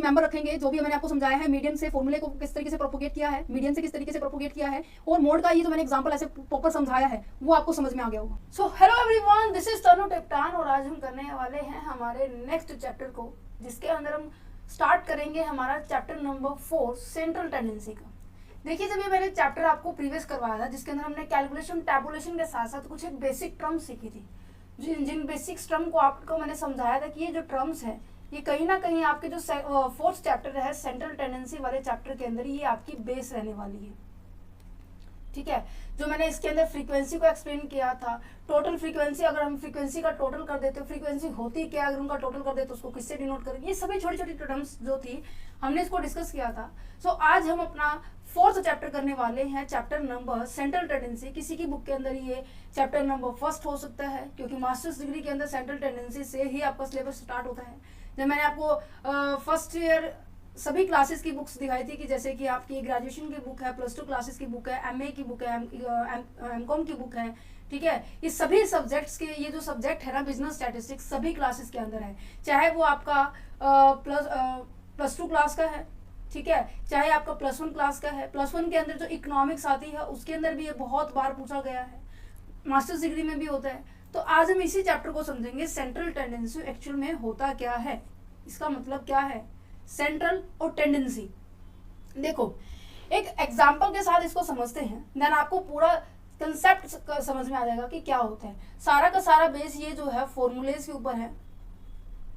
Member रखेंगे, जो भी मैंने आपको समझाया है, मीडियन से फॉर्मूले को किस तरीके से प्रोपोगेट किया है, मीडियन से किस तरीके से प्रोपोगेट किया है, और मोड का ये जो मैंने एग्जांपल ऐसे प्रॉपर समझाया है वो आपको समझ में आ गया होगा। So hello everyone, this is Tanu Tiptan और आज हम करने वाले हैं हमारे नेक्स्ट चैप्टर को, जिसके अंदर हम स्टार्ट करेंगे हमारा चैप्टर नंबर 4 सेंट्रल टेंडेंसी का। देखिए, जब ये मैंने चैप्टर आपको प्रीवियस करवाया था जिसके अंदर हमने कैलकुलेशन टैबुलेशन के साथ साथ कुछ एक बेसिक टर्म सीखी थी, जिन बेसिक टर्म को आपको मैंने समझाया था कि ये जो टर्म्स है ये कहीं ना कहीं आपके जो फोर्थ चैप्टर है सेंट्रल टेंडेंसी वाले चैप्टर के अंदर ये आपकी बेस रहने वाली है। ठीक है, जो मैंने इसके अंदर फ्रीक्वेंसी को एक्सप्लेन किया था, टोटल फ्रीक्वेंसी, अगर हम फ्रीक्वेंसी का टोटल कर देते, फ्रीक्वेंसी होती क्या, अगर उनका टोटल कर देते तो उसको किससे डिनोट करेंगे, ये सभी छोटी छोटी टर्म्स जो थी हमने इसको डिस्कस किया था। सो आज हम अपना फोर्थ चैप्टर करने वाले हैं, चैप्टर नंबर सेंट्रल टेंडेंसी। किसी की बुक के अंदर ये चैप्टर नंबर फर्स्ट हो सकता है, क्योंकि मास्टर्स डिग्री के अंदर सेंट्रल टेंडेंसी से ही आपका सिलेबस स्टार्ट होता है। जब मैंने आपको फर्स्ट ईयर सभी क्लासेस की बुक्स दिखाई थी, कि जैसे कि आपकी ग्रेजुएशन की बुक है, +2 क्लासेस की बुक है, MA की बुक है, MCOM की बुक है, ठीक है, ये सभी सब्जेक्ट्स के, ये जो सब्जेक्ट है ना बिजनेस स्टैटिस्टिक्स, सभी क्लासेस के अंदर है, चाहे वो आपका +2 क्लास का है, ठीक है, चाहे आपका +1 क्लास का है। +1 के अंदर जो इकोनॉमिक्स आती है उसके अंदर भी ये बहुत बार पूछा गया है, मास्टर्स डिग्री में भी होता है। तो आज हम इसी चैप्टर को समझेंगे, सेंट्रल टेंडेंसी एक्चुअल में होता क्या है, इसका मतलब क्या है सेंट्रल और टेंडेंसी। देखो, एक एग्जाम्पल के साथ इसको समझते हैं, देन आपको पूरा कंसेप्ट समझ में आ जाएगा कि क्या होता है। सारा का सारा बेस ये जो है फॉर्मूलेज के ऊपर है,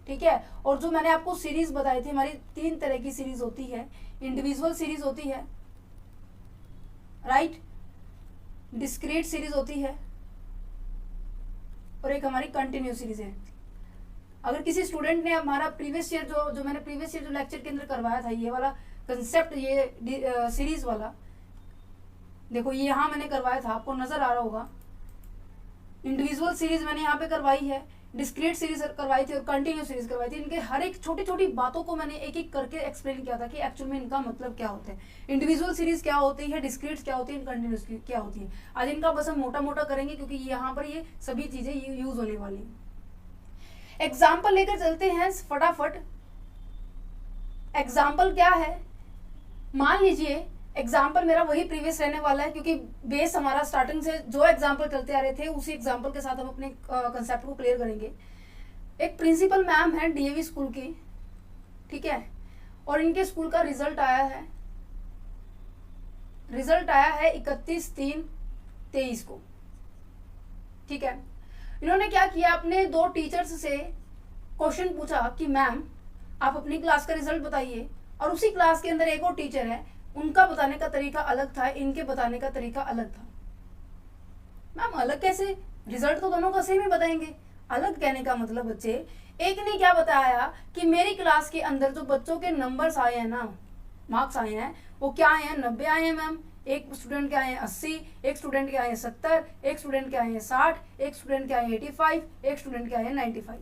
ठीक है। और जो मैंने आपको सीरीज बताई थी, हमारी 3 तरह की सीरीज होती है, इंडिविजुअल सीरीज होती है, राइट, डिस्क्रीट सीरीज होती है, और एक हमारी कंटिन्यूस सीरीज है। अगर किसी स्टूडेंट ने हमारा प्रीवियस ईयर जो मैंने प्रीवियस ईयर जो लेक्चर के अंदर करवाया था, ये वाला कंसेप्ट, ये सीरीज वाला, देखो ये यहाँ मैंने करवाया था, आपको नजर आ रहा होगा। इंडिविजुअल सीरीज मैंने यहाँ पे करवाई है, डिस्क्रीट सीरीज करवाई थी और कंटिन्यूस सीरीज करवाई थी। इनके हर एक छोटी छोटी बातों को मैंने एक एक करके एक्सप्लेन किया था कि एक्चुअल में इनका मतलब क्या होता है, इंडिविजुअल सीरीज क्या होती है, डिस्क्रीट क्या होती है, कंटिन्यूस क्या होती है। आज इनका बस हम मोटा मोटा करेंगे, क्योंकि यहाँ पर ये सभी चीजें यूज होने वाली है। एग्जाम्पल लेकर चलते हैं फटाफट। एग्जाम्पल क्या है, मान लीजिए एग्जाम्पल मेरा वही प्रीवियस रहने वाला है, क्योंकि बेस हमारा स्टार्टिंग से जो एग्जाम्पल चलते आ रहे थे उसी एग्जाम्पल के साथ हम अपने कंसेप्ट को क्लियर करेंगे। एक प्रिंसिपल मैम है DAV स्कूल की, ठीक है, और इनके स्कूल का रिजल्ट आया है 31/3/23 को, ठीक है। इन्होंने क्या किया, अपने 2 टीचर्स से क्वेश्चन पूछा कि मैम आप अपनी क्लास का रिजल्ट बताइए, और उसी क्लास के अंदर एक और टीचर है, उनका बताने का तरीका अलग था, इनके बताने का तरीका अलग था। मैम अलग कैसे, रिजल्ट तो दोनों का सेम ही बताएंगे। अलग कहने का मतलब बच्चे, एक ने क्या बताया कि मेरी क्लास के अंदर जो बच्चों के नंबर्स आए हैं ना, मार्क्स आए हैं, वो क्या आए हैं, 90 आए हैं मैम, एक स्टूडेंट के आए हैं 80, एक स्टूडेंट के आए हैं 70, एक स्टूडेंट के आए हैं 60, एक स्टूडेंट के आए हैं 85, एक स्टूडेंट के आए हैं 95।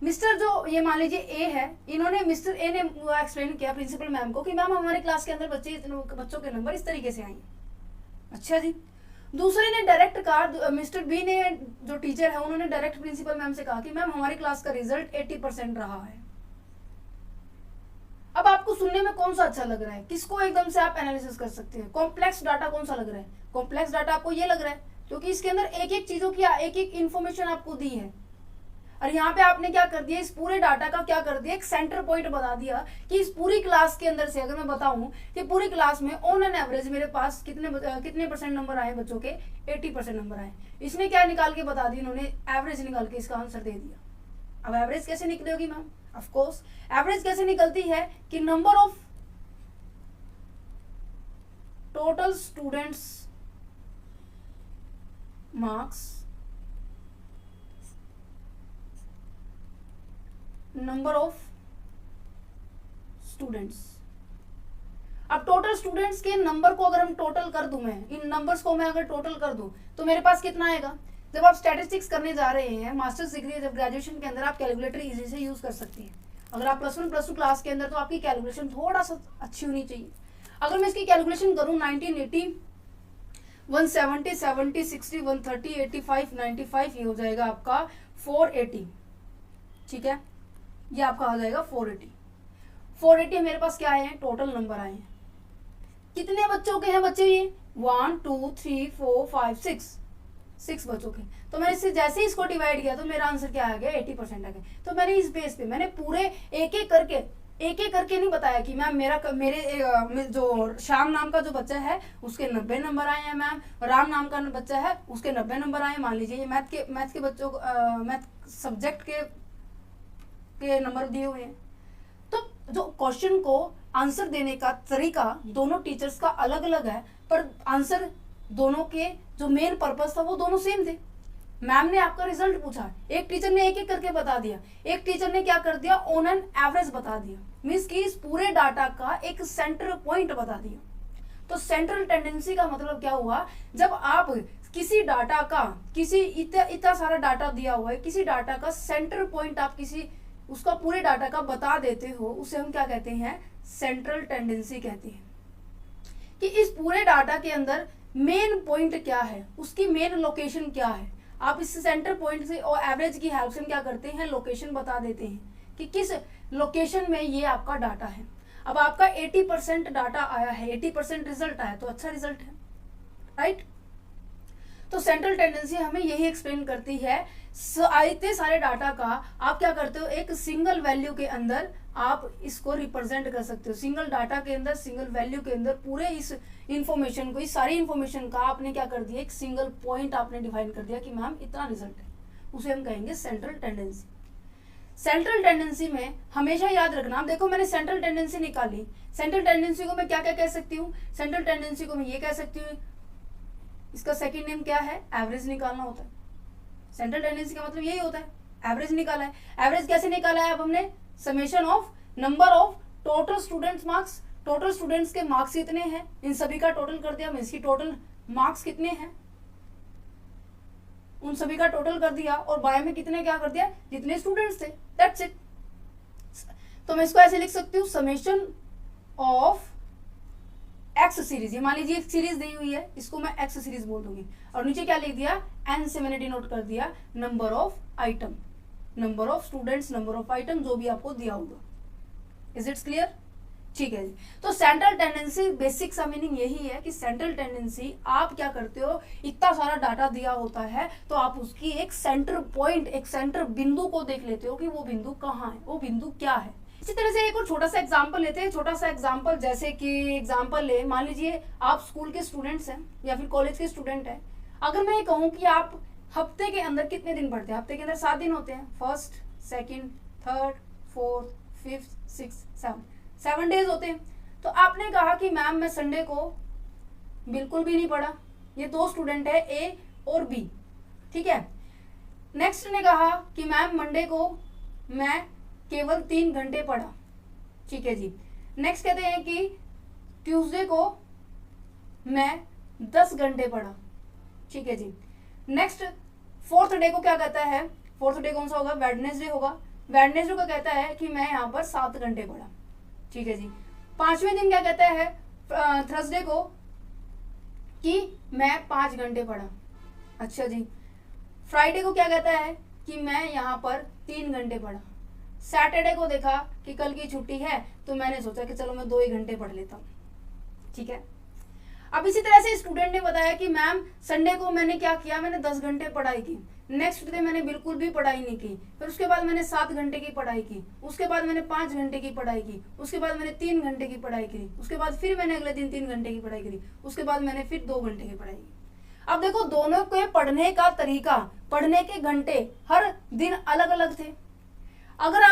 मिस्टर जो ये मान लीजिए ए है, इन्होंने मिस्टर ए ने एक्सप्लेन किया प्रिंसिपल मैम को कि मैम हमारे क्लास के अंदर बच्चों के नंबर इस तरीके से आए। अच्छा जी। दूसरे ने डायरेक्ट कहा, मिस्टर बी ने, जो टीचर है, उन्होंने डायरेक्ट प्रिंसिपल मैम से कहा कि मैम हमारी क्लास का रिजल्ट 80% रहा है। अब आपको सुनने में कौन सा अच्छा लग रहा है, किसको एकदम से आप एनालिसिस कर सकते हैं, कॉम्प्लेक्स डाटा कौन सा लग रहा है? कॉम्प्लेक्स डाटा आपको ये लग रहा है क्योंकि इसके अंदर एक एक चीजों की एक एक इंफॉर्मेशन आपको दी है, और यहाँ पे आपने क्या कर दिया, इस पूरे डाटा का क्या कर दिया, एक सेंटर पॉइंट बता दिया कि इस पूरी क्लास के अंदर से अगर मैं बताऊं कि पूरी क्लास में ऑन एन एवरेज मेरे पास कितने परसेंट नंबर आए बच्चों के, 80% नंबर आए। इसने क्या निकाल के बता दी, इन्होंने एवरेज निकाल के इसका आंसर दे दिया। अब एवरेज कैसे निकली होगी मैम? ऑफ कोर्स एवरेज कैसे निकलती है कि number of total students marks, number of students. अब टोटल स्टूडेंट्स के नंबर को अगर हम टोटल कर दूं, मैं इन नंबर्स को मैं अगर टोटल कर दूं तो मेरे पास कितना आएगा? जब आप स्टैटिस्टिक्स करने जा रहे हैं मास्टर्स डिग्री, जब ग्रेजुएशन के अंदर, आप कैलकुलेटर इजी से यूज कर सकते हैं। अगर आप +1 +2 क्लास के अंदर, तो आपकी कैलकुलेशन थोड़ा सा अच्छी होनी चाहिए। अगर मैं इसकी कैलकुलेशन करूं 1980, 170, 70, 60, 130, 85, 95, ये हो जाएगा आपका 480, ठीक है, ये आपका आ जाएगा 480। 480 मेरे पास क्या आए हैं, टोटल नंबर आए हैं। कितने बच्चों के हैं बच्चे ये, 1 2 3 4 5 6 बच्चों के। तो मैंने इससे जैसे ही इसको डिवाइड किया तो मेरा आंसर क्या आ गया, 80% आ गया। तो मैंने इस बेस पे मैंने पूरे एक एक करके नहीं बताया कि मैम मेरे जो श्याम नाम का जो बच्चा है उसके 90 नंबर आए हैं मैम, राम नाम का बच्चा है उसके 90 नंबर आए। मान लीजिए ये मैथ के बच्चों मैथ सब्जेक्ट के नंबर दिए हुए हैं। तो जो क्वेश्चन को आंसर देने का तरीका दोनों टीचर्स का अलग अलग है, पर आंसर दोनों के जो मेन पर्पस था वो दोनों सेम थे। मैम ने आपका रिजल्ट पूछा, एक टीचर ने एक एक करके बता दिया, एक टीचर ने क्या कर दिया, ऑन एन एवरेज बता दिया, मीन्स कि इस पूरे डाटा का एक सेंटर पॉइंट बता दिया। तो सेंट्रल टेंडेंसी का मतलब क्या हुआ, जब आप किसी डाटा का इतना सारा डाटा दिया हुआ है, किसी डाटा का सेंटर पॉइंट आप किसी उसका पूरे डाटा का बता देते हो, उसे हम क्या कहते हैं, सेंट्रल टेंडेंसी कहते हैं। कि इस पूरे डाटा के अंदर मेन पॉइंट क्या है, उसकी मेन लोकेशन क्या है। आप इस सेंटर पॉइंट से और एवरेज की हेल्प से क्या करते हैं, लोकेशन बता देते हैं कि किस लोकेशन में ये आपका डाटा है। अब आपका 80% डाटा आया है, 80% रिजल्ट आया, तो अच्छा रिजल्ट है, राइट। तो सेंट्रल टेंडेंसी हमें यही एक्सप्लेन करती है, इतने सारे डाटा का आप क्या करते हो, एक सिंगल वैल्यू के अंदर आप इसको रिप्रेजेंट कर सकते हो। सिंगल डाटा के अंदर, सिंगल वैल्यू के अंदर पूरे इस इंफॉर्मेशन को, इस सारी इंफॉर्मेशन का आपने क्या कर दिया, एक सिंगल पॉइंट आपने डिफाइन कर दिया कि मैम इतना रिजल्ट है, उसे हम कहेंगे सेंट्रल टेंडेंसी। सेंट्रल टेंडेंसी में हमेशा याद रखना, आप देखो मैंने सेंट्रल टेंडेंसी निकाली, सेंट्रल टेंडेंसी को मैं क्या क्या कह सकती हूँ, सेंट्रल टेंडेंसी को मैं ये कह सकती हूँ, इसका सेकंड नेम क्या है, एवरेज निकालना होता है। सेंट्रल टेंडेंसी का मतलब यही होता है, एवरेज निकाला है। एवरेज कैसे निकाला है, अब हमने summation of number of total students marks, total students के मार्क्स कितने हैं, इन सभी का टोटल कर दिया, मींस की टोटल मार्क्स कितने हैं उन सभी का टोटल कर दिया, और बाय में कितने क्या कर दिया, जितने स्टूडेंट्स थे, दैट्स इट। तो मैं इसको ऐसे लिख सकती हूँ, समेशन ऑफ एक्स सीरीज, ये मान लीजिए एक सीरीज दी हुई है, इसको मैं एक्स सीरीज बोल दूंगी, और नीचे क्या लिख दिया, एन से मैंने डिनोट कर दिया number of item, number of students, number of item, जो भी आपको दिया होगा। इज इट्स क्लियर, ठीक है जी। तो सेंट्रल टेंडेंसी बेसिक सा मीनिंग यही है कि सेंट्रल टेंडेंसी आप क्या करते हो, इतना सारा डाटा दिया होता है तो आप उसकी एक सेंटर पॉइंट, एक सेंटर बिंदु को देख लेते हो कि वो बिंदु कहाँ है, वो बिंदु क्या है। इसी तरह से एक और छोटा सा एग्जांपल लेते हैं, छोटा सा एग्जांपल, जैसे कि एग्जांपल ले, मान लीजिए आप स्कूल के स्टूडेंट्स हैं या फिर कॉलेज के स्टूडेंट हैं। अगर मैं ये कहूँ कि आप हफ्ते के अंदर कितने दिन पढ़ते हैं, हफ्ते के अंदर 7 दिन होते हैं, first, second, third, fourth, fifth, six, 7 days होते हैं। तो आपने कहा कि मैम मैं संडे को बिल्कुल भी नहीं पढ़ा, ये 2 स्टूडेंट है, ए और बी, ठीक है। नेक्स्ट ने कहा कि मैम मंडे को मैं केवल 3 घंटे पढ़ा, ठीक है जी। नेक्स्ट कहते हैं कि ट्यूसडे को मैं 10 घंटे पढ़ा, ठीक है जी। नेक्स्ट फोर्थ डे को क्या कहता है, फोर्थ डे कौन सा होगा, वेडनेसडे होगा। वेडनेसडे को कहता है कि मैं यहाँ पर 7 घंटे पढ़ा, ठीक है जी। 5वें दिन क्या कहता है, थर्सडे को, कि मैं 5 घंटे पढ़ा, अच्छा जी। फ्राइडे को क्या कहता है कि मैं यहाँ पर 3 घंटे पढ़ा। सैटरडे को देखा कि कल की छुट्टी है तो मैंने सोचा कि चलो मैं 2 ही घंटे पढ़ लेता हूँ, ठीक है। अब इसी तरह से स्टूडेंट ने बताया कि मैम संडे को मैंने क्या किया, मैंने 10 घंटे पढ़ाई की, नेक्स्ट डे मैंने बिल्कुल भी पढ़ाई नहीं की, फिर उसके बाद मैंने 7 घंटे की पढ़ाई की, उसके बाद मैंने 5 घंटे की पढ़ाई की, उसके बाद मैंने 3 घंटे की पढ़ाई की, उसके बाद फिर मैंने अगले दिन 3 घंटे की पढ़ाई करी, उसके बाद मैंने फिर 2 घंटे की पढ़ाई की। अब देखो दोनों के पढ़ने का तरीका, पढ़ने के घंटे हर दिन अलग अलग थे। अगर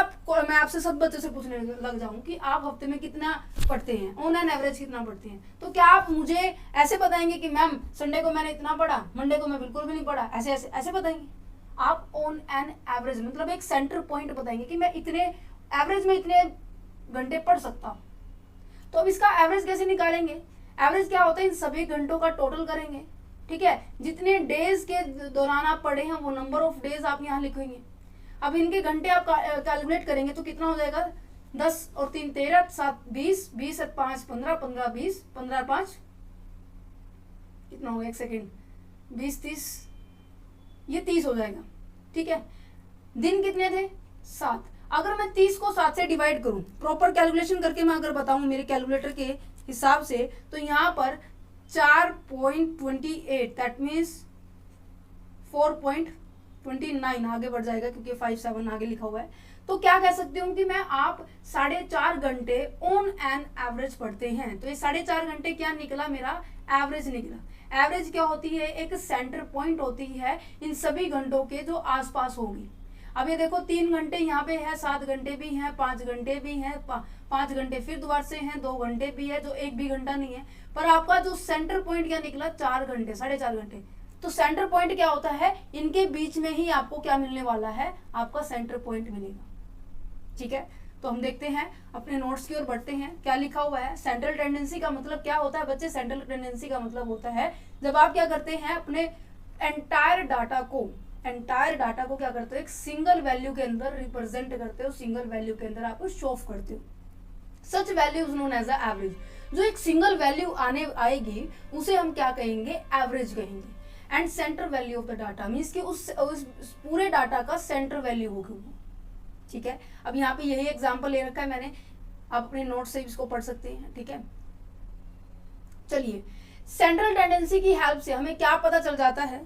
मैं आपसे सब बच्चों से पूछने लग जाऊं कि आप हफ्ते में कितना पढ़ते हैं, ऑन एन एवरेज कितना पढ़ते हैं, तो क्या आप मुझे ऐसे बताएंगे कि मैम संडे को मैंने इतना पढ़ा, मंडे को मैं बिल्कुल भी नहीं पढ़ा, ऐसे ऐसे ऐसे बताएंगे? आप ऑन एन एवरेज मतलब एक सेंटर पॉइंट बताएंगे कि मैं इतने एवरेज में इतने घंटे पढ़ सकता हूँ। तो अब इसका एवरेज कैसे निकालेंगे? एवरेज क्या होता है, इन सभी घंटों का टोटल करेंगे, ठीक है। जितने डेज के दौरान आप पढ़े हैं वो नंबर ऑफ डेज आप यहाँ लिखेंगे। अब इनके घंटे आप कैलकुलेट करेंगे तो कितना हो जाएगा, 10 और 3 13, 7 20, 20 और 5 15, 15 20, 15 5 कितना होगा, 1 सेकेंड, 20 30, ये 30 हो जाएगा, ठीक है। दिन कितने थे, 7। अगर मैं 30 को 7 से डिवाइड करूं, प्रॉपर कैलकुलेशन करके मैं अगर बताऊं मेरे कैलकुलेटर के हिसाब से, तो यहाँ पर 4.28 दैट मीन्स 4.29 आगे बढ़ जाएगा क्योंकि 57 आगे लिखा हुआ है। तो क्या कह सकती हूँ कि मैं आप 4.5 घंटे ऑन एन एवरेज पढ़ते हैं। तो ये 4.5 घंटे क्या निकला, मेरा एवरेज निकला। एवरेज क्या होती है, एक सेंटर पॉइंट होती है इन सभी घंटों के जो आसपास होगी। अब ये देखो 3 घंटे यहाँ पे है, 7 घंटे भी हैं, 5 घंटे भी हैं, 5 घंटे फिर दोबारा से हैं, 2 घंटे भी है, जो 1 भी घंटा नहीं है। पर आपका जो सेंटर पॉइंट क्या निकला, 4 घंटे, 4.5 घंटे। तो सेंटर पॉइंट क्या होता है, इनके बीच में ही आपको क्या मिलने वाला है, आपका सेंटर पॉइंट मिलेगा। ठीक है, तो हम देखते हैं अपने नोट्स की ओर बढ़ते हैं। क्या लिखा हुआ है, सेंट्रल टेंडेंसी का मतलब क्या होता है बच्चे, सेंट्रल टेंडेंसी का मतलब होता है जब आप क्या करते हैं, अपने एंटायर डाटा को क्या करते हो, एक सिंगल वैल्यू के अंदर रिप्रेजेंट करते हो, सिंगल वैल्यू के अंदर आप शो ऑफ करते हो। Such value is known as a average. जो एक सिंगल वैल्यू आएगी उसे हम क्या कहेंगे, एवरेज कहेंगे। And centre value of the data means कि उस पूरे डाटा का सेंटर वैल्यू होगी। ठीक है, अब यहाँ पे यही एग्जांपल ले रखा है मैंने, आप अपने नोट से इसको पढ़ सकते हैं। ठीक है, चलिए सेंट्रल टेंडेंसी की हेल्प से हमें क्या पता चल जाता है,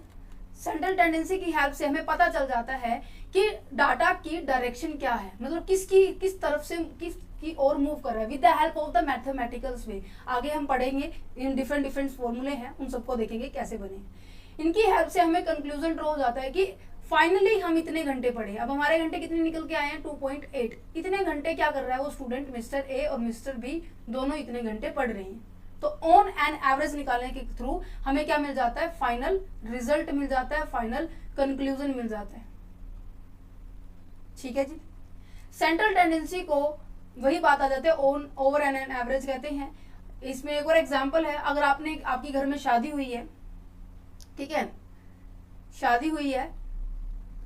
सेंट्रल टेंडेंसी की हेल्प से हमें पता चल जाता है कि डाटा की डायरेक्शन क्या है, मतलब किस तरफ से की ओर मूव कर रहा है, with the help of the mathematicals way. आगे हम पढ़ेंगे, इन डिफरेंट फॉर्मूले हैं, उन सबको देखेंगे कैसे बने। इनकी हेल्प से हमें कंक्लूजन ड्रॉ हो जाता है कि फाइनली हम इतने घंटे पढ़े। अब हमारे घंटे कितने निकल के आए हैं, 2.8। इतने घंटे क्या कर रहा है वो स्टूडेंट, मिस्टर ए और मिस्टर बी दोनों इतने घंटे पढ़ रहे हैं। तो ऑन एन एवरेज निकालने के थ्रू हमें क्या मिल जाता है, फाइनल रिजल्ट मिल जाता है, फाइनल कंक्लूजन मिल जाता है। ठीक है जी, सेंट्रल टेंडेंसी को वही बात आ जाती है, ऑन ओवर एन एवरेज कहते हैं। इसमें एक और एग्जांपल है, अगर आपकी घर में शादी हुई है, ठीक है, शादी हुई है,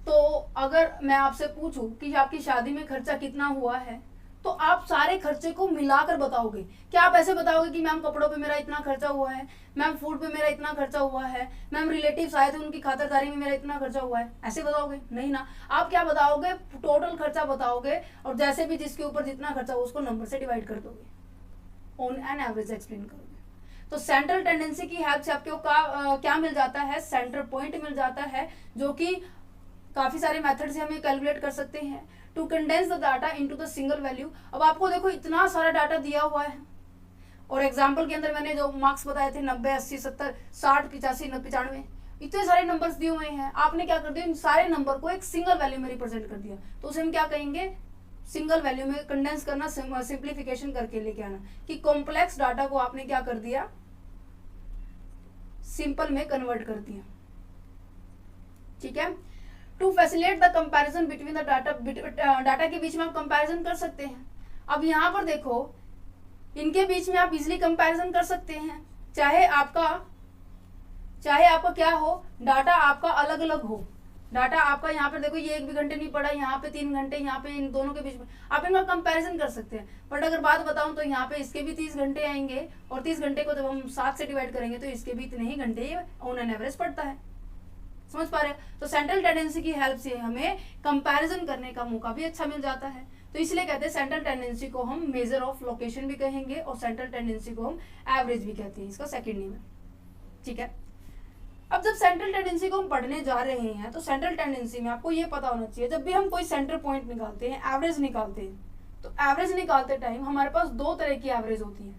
तो अगर मैं आपसे पूछूं कि आपकी शादी में खर्चा कितना हुआ है, तो आप सारे खर्चे को मिलाकर बताओगे। क्या आप ऐसे बताओगे कि मैम कपड़ों पे मेरा इतना खर्चा हुआ है, मैम फूड पे मेरा इतना खर्चा हुआ है, मैम रिलेटिव्स आए थे उनकी खातिरदारी में मेरा इतना खर्चा हुआ है, ऐसे बताओगे? नहीं ना, आप क्या बताओगे, टोटल खर्चा बताओगे, और जैसे भी जिसके ऊपर जितना खर्चा हो उसको नंबर से डिवाइड कर दोगे, ऑन एन एवरेज एक्सप्लेन करोगे। तो सेंट्रल टेंडेंसी की हेल्प से आपको क्या मिल जाता है, सेंटर पॉइंट मिल जाता है, जो कि काफी सारे मेथड से हमें कैलकुलेट कर सकते हैं to condense the data into the single value. अब आपको देखो इतना सारा डाटा दिया हुआ है, और एग्जांपल के अंदर मैंने जो मार्क्स बताए थे 90, 80, 70, 60, 85, 95, इतने सारे नंबर्स दिए हुए हैं। आपने क्या कर दिया, इन सारे नंबर को एक सिंगल वैल्यू में रिप्रेजेंट कर दिया, तो उसे हम क्या कहेंगे, सिंगल वैल्यू में कंडेंस करना, सिंप्लीफिकेशन करके लेके आना, कि कॉम्प्लेक्स डाटा को आपने क्या कर दिया, सिंपल में कन्वर्ट कर दिया। ठीक है, to facilitate the comparison between the data के बीच में आप कंपैरिजन कर सकते हैं। अब यहाँ पर देखो, इनके बीच में आप इजीली कंपैरिजन कर सकते हैं, चाहे आपका क्या हो, डाटा आपका अलग अलग हो। डाटा आपका यहाँ पर देखो, ये 1 भी घंटे नहीं पड़ा, यहाँ पे 3 घंटे, यहाँ पे इन दोनों के बीच में आप इनका कंपैरिजन कर सकते हैं। बट अगर बात बताऊं तो यहाँ पे इसके भी 30 घंटे आएंगे, और 30 घंटे को जब हम 7 से डिवाइड करेंगे तो इसके भी इतने ही घंटे ऑन एन एवरेज पड़ता है। समझ पा रहे हैं? तो सेंट्रल टेंडेंसी की हेल्प से हमें कंपैरिजन करने का मौका भी अच्छा मिल जाता है। तो इसलिए कहते हैं सेंट्रल टेंडेंसी को हम मेजर ऑफ लोकेशन भी कहेंगे, और सेंट्रल टेंडेंसी को हम एवरेज भी कहते हैं, इसका सेकंड नेम है। ठीक है, अब जब सेंट्रल टेंडेंसी को हम पढ़ने जा रहे हैं, तो सेंट्रल टेंडेंसी में आपको ये पता होना चाहिए, जब भी हम कोई सेंटर पॉइंट निकालते हैं, एवरेज निकालते हैं, तो एवरेज निकालते टाइम हमारे पास 2 तरह की एवरेज होती है।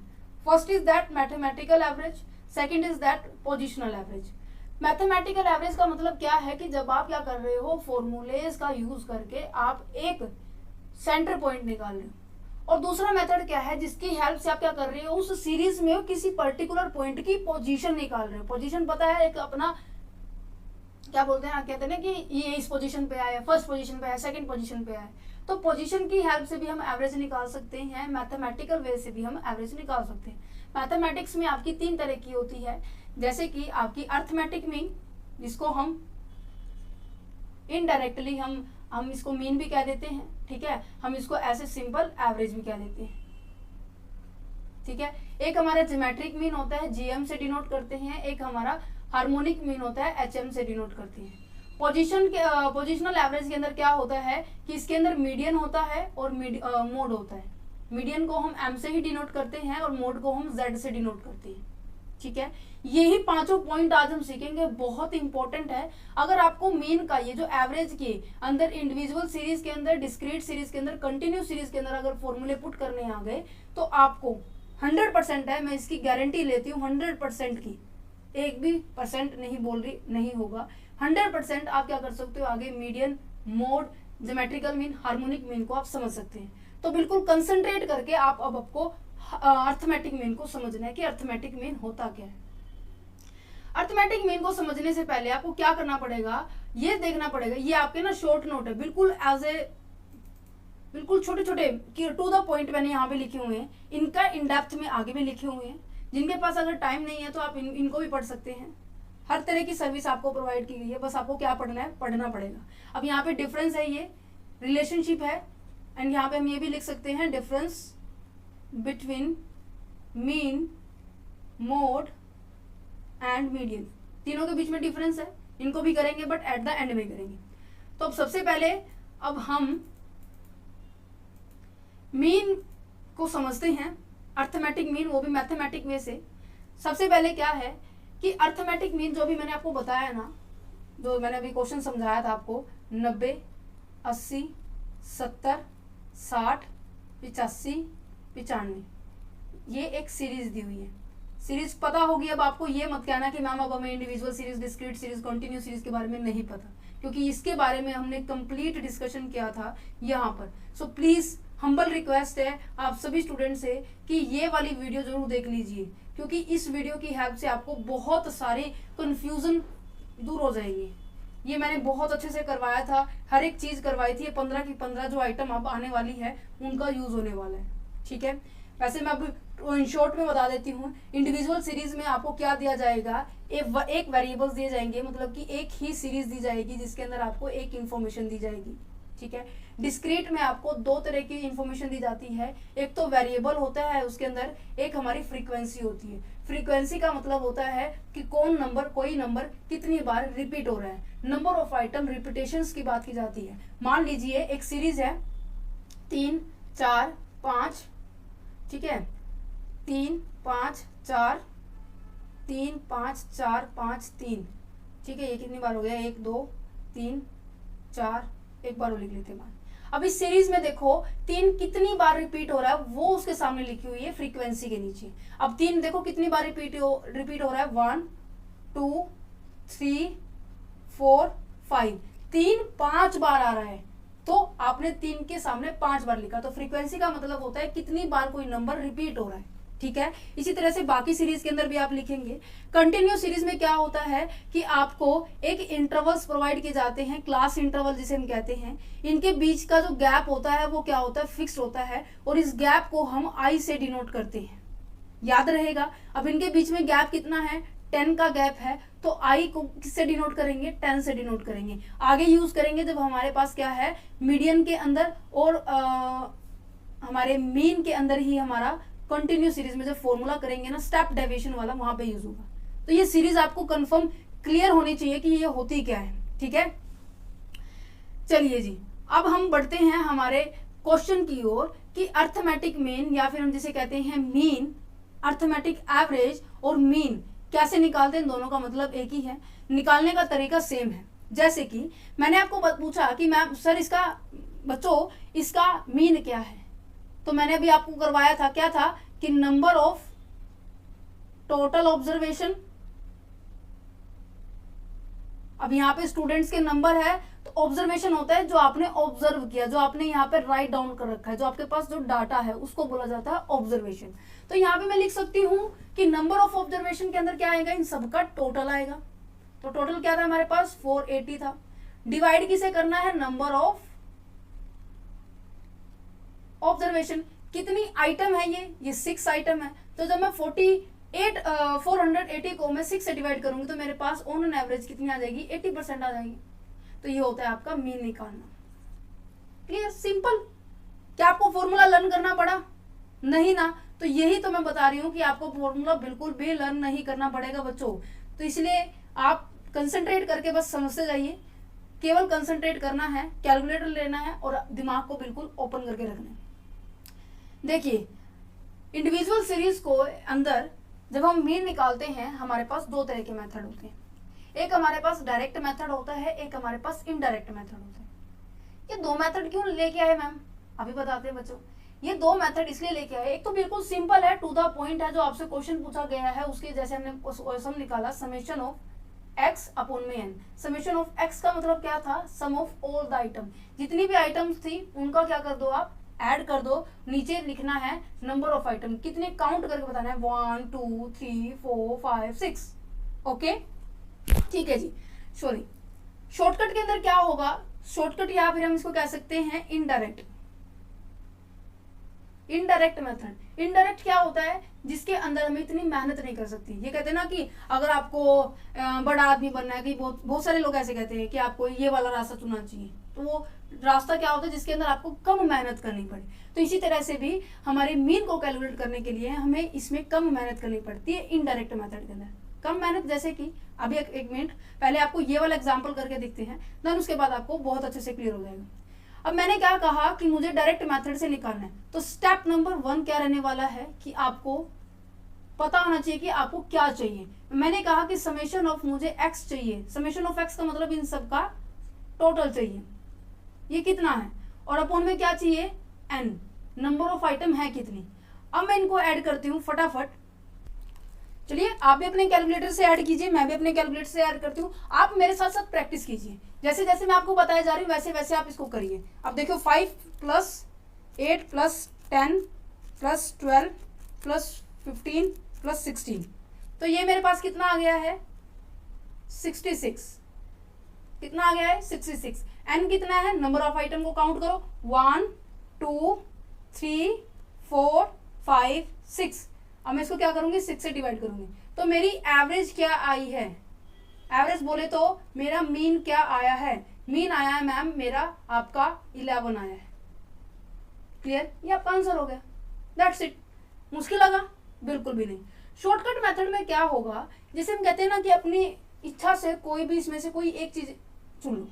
First is that mathematical average, second is that positional average. Mathematical average का मतलब क्या है कि जब आप क्या कर रहे हो, फॉर्मूलेज का यूज करके आप एक सेंटर पॉइंट निकाल रहे हो, और दूसरा मेथड क्या है, जिसकी हेल्प से आप क्या कर रहे हो, उस सीरीज में किसी पर्टिकुलर पॉइंट की पोजीशन निकाल रहे हो। पोजीशन पता है, एक अपना क्या बोलते हैं, कहते हैं ना कि ये इस पोजीशन पे आया, फर्स्ट पोजीशन पे आया, सेकंड पोजीशन पे आया। तो पोजीशन की हेल्प से भी हम एवरेज निकाल सकते हैं, मैथमेटिकल वे से भी हम एवरेज निकाल सकते हैं। मैथमेटिक्स में आपकी 3 तरह की होती है, जैसे कि आपकी अर्थमेटिक मीन, जिसको हम इनडायरेक्टली हम इसको मीन भी कह देते हैं। ठीक है, हम इसको ऐसे सिंपल एवरेज भी कह देते हैं। ठीक है, एक हमारा ज्योमेट्रिक मीन होता है, जीएम से डिनोट करते हैं, एक हमारा हार्मोनिक मीन होता है, एचएम से डिनोट करते हैं। पोजिशनल एवरेज के अंदर क्या होता है कि इसके अंदर मीडियन होता है और मोड होता है। मीडियन को हम एम से ही डिनोट करते हैं और मोड को हम जेड से डिनोट करते हैं। ठीक है, यही पांचों पॉइंट आज हम सीखेंगे, बहुत इंपॉर्टेंट है। अगर आपको मीन का ये जो एवरेज के अंदर इंडिविजुअल सीरीज के अंदर, डिस्क्रीट सीरीज के अंदर, कंटिन्यूस सीरीज के अंदर अगर फॉर्मूले पुट करने आ गए तो आपको 100% है, मैं इसकी गारंटी लेती हूँ 100% की, एक भी परसेंट नहीं बोल रही, नहीं होगा, 100% आप क्या कर सकते हो आगे median, mode, geometrical mean, harmonic mean को आप समझ सकते हैं। तो बिल्कुल कंसंट्रेट करके आप अब आपको अर्थमेटिक मीन को समझना है कि अर्थमेटिक मीन होता क्या है। अर्थमेटिक मीन को समझने से पहले आपको क्या करना पड़ेगा, ये देखना पड़ेगा, ये आपके ना शॉर्ट नोट है, बिल्कुल एज ए बिल्कुल छोटे छोटे टू द पॉइंट मैंने यहाँ पे लिखे हुए हैं, इनका इन डेप्थ में आगे भी लिखे हुए हैं। जिनके पास अगर टाइम नहीं है तो आप इनको भी पढ़ सकते हैं। हर तरह की सर्विस आपको प्रोवाइड की गई है, बस आपको क्या पढ़ना है, पढ़ना पड़ेगा। अब यहाँ पे डिफरेंस है, ये रिलेशनशिप है, एंड यहाँ पे हम ये भी लिख सकते हैं difference between mean, mode and median, तीनों के बीच में डिफरेंस है, इनको भी करेंगे बट एट द एंड में करेंगे। तो अब सबसे पहले अब हम मीन को समझते हैं, अर्थमेटिक मीन, वो भी मैथमेटिक वे से। सबसे पहले क्या है कि अर्थमेटिक मीन जो भी मैंने आपको बताया ना, जो मैंने अभी क्वेश्चन समझाया था आपको, 90, 80, 70, 60, 85, 95, ये एक सीरीज दी हुई है। सीरीज पता होगी अब आपको, ये मत कहना कि मैम अब हमें individual series, discrete series, continuous series के बारे में नहीं पता, क्योंकि इसके बारे में हमने कंप्लीट डिस्कशन किया था यहाँ पर। सो प्लीज हम्बल रिक्वेस्ट है आप सभी स्टूडेंट से कि ये वाली वीडियो जरूर देख लीजिए, क्योंकि इस वीडियो की हेल्प से आपको बहुत सारी कंफ्यूजन दूर हो जाएगी। ये मैंने बहुत अच्छे से करवाया था, हर एक चीज करवाई थी। 15 की 15 जो आइटम अब आने वाली है उनका यूज होने वाला है। ठीक है, वैसे मैं अब इन शॉर्ट में बता देती हूँ। इंडिविजुअल सीरीज में आपको क्या दिया जाएगा, एक वेरिएबल्स दिए जाएंगे, मतलब कि एक ही सीरीज दी जाएगी जिसके अंदर आपको एक इंफॉर्मेशन दी जाएगी। ठीक है, डिस्क्रीट में आपको दो तरह की इंफॉर्मेशन दी जाती है, एक तो वेरिएबल होता है उसके अंदर, एक हमारी फ्रीक्वेंसी होती है। फ्रीक्वेंसी का मतलब होता है कि कौन नंबर, कोई नंबर कितनी बार रिपीट हो रहा है, नंबर ऑफ आइटम रिपीटेशंस की बात की जाती है। मान लीजिए एक सीरीज है 3, 4, 5, ठीक है, 3, 5, 4, 3, 5, 4, 5, 3, ठीक है, ये कितनी बार हो गया, 1, 2, 3, 4, एक बार वो लिख लेते हैं। अब इस सीरीज में देखो 3 कितनी बार रिपीट हो रहा है, वो उसके सामने लिखी हुई है फ्रीक्वेंसी के नीचे। अब 3 देखो कितनी बार रिपीट हो रहा है, 1, 2, 3, 4, 5, 3 5 बार आ रहा है, तो आपने 3 के सामने 5 बार लिखा, तो फ्रीक्वेंसी का मतलब होता है कितनी बार कोई नंबर रिपीट हो रहा है। ठीक है, इसी तरह से बाकी सीरीज के अंदर भी आप लिखेंगे। कंटिन्यूस सीरीज में क्या होता है कि आपको एक इंटरवल्स प्रोवाइड किए जाते हैं, क्लास इंटरवल जिसे हम कहते हैं। इनके बीच का जो गैप होता है वो क्या होता है, फिक्स्ड होता है, और इस गैप को हम आई से डिनोट करते हैं, याद रहेगा। अब इनके बीच में गैप कितना है, 10 का गैप है, तो आई को किससे डिनोट करेंगे, 10 से डिनोट करेंगे। आगे यूज करेंगे जब हमारे पास क्या है, मीडियन के अंदर और हमारे मीन के अंदर ही हमारा कंटिन्यू सीरीज में जब फॉर्मूला करेंगे ना, स्टेप डेविएशन वाला, वहां पे यूज होगा। तो ये सीरीज आपको कंफर्म क्लियर होनी चाहिए कि ये होती क्या है। ठीक है, चलिए जी, अब हम बढ़ते हैं हमारे क्वेश्चन की ओर कि अर्थमेटिक मीन, या फिर हम जिसे कहते हैं मीन, अर्थमेटिक एवरेज और मीन कैसे निकालते हैं, दोनों का मतलब एक ही है, निकालने का तरीका सेम है। जैसे कि मैंने आपको पूछा कि मैम सर इसका, बच्चों इसका मीन क्या है, तो मैंने अभी आपको करवाया था, क्या था कि नंबर ऑफ टोटल ऑब्जर्वेशन। अब यहाँ पे स्टूडेंट्स के नंबर है, तो ऑब्जर्वेशन होता है जो आपने ऑब्जर्व किया, जो आपने यहाँ पे राइट डाउन कर रखा है, जो आपके पास जो डाटा है उसको बोला जाता है ऑब्जर्वेशन। तो यहाँ पे मैं लिख सकती हूँ कि नंबर ऑफ ऑब्जर्वेशन के अंदर क्या आएगा, इन सबका टोटल आएगा। तो टोटल क्या था हमारे पास, 480 था। डिवाइड किसे करना है, नंबर ऑफ ऑब्जर्वेशन, कितनी आइटम है ये 6 आइटम है। तो जब मैं 480 को मैं 6 से डिवाइड करूंगी तो मेरे पास ऑन एन एवरेज कितनी आ जाएगी, 80% आ जाएगी। तो ये होता है आपका मीन निकालना। Clear, simple. क्या आपको फॉर्मूला लर्न करना पड़ा, नहीं ना, तो यही तो मैं बता रही हूँ कि आपको फॉर्मूला बिल्कुल भी लर्न नहीं करना पड़ेगा बच्चों। तो इसलिए आप कंसंट्रेट करके बस समझते जाइए। केवल कंसंट्रेट करना है, कैलकुलेटर लेना है और दिमाग को बिल्कुल ओपन करके रखना है। देखिए इंडिविजुअल सीरीज को अंदर जब हम मीन निकालते हैं हमारे पास दो तरह के मेथड होते हैं। एक हमारे पास डायरेक्ट मेथड होता है, एक हमारे पास इनडायरेक्ट मेथड होता है। ये दो मेथड क्यों लेके आए मैम, अभी बताते हैं बच्चों। ये दो मेथड इसलिए लेके आए, एक तो बिल्कुल सिंपल है, टू द पॉइंट है, जो आपसे क्वेश्चन पूछा गया है उसके जैसे हमने सम निकाला, समेशन ऑफ x अपॉन में n। समेशन ऑफ x का मतलब क्या था, सम ऑफ ऑल द आइटम, जितनी भी आइटम्स थी उनका क्या कर दो आप, ऐड कर दो। नीचे लिखना है नंबर ऑफ आइटम, कितने काउंट करके बताना है, 1 2 3 4 5 6। ओके ठीक है जी। सॉरी, शॉर्टकट के अंदर क्या होगा, शॉर्टकट या फिर हम इसको कह सकते हैं इनडायरेक्ट। इनडायरेक्ट मेथड, इनडायरेक्ट क्या होता है, जिसके अंदर हमें इतनी मेहनत नहीं कर सकती। ये कहते हैं ना कि अगर आपको बड़ा आदमी बनना है, कि बहुत सारे लोग ऐसे कहते हैं कि आपको ये वाला रास्ता चुनना चाहिए, तो वो रास्ता क्या होता है जिसके अंदर आपको कम मेहनत करनी पड़े। तो इसी तरह से भी हमारे मीन को कैलकुलेट करने के लिए हमें इसमें कम मेहनत करनी पड़ती है इनडायरेक्ट मेथड के अंदर। कम मेहनत जैसे कि अभी एक मिनट पहले आपको ये वाला एग्जाम्पल करके देखते हैं, देन उसके बाद आपको बहुत अच्छे से क्लियर हो जाएगा। अब मैंने क्या कहा कि मुझे डायरेक्ट मेथड से निकालना है, तो स्टेप नंबर 1 क्या रहने वाला है कि आपको पता होना चाहिए कि आपको क्या चाहिए। मैंने कहा कि समेशन ऑफ मुझे x चाहिए, समेशन ऑफ x का मतलब इन सब का टोटल चाहिए, ये कितना है, और अपॉन में क्या चाहिए, n, नंबर ऑफ आइटम है कितनी। अब मैं इनको ऐड करती हूँ फटाफट। चलिए आप भी अपने कैलकुलेटर से ऐड कीजिए, मैं भी अपने कैलकुलेटर से ऐड करती हूँ, आप मेरे साथ साथ प्रैक्टिस कीजिए। जैसे जैसे मैं आपको बताया जा रही हूँ वैसे वैसे आप इसको करिए। अब देखो 5 + 8 + 10 + 12 + 15 + 16, तो ये मेरे पास कितना आ गया है, 66। कितना आ गया है, 66। एन कितना है, नंबर ऑफ आइटम को काउंट करो, 1 2 3 4 5 6। अब मैं इसको क्या करूंगी, 6 से डिवाइड करूंगी, तो मेरी एवरेज क्या आई है, एवरेज बोले तो मेरा मीन क्या आया है, मीन आया है मैम मेरा आपका 11 आया है। क्लियर, ये आपका आंसर हो गया, दैट्स इट। मुश्किल लगा, बिल्कुल भी नहीं। शॉर्टकट मेथड में क्या होगा, जैसे हम कहते हैं ना कि अपनी इच्छा से कोई भी इसमें से कोई एक चीज चुन लो,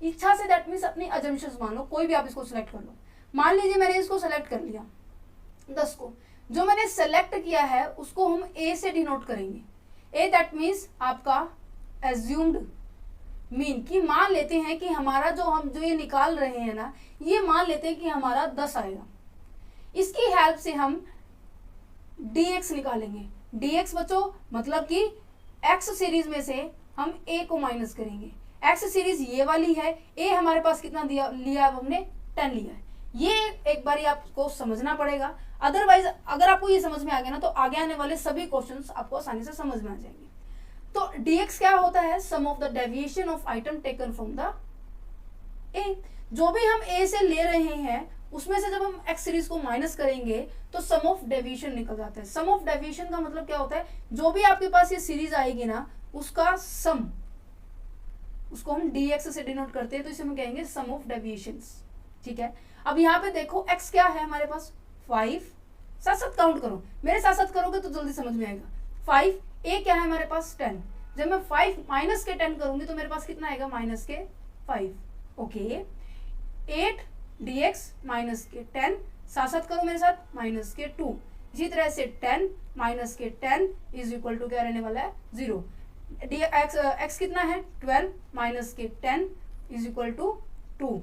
इच्छा से, दैट मीन्स अपनी अजम्पशंस मान लो, कोई भी आप इसको सिलेक्ट कर लो। मान लीजिए मैंने इसको सेलेक्ट कर लिया 10 को, जो मैंने सेलेक्ट किया है उसको हम ए से डिनोट करेंगे। ए दैट मीन्स आपका एज्यूम्ड मीन, की मान लेते हैं कि हमारा जो ये निकाल रहे हैं ना, ये मान लेते हैं कि हमारा 10 आएगा। इसकी हेल्प से हम dx निकालेंगे। dx बच्चों मतलब कि x सीरीज में से हम a को माइनस करेंगे। x सीरीज ये वाली है, a हमारे पास कितना लिया हमने, 10 लिया है। ये एक बार आपको समझना पड़ेगा, अदरवाइज अगर आपको ये समझ में आ गया ना तो आगे आने वाले सभी क्वेश्चंस आपको आसानी से समझ में आ जाएंगे। तो dx क्या होता है, sum of the deviation of item taken from the a। जो भी हम a से ले रहे हैं उसमें से जब हम x सीरीज को माइनस करेंगे तो सम ऑफ डेविएशन निकल जाता है। सम ऑफ डेविएशन का मतलब क्या होता है, जो भी आपके पास ये सीरीज आएगी ना उसका सम, उसको हम dx से डिनोट करते हैं, तो इसे हम कहेंगे सम ऑफ डेविएशंस। ठीक है, अब यहाँ पे देखो x क्या है हमारे पास, 5, साथ साथ काउंट करो, मेरे साथ साथ करोगे तो जल्दी समझ में आएगा। 5, a क्या है हमारे पास 10, जब मैं 5 माइनस के 10 करूंगी तो मेरे पास कितना आएगा, माइनस के 5। ओके, 8 dx माइनस के 10, साथ साथ करो मेरे साथ, माइनस के 2। इसी तरह से 10 माइनस के 10 इज इक्वल टू क्या रहने वाला है, 0। x कितना है, 12 माइनस के 10 इज इक्वल टू 2।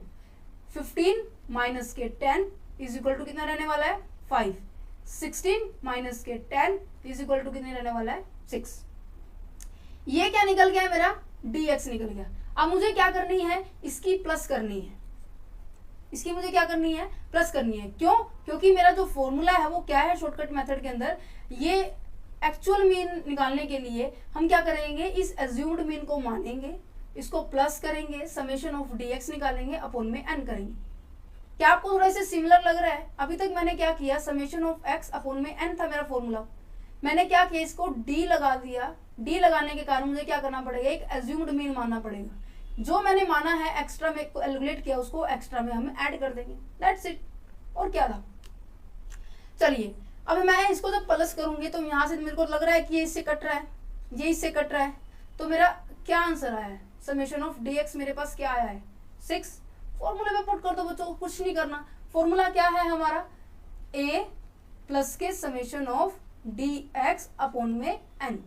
15 माइनस के 10 इज इक्वल टू कितना रहने वाला है, 5। 16 माइनस के 10 इज इक्वल टू कितने रहने वाला है, 6। ये क्या निकल गया है मेरा, dx निकल गया। अब मुझे क्या करनी है, इसकी प्लस करनी है, इसकी मुझे क्या करनी है, प्लस करनी है। क्यों, क्योंकि मेरा जो फॉर्मूला है वो क्या है शॉर्टकट मेथड के अंदर, ये एक्चुअल मीन निकालने के लिए हम क्या करेंगे, इस एज्यूम्ड मीन को मानेंगे, इसको प्लस करेंगे, समेशन ऑफ dx निकालेंगे, अपॉन में n करेंगे। क्या आपको थोड़ा से सिमिलर लग रहा है? अभी तक मैंने क्या किया, समेशन ऑफ x अपॉन में n था मेरा फॉर्मूला, मैंने क्या किया, इसको d लगा दिया। d लगाने के कारण मुझे क्या करना पड़ेगा, एक एज्यूम्ड मीन मानना पड़ेगा। जो मैंने माना है एक्स्ट्रा में कैलकुलेट किया, उसको एक्स्ट्रा में हम ऐड कर देंगे, दैट्स इट। और क्या था, चलिए अब मैं इसको जब प्लस करूंगी तो यहाँ से मेरे को लग रहा है कि ये इससे कट रहा है, ये इससे कट रहा है, तो मेरा क्या आंसर आया है, समेशन ऑफ dx मेरे पास क्या आया है 6। फॉर्मूले में पुट कर दो बच्चों, कुछ नहीं करना। फॉर्मूला क्या है हमारा a प्लस के समेशन ऑफ dx अपॉन में n।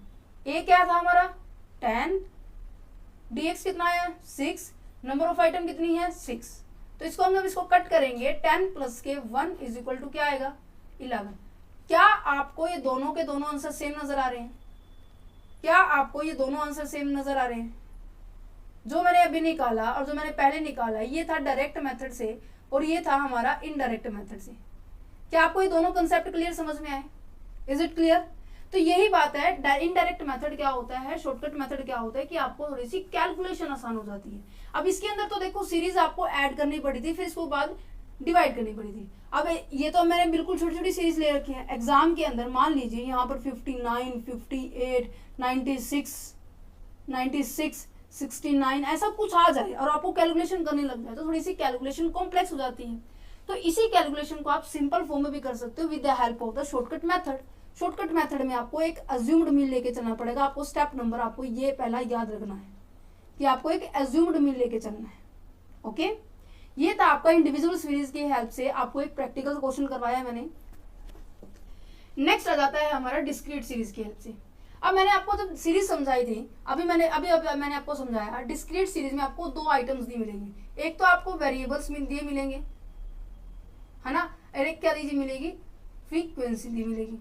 a क्या था हमारा 10, dx कितना है 6, नंबर ऑफ आइटम कितनी है 6। तो इसको हम जब इसको कट करेंगे 10 प्लस के 1 इज इक्वल टू क्या आएगा 11। क्या आपको ये दोनों के दोनों आंसर सेम नजर आ रहे हैं? क्या आपको ये दोनों आंसर सेम नजर आ रहे हैं? जो मैंने अभी निकाला और जो मैंने पहले निकाला ये था डायरेक्ट मेथड से और ये था हमारा इनडायरेक्ट मेथड से। क्या आपको ये दोनों कंसेप्ट क्लियर समझ में आए? Is it clear? तो यही बात है, इनडायरेक्ट मेथड क्या होता है, शॉर्टकट मेथड क्या होता है कि आपको थोड़ी सी कैलकुलेशन आसान हो जाती है। अब इसके अंदर तो देखो सीरीज आपको ऐड करनी पड़ी थी, फिर इसके बाद डिवाइड करनी पड़ी थी। अब ये तो मैंने बिल्कुल छोटी छोटी सीरीज ले रखी है। एग्जाम के अंदर मान लीजिए यहाँ पर 59, 58, 96, 96, 69 ऐसा कुछ आ जाए और आपको कैलकुलेशन करने लग जाए तो थोड़ी सी कैलकुलेशन कॉम्प्लेक्स हो जाती है। तो इसी कैलकुलेशन को आप सिंपल फॉर्म में भी कर सकते हो with the help of the shortcut method. Shortcut method में आपको एक अज्यूम्ड मीन लेके चलना पड़ेगा। आपको स्टेप नंबर आपको ये पहला याद रखना है कि आपको एक अज्यूम्ड मीन लेके चलना है। ओके, ये था आपका इंडिविजुअल सीरीज की हेल्प से आपको एक प्रैक्टिकल क्वेश्चन करवाया मैंने। नेक्स्ट आ जाता है हमारा डिस्क्रीट सीरीज की हेल्प से। अब मैंने आपको जब सीरीज समझाई थी, अभी मैंने आपको समझाया डिस्क्रीट सीरीज में आपको दो आइटम्स दी मिलेंगे। एक तो आपको वेरिएबल्स दिए मिलेंगे, है ना, और एक क्या दीजिए मिलेगी फ्रीक्वेंसी दी मिलेगी।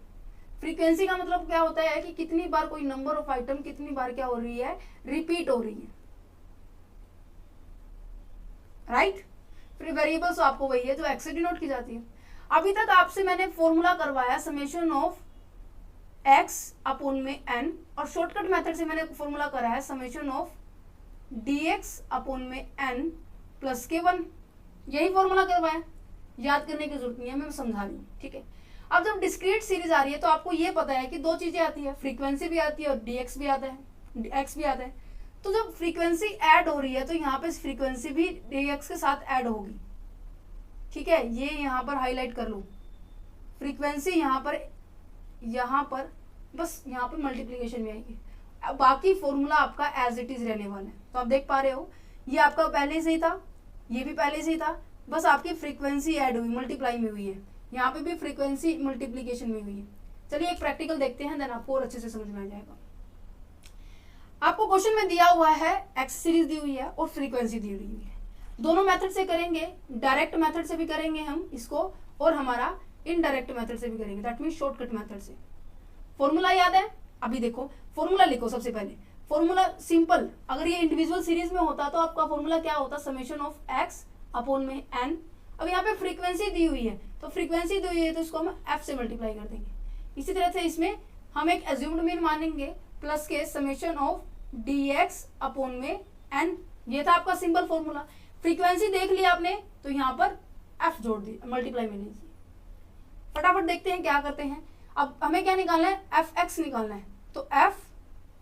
फ्रीक्वेंसी का मतलब क्या होता है कि कितनी बार कोई नंबर ऑफ आइटम कितनी बार क्या हो रही है, रिपीट हो रही है, राइट। फिर वेरिएबल्स आपको वही है जो एक्स से डिनोट की जाती है। अभी तक आपसे मैंने फॉर्मूला करवाया समेशन ऑफ एक्स अपॉन में एन, और शॉर्टकट मेथड से मैंने फॉर्मूला कराया समेशन ऑफ डीएक्स अपॉन में एन प्लस के 1। यही फॉर्मूला करवाया, याद करने की जरूरत नहीं है, मैं समझा रही हूँ, ठीक है। अब जब डिस्क्रीट सीरीज आ रही है तो आपको ये पता है कि दो चीजें आती है, फ्रीक्वेंसी भी आती है और डीएक्स भी आता है, एक्स भी आता है। तो जब फ्रीक्वेंसी ऐड हो रही है तो यहाँ पे फ्रीक्वेंसी भी डीएक्स के साथ ऐड होगी, ठीक है। ये यहाँ पर हाईलाइट कर लो, फ्रीक्वेंसी यहाँ पर बस यहाँ पर मल्टीप्लीकेशन में आएगी। अब बाकी फॉर्मूला आपका एज इट इज रहने वाला है। तो आप देख पा रहे हो ये आपका पहले से ही था, ये भी पहले से ही था, बस आपकी फ्रीक्वेंसी ऐड हुई, मल्टीप्लाई में हुई है। यहाँ पे भी फ्रीक्वेंसी मल्टीप्लीकेशन में हुई है। चलिए एक प्रैक्टिकल देखते हैं, देन आपको और अच्छे से समझ में आ जाएगा। आपको क्वेश्चन में दिया हुआ है एक्स सीरीज दी हुई है और फ्रीक्वेंसी दी हुई है। दोनों मेथड से करेंगे, डायरेक्ट मेथड से भी करेंगे हम इसको और हमारा इनडायरेक्ट मेथड से भी करेंगे, दैट मीन शॉर्टकट मेथड से। फॉर्मूला याद है? अभी देखो फॉर्मूला लिखो। सबसे पहले फॉर्मूला सिंपल, अगर ये इंडिविजुअल सीरीज में होता तो आपका फॉर्मूला क्या होता, समेशन ऑफ एक्स अपॉन में एन। अब यहाँ पे फ्रीक्वेंसी दी हुई है तो फ्रीक्वेंसी दी हुई है तो इसको हम एफ से मल्टीप्लाई कर देंगे। इसी तरह से इसमें हम एक एज्यूम्ड मीन मानेंगे प्लस के समेशन ऑफ डीएक्स अपॉन में एन। ये था आपका सिंपल फॉर्मूला। फ्रीक्वेंसी देख लिया आपने तो यहाँ पर एफ जोड़ दी, मल्टीप्लाई में लीजिए। फटाफट देखते हैं क्या करते हैं। अब हमें क्या निकालना है, एफ एक्स निकालना है। तो एफ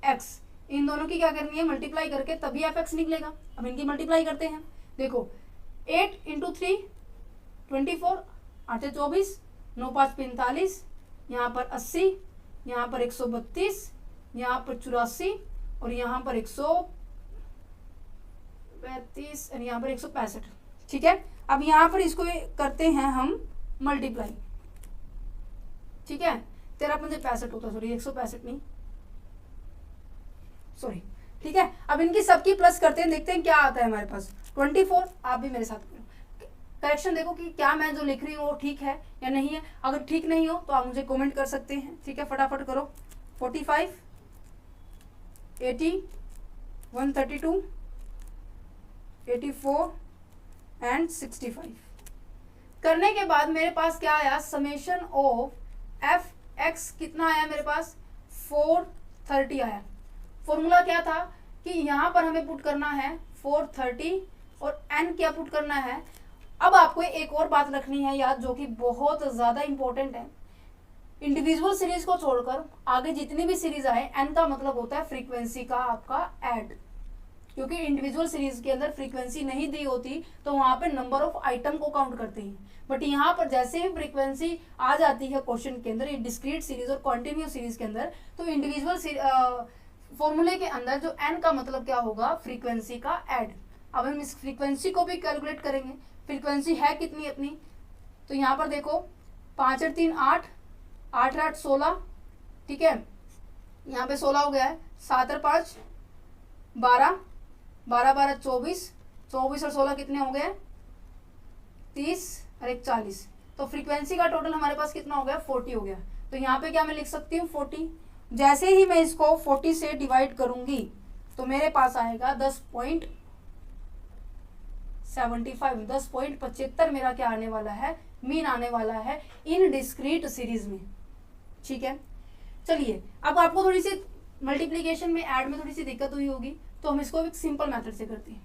एक्स इन दोनों की क्या करनी है, मल्टीप्लाई करके तभी एफ एक्स निकलेगा। अब इनकी मल्टीप्लाई करते हैं। देखो 8 × 3 24, 8 से 24, 9 5 45, यहाँ पर 80, यहाँ पर 132, यहाँ पर 84 और यहाँ पर 135 और यहाँ पर 165, ठीक है। अब यहाँ पर इसको करते हैं हम मल्टीप्लाई, ठीक है। 13 5 65 होता, सॉरी 165 नहीं, सॉरी, ठीक है। अब इनकी सबकी प्लस करते हैं, देखते हैं क्या आता है हमारे पास। 24, आप भी मेरे साथ करो, करेक्शन देखो कि क्या मैं जो लिख रही हूँ वो ठीक है या नहीं है। अगर ठीक नहीं हो तो आप मुझे कमेंट कर सकते हैं, ठीक है। फटाफट करो। 45, 80, 132, 84 एंड 65 करने के बाद मेरे पास क्या आया, समेशन ऑफ एफ एक्स कितना आया मेरे पास, 430 आया। फॉर्मूला क्या था कि यहाँ पर हमें पुट करना है 430 और एन क्या पुट करना है। अब आपको एक और बात रखनी है याद, जो कि बहुत ज्यादा इंपॉर्टेंट है। इंडिविजुअल सीरीज को छोड़कर आगे जितनी भी सीरीज आए, एन का मतलब होता है फ्रीक्वेंसी का आपका ऐड, क्योंकि इंडिविजुअल सीरीज के अंदर फ्रीक्वेंसी नहीं दी होती तो वहां पे नंबर ऑफ आइटम को काउंट करते हैं। बट यहाँ पर जैसे ही फ्रीक्वेंसी आ जाती है क्वेश्चन के अंदर, ये डिस्क्रीट सीरीज और कॉन्टिन्यूस सीरीज के अंदर, तो इंडिविजुअल फॉर्मूले के अंदर जो n का मतलब क्या होगा, फ्रीक्वेंसी का ऐड। अब हम इस फ्रीक्वेंसी को भी कैलकुलेट करेंगे। फ्रीक्वेंसी है कितनी अपनी, तो यहाँ पर देखो 5 और 3 8, 8 और 8 16, ठीक है, यहाँ पे 16 हो गया है, 7 और 5 12, 12 12 24, 24 और 16 कितने हो गए 30 और 1 40। तो फ्रीक्वेंसी का टोटल हमारे पास कितना हो गया 40 हो गया। तो यहाँ पे क्या मैं लिख सकती हूँ 40। जैसे ही मैं इसको 40 से डिवाइड करूंगी तो मेरे पास आएगा 10.75, 10.75 मेरा क्या आने वाला है, मीन आने वाला है इन डिस्क्रीट सीरीज में। ठीक है, चलिए अब आपको थोड़ी सी मल्टीप्लीकेशन में ऐड में थोड़ी सी दिक्कत हुई होगी, तो हम इसको एक सिंपल मेथड से करते हैं।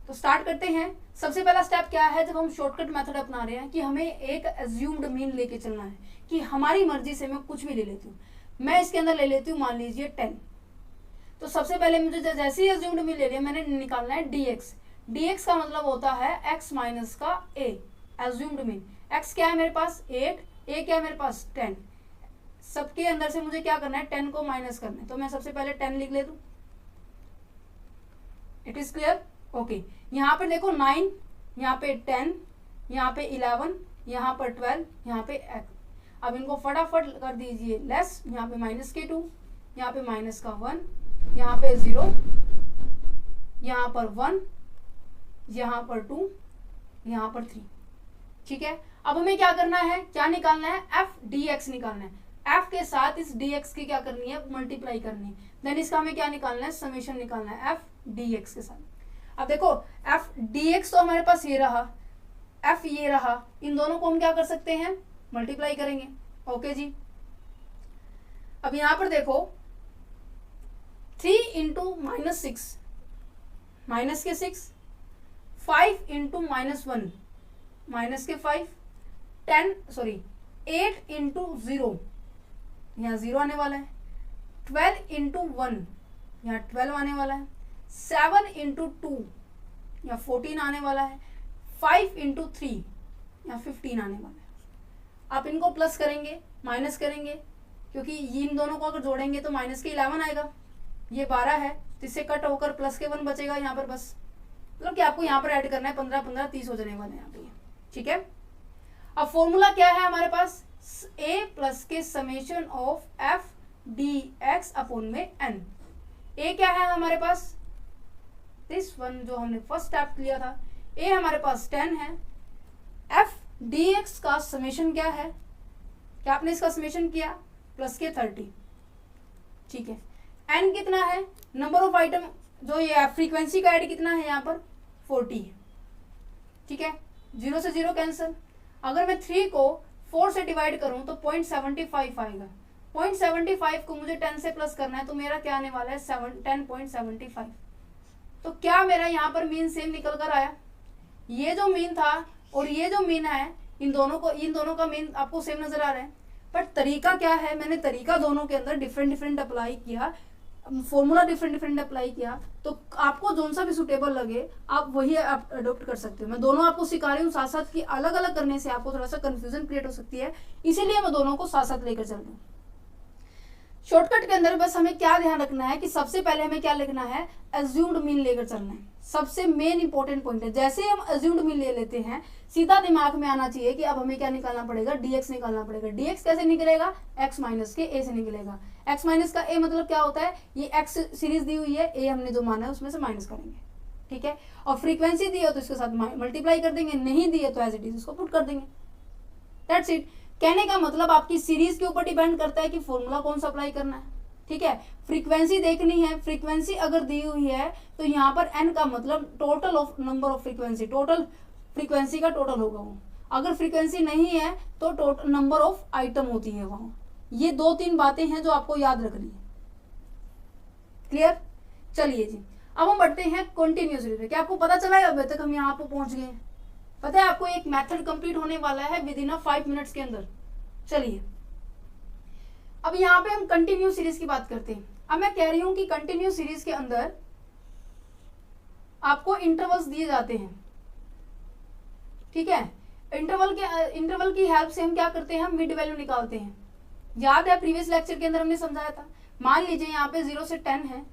तो स्टार्ट करते हैं। सबसे पहला स्टेप क्या है, जब हम शॉर्टकट मेथड अपना रहे हैं कि हमें एक एज्यूम्ड मीन लेके चलना है, कि हमारी मर्जी से मैं कुछ भी ले लेती हूँ। मैं इसके अंदर ले लेती हूँ मान लीजिए 10। तो सबसे पहले मुझे जैसे ही एज्यूम्ड मीन ले लिया, मैंने निकालना है dx। dx का मतलब होता है x माइनस का a, एज्यूम्ड मीन। x क्या है मेरे पास 8, a क्या है मेरे पास 10। सबके अंदर से मुझे क्या करना है 10 को माइनस करना है, तो मैं सबसे पहले 10 लिख ले दूं। It is clear, okay. यहाँ पे देखो 9, यहाँ पे 10, यहाँ पे 11, यहाँ पर 12, यहाँ पे x। अब इनको फटाफट कर दीजिए लेस। यहाँ पे माइनस के 2, यहाँ पे माइनस का 1, यहाँ पे 0, यहाँ पर 1, यहाँ पर 2, यहाँ पर 3। ठीक है, अब हमें क्या करना है, क्या निकालना है, एफ डी एक्स निकालना है। एफ के साथ इस डी एक्स की क्या करनी है, मल्टीप्लाई करनी है। देन इसका हमें क्या निकालना है, समेशन निकालना है एफ डी एक्स के साथ। अब देखो एफ डी एक्स तो हमारे पास ये रहा, एफ ये रहा, इन दोनों को हम क्या कर सकते हैं, मल्टीप्लाई करेंगे। ओके जी, अब यहां पर देखो 3 इंटू माइनस 6, माइनस के 6, 5 इंटू माइनस 1, माइनस के 5, 8 इंटू 0, यहाँ 0 आने वाला है, 12 इंटू 1, यहाँ 12 आने वाला है, 7 इंटू 2, यहाँ 14 आने वाला है, 5 इंटू 3, यहाँ 15 आने वाला है। आप इनको प्लस करेंगे, माइनस करेंगे, क्योंकि इन दोनों को अगर जोड़ेंगे तो माइनस के 11 आएगा, ये 12 है, इससे कट होकर प्लस के 1 बचेगा यहाँ पर बस। मतलब कि आपको यहाँ पर ऐड करना है 15 15 30 हो जाने वाले हैं यहाँ पे। ठीक है, अब फॉर्मूला क्या है हमारे पास, a प्लस के summation of f dx upon में n। a क्या है हमारे पास, दिस वन जो हमने फर्स्ट स्टेप लिया था, a हमारे पास 10 है, f dx का समेशन क्या है, क्या आपने इसका समेशन किया, प्लस के 30। ठीक है, n कितना है, नंबर ऑफ आइटम जो ये फ्रीक्वेंसी का ऐड कितना है यहाँ पर 40 है। ठीक है, 0 से 0 कैंसिल। अगर मैं 3 को 4 से डिवाइड करूं तो 0.75 आएगा। 0.75 को मुझे 10 से प्लस करना है, तो मेरा क्या आने वाला है 10.75। तो क्या मेरा यहाँ पर मीन सेम निकल कर आया, ये जो मीन था और ये जो मीन है, इन दोनों का मीन आपको सेम नजर आ रहा है। बट तरीका क्या है, मैंने तरीका दोनों के अंदर डिफरेंट अप्लाई किया, फॉर्मूला डिफरेंट अप्लाई किया, तो आपको जोन सा भी सुटेबल लगे आप वही आप अडोप्ट कर सकते हो। मैं दोनों आपको सिखा रही हूँ साथ साथ, कि अलग अलग करने से आपको थोड़ा सा कंफ्यूजन क्रिएट हो सकती है, इसीलिए मैं दोनों को साथ साथ लेकर चल रही हूँ। शॉर्टकट के अंदर बस हमें क्या ध्यान रखना है कि सबसे पहले हमें क्या लिखना है, एज्यूम्ड मीन लेकर चलना है। सबसे मेन इंपॉर्टेंट पॉइंट है, जैसे ही हम एज्यूम्ड मीन ले लेते हैं सीधा दिमाग में आना चाहिए कि अब हमें क्या निकालना पड़ेगा, dx निकालना पड़ेगा। dx कैसे निकलेगा, x माइनस के a से निकलेगा। x माइनस का a मतलब क्या होता है, ये x सीरीज दी हुई है, a हमने जो माना है उसमें से माइनस करेंगे। ठीक है, और फ्रीक्वेंसी दी हो तो इसके साथ मल्टीप्लाई कर देंगे, नहीं दी है तो एज इट इज इसको पुट कर देंगे। That's it. कहने का मतलब आपकी सीरीज के ऊपर डिपेंड करता है कि फॉर्मूला कौन सा अप्लाई करना है। ठीक है, फ्रीक्वेंसी देखनी है, फ्रीक्वेंसी अगर दी हुई है तो यहाँ पर n का मतलब total of number of frequency, total frequency का टोटल होगा वो। अगर फ्रीक्वेंसी नहीं है तो टोटल नंबर ऑफ आइटम होती है वहां। ये 2-3 बातें हैं जो आपको याद रखनी है। क्लियर, चलिए जी अब हम बढ़ते हैं कंटिन्यूअस सीरीज में। क्या आपको पता चला है अभी तक हम यहाँ पर पहुंच गए, पता है आपको एक मेथड कंप्लीट होने वाला है विद इन 5 मिनट्स के अंदर। चलिए अब यहाँ पे हम कंटिन्यू सीरीज की बात करते हैं। अब मैं कह रही हूं कि कंटिन्यू सीरीज के अंदर आपको इंटरवल्स दिए जाते हैं। ठीक है, इंटरवल की हेल्प से हम क्या करते हैं, हम मिड वैल्यू निकालते हैं। याद है प्रीवियस लेक्चर के अंदर हमने समझाया था, मान लीजिए यहाँ पे 0 से 10 है,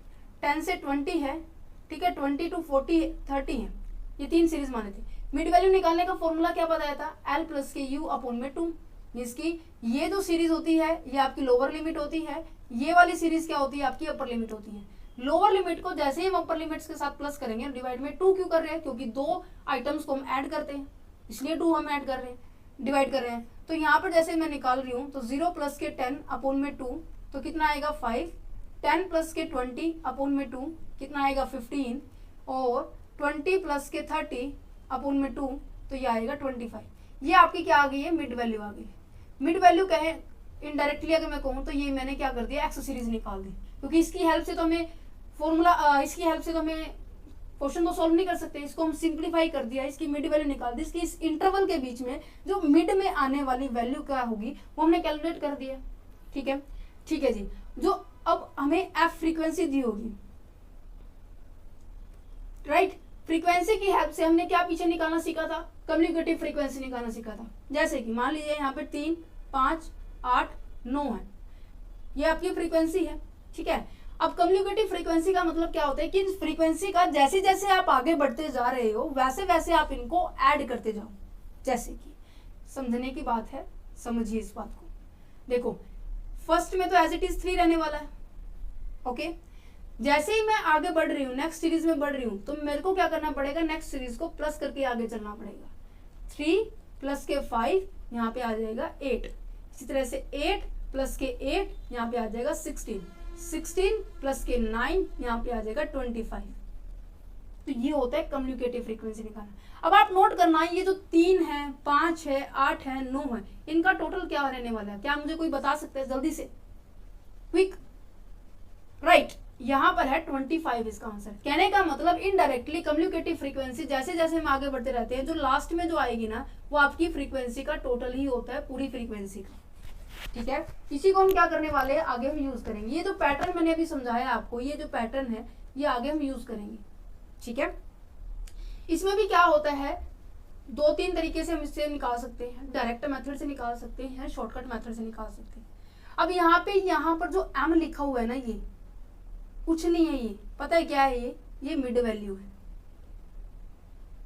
10 से 20 है, ठीक है, 20 to 40 30 है, ये 3 सीरीज माने थे। मिड वैल्यू निकालने का फॉर्मूला क्या बताया था, L प्लस के U अपॉन में 2। इसकी ये जो सीरीज होती है ये आपकी लोअर लिमिट होती है, ये वाली सीरीज क्या होती है, आपकी अपर लिमिट होती है। लोअर लिमिट को जैसे ही हम अपर लिमिट्स के साथ प्लस करेंगे, डिवाइड में 2 क्यों कर रहे हैं, क्योंकि 2 आइटम्स को हम ऐड करते हैं, इसलिए 2 हम ऐड कर रहे हैं, डिवाइड कर रहे हैं। तो यहाँ पर जैसे मैं निकाल रही हूँ, तो 0 प्लस के 10 अपॉन में 2 तो कितना आएगा 5, 10 प्लस के 20 अपॉन में 2 कितना आएगा 15, और 20 प्लस के 30 अपॉन में 2 तो ये आएगा 25। ये आपकी क्या आ गई है, मिड वैल्यू आ गई। मिड वैल्यू कहें इनडायरेक्टली अगर मैं कहूँ तो ये मैंने क्या कर दिया, एक्स सीरीज निकाल दी, क्योंकि इसकी हेल्प से तो हमें फॉर्मूला, इसकी हेल्प से तो हमें क्वेश्चन तो सॉल्व नहीं कर सकते, इसको हम सिंप्लीफाई कर दिया, इसकी मिड वैल्यू निकाल दी, इसकी इस इंटरवल के बीच में जो मिड में आने वाली वैल्यू क्या होगी वो हमने कैलकुलेट कर दिया। ठीक है, ठीक है जी। जो अब हमें एफ फ्रीक्वेंसी दी होगी, राइट, फ्रीक्वेंसी की हेल्प से हमने क्या पीछे निकालना सीखा था, कम्युनिकेटिव फ्रीक्वेंसी निकालना सीखा था। जैसे कि मान लीजिए यहाँ पे 3, 5, 8, 9 है, ये आपकी फ्रीक्वेंसी है, ठीक है। अब कम्युनिकेटिव फ्रीक्वेंसी का मतलब क्या होता है कि फ्रीक्वेंसी का जैसे जैसे आप आगे बढ़ते जा रहे हो वैसे वैसे आप इनको ऐड करते जाओ। जैसे कि समझने की बात है, समझिए इस बात को। देखो फर्स्ट में तो एज इट इज 3 रहने वाला है, ओके। जैसे ही मैं आगे बढ़ रही हूँ, नेक्स्ट सीरीज में बढ़ रही हूँ, तो मेरे को क्या करना पड़ेगा, नेक्स्ट सीरीज को प्लस करके आगे चलना पड़ेगा। 3 प्लस के 5 यहाँ पे आ जाएगा 8, इसी तरह से 8 प्लस के 8 यहाँ पे आ जाएगा 16, 16 प्लस के 9 यहाँ पे आ जाएगा 25। तो ये होता है कम्युनिकेटिव फ्रीक्वेंसी निकालना। अब आप नोट करना, ये जो 3 है, 5 है, 8 है, 9 है, इनका टोटल क्या रहने वाला है, क्या मुझे कोई बता सकता है जल्दी से, क्विक, राइट, यहाँ पर है 25 इसका आंसर। कहने का मतलब इनडायरेक्टली कम्युनिकेटिव फ्रीक्वेंसी जैसे जैसे हम आगे बढ़ते रहते हैं, जो लास्ट में जो आएगी ना वो आपकी फ्रीक्वेंसी का टोटल ही होता है, पूरी फ्रीक्वेंसी का। ठीक है, इसी को हम क्या करने वाले हैं, आगे हम यूज करेंगे। ये जो पैटर्न मैंने अभी समझाया आपको, ये जो पैटर्न है ये आगे हम यूज करेंगे। ठीक है, इसमें भी क्या होता है, 2-3 तरीके से हम इससे निकाल सकते हैं, डायरेक्ट मेथड से निकाल सकते हैं, शॉर्टकट मेथड से निकाल सकते हैं। अब यहाँ पर जो एम लिखा हुआ है ना, ये कुछ नहीं है, ये पता है क्या है, ये मिड वैल्यू है।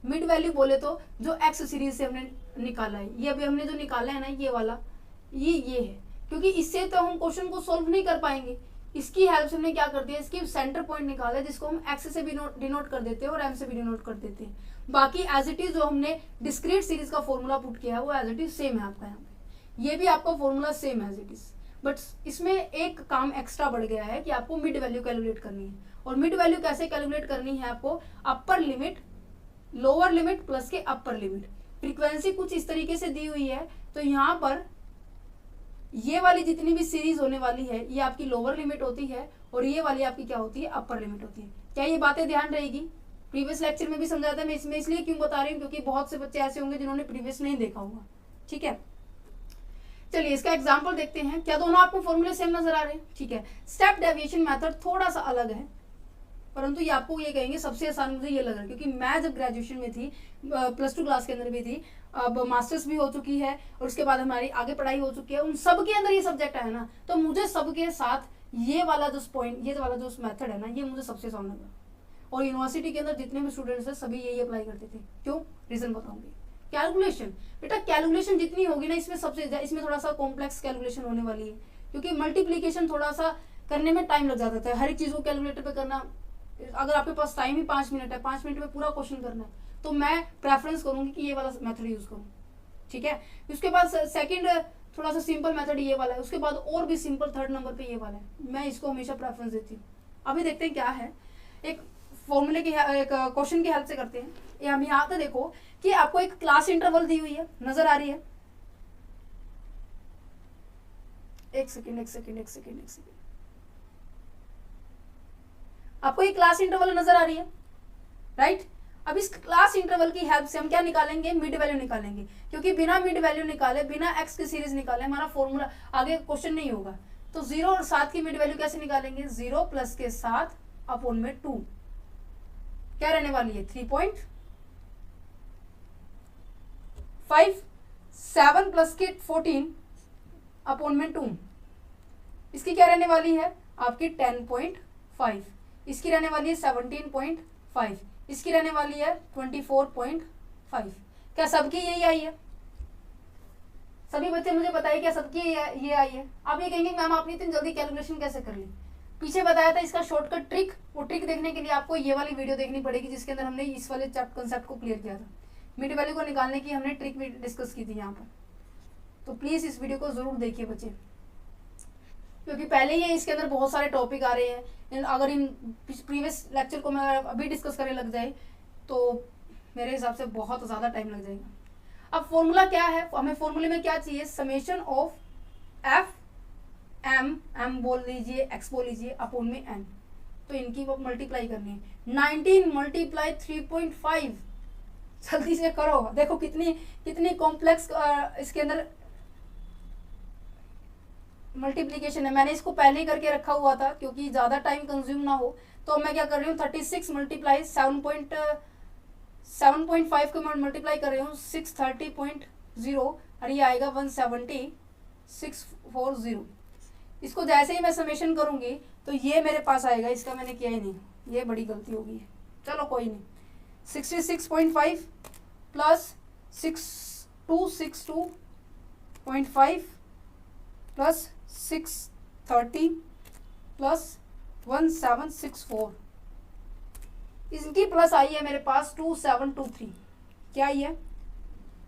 मिड वैल्यू बोले तो जो एक्स सीरीज से हमने निकाला है, ये अभी हमने जो निकाला है ना, ये वाला ये है, क्योंकि इससे तो हम क्वेश्चन को सोल्व नहीं कर पाएंगे। इसकी हेल्प से हमने क्या कर दिया, इसकी सेंटर पॉइंट निकाला है, जिसको हम एक्स से भी डिनोट कर देते हैं और एम से भी डिनोट कर देते हैं। बाकी एज इट इज जो हमने डिस्क्रीट सीरीज का फॉर्मूला पुट किया है वो एज इट इज सेम है आपका यहाँ पे, ये भी आपका formula same as it is, but इसमें एक काम एक्स्ट्रा बढ़ गया है कि आपको मिड वैल्यू कैलकुलेट करनी है। और मिड वैल्यू कैसे कैलकुलेट करनी है आपको, upper limit lower limit plus के अपर लिमिट। फ्रीक्वेंसी कुछ इस तरीके से दी हुई है, तो यहाँ पर ये वाली जितनी भी सीरीज होने वाली है ये आपकी लोअर लिमिट होती है और ये वाली आपकी क्या होती है, अपर लिमिट होती है। क्या ये बातें ध्यान रहेगी, प्रीवियस लेक्चर में भी समझाया था, मैं इसमें इसलिए क्यों बता रही हूँ क्योंकि बहुत से बच्चे ऐसे होंगे जिन्होंने प्रीवियस नहीं देखा होगा। ठीक है, चलिए इसका एग्जाम्पल देखते हैं। क्या दोनों आपको फॉर्मूले सेम नजर आ रहे हैं? ठीक है, स्टेप डेविएशन मेथड थोड़ा सा अलग है, परंतु ये आपको ये कहेंगे सबसे आसान मुझे ये लग रहा है, क्योंकि मैं जब ग्रेजुएशन में थी, +2 क्लास के अंदर भी थी, अब मास्टर्स भी हो चुकी है और उसके बाद हमारी आगे पढ़ाई हो चुकी है, उन सब के अंदर ये सब्जेक्ट है ना, तो मुझे सबके साथ ये वाला जो पॉइंट, ये वाला जो मेथड है ना, ये मुझे सबसे आसान लगा। और यूनिवर्सिटी के अंदर जितने भी स्टूडेंट्स हैं सभी यही अप्लाई करते थे। क्यों, रीजन बताऊंगी। कैलकुलेशन, बेटा कैलकुलेशन जितनी होगी ना, इसमें थोड़ा सा कॉम्प्लेक्स कैलकुलेशन होने वाली है, क्योंकि मल्टीप्लीकेशन थोड़ा सा करने में टाइम लग जाता था। हर एक चीज को कैलकुलेटर पे करना, अगर आपके पास टाइम ही 5 मिनट है, 5 मिनट में पूरा क्वेश्चन करना है, तो मैं प्रेफरेंस करूंगी कि ये वाला मेथड यूज करूँ। ठीक है, उसके बाद सेकंड थोड़ा सा सिंपल मेथड ये वाला है, उसके बाद और भी सिंपल 3rd नंबर पे ये वाला है। मैं इसको हमेशा प्रेफरेंस देती हूँ। अभी देखते हैं क्या है, एक फॉर्मूले की, एक क्वेश्चन की हेल्प से करते हैं। ये हम यहाँ पे देखो कि आपको एक क्लास इंटरवल दी हुई है, नजर आ रही है? एक सेकेंड, आपको ये क्लास इंटरवल नजर आ रही है, राइट? अब इस क्लास इंटरवल की हेल्प से हम क्या निकालेंगे, मिड वैल्यू निकालेंगे, क्योंकि बिना मिड वैल्यू निकाले, बिना एक्स की सीरीज निकाले हमारा फॉर्मूला आगे क्वेश्चन नहीं होगा। तो 0 और 7 की मिड वैल्यू कैसे निकालेंगे, 0 प्लस के 7 अपॉन में 2 क्या रहने वाली है, 3.5, 7 प्लस के 14 अपॉन में 2 इसकी क्या रहने वाली है, आपकी 10.5, इसकी रहने वाली है 17.5, इसकी रहने वाली है 24.5। क्या सबकी यही आई है? सभी बच्चे मुझे बताइए क्या सबकी ये आई है? आप ये कहेंगे मैम आपने इतनी जल्दी कैलकुलेशन कैसे कर ली? पीछे बताया था इसका शॉर्टकट ट्रिक, वो ट्रिक देखने के लिए आपको ये वाली वीडियो देखनी पड़ेगी जिसके अंदर हमने इस वाले कंसेप्ट को क्लियर किया था। मिड वैल्यू को निकालने की हमने ट्रिक भी डिस्कस की थी यहाँ पर, तो प्लीज इस वीडियो को जरूर देखिए बच्चे, क्योंकि पहले ही इसके अंदर बहुत सारे टॉपिक आ रहे हैं। अगर इन प्रीवियस लेक्चर को मैं अभी डिस्कस करने लग जाए तो मेरे हिसाब से बहुत ज़्यादा टाइम लग जाएगा। अब फॉर्मूला क्या है? हमें फॉर्मूले में क्या चाहिए? समेशन ऑफ एफ एम बोल लीजिए, एक्स बोल लीजिए, अपॉन में एन। तो इनकी वो मल्टीप्लाई करनी है। 19 मल्टीप्लाई 3.5, जल्दी से करो। देखो कितनी कॉम्प्लेक्स इसके अंदर मल्टीप्लीकेशन है। मैंने इसको पहले ही करके रखा हुआ था क्योंकि ज़्यादा टाइम कंज्यूम ना हो। तो मैं क्या कर रही हूँ, 36 मल्टीप्लाई 7.5 को मल्टीप्लाई कर रही हूँ 630.0 और ये आएगा 17640। इसको जैसे ही मैं समेशन करूँगी तो ये मेरे पास आएगा। इसका मैंने किया ही नहीं, ये बड़ी गलती हो गई है, चलो कोई नहीं। 66.5 प्लस 6262.5 प्लस 630 प्लस 1764, इसकी प्लस आई है मेरे पास 2723। क्या आई है?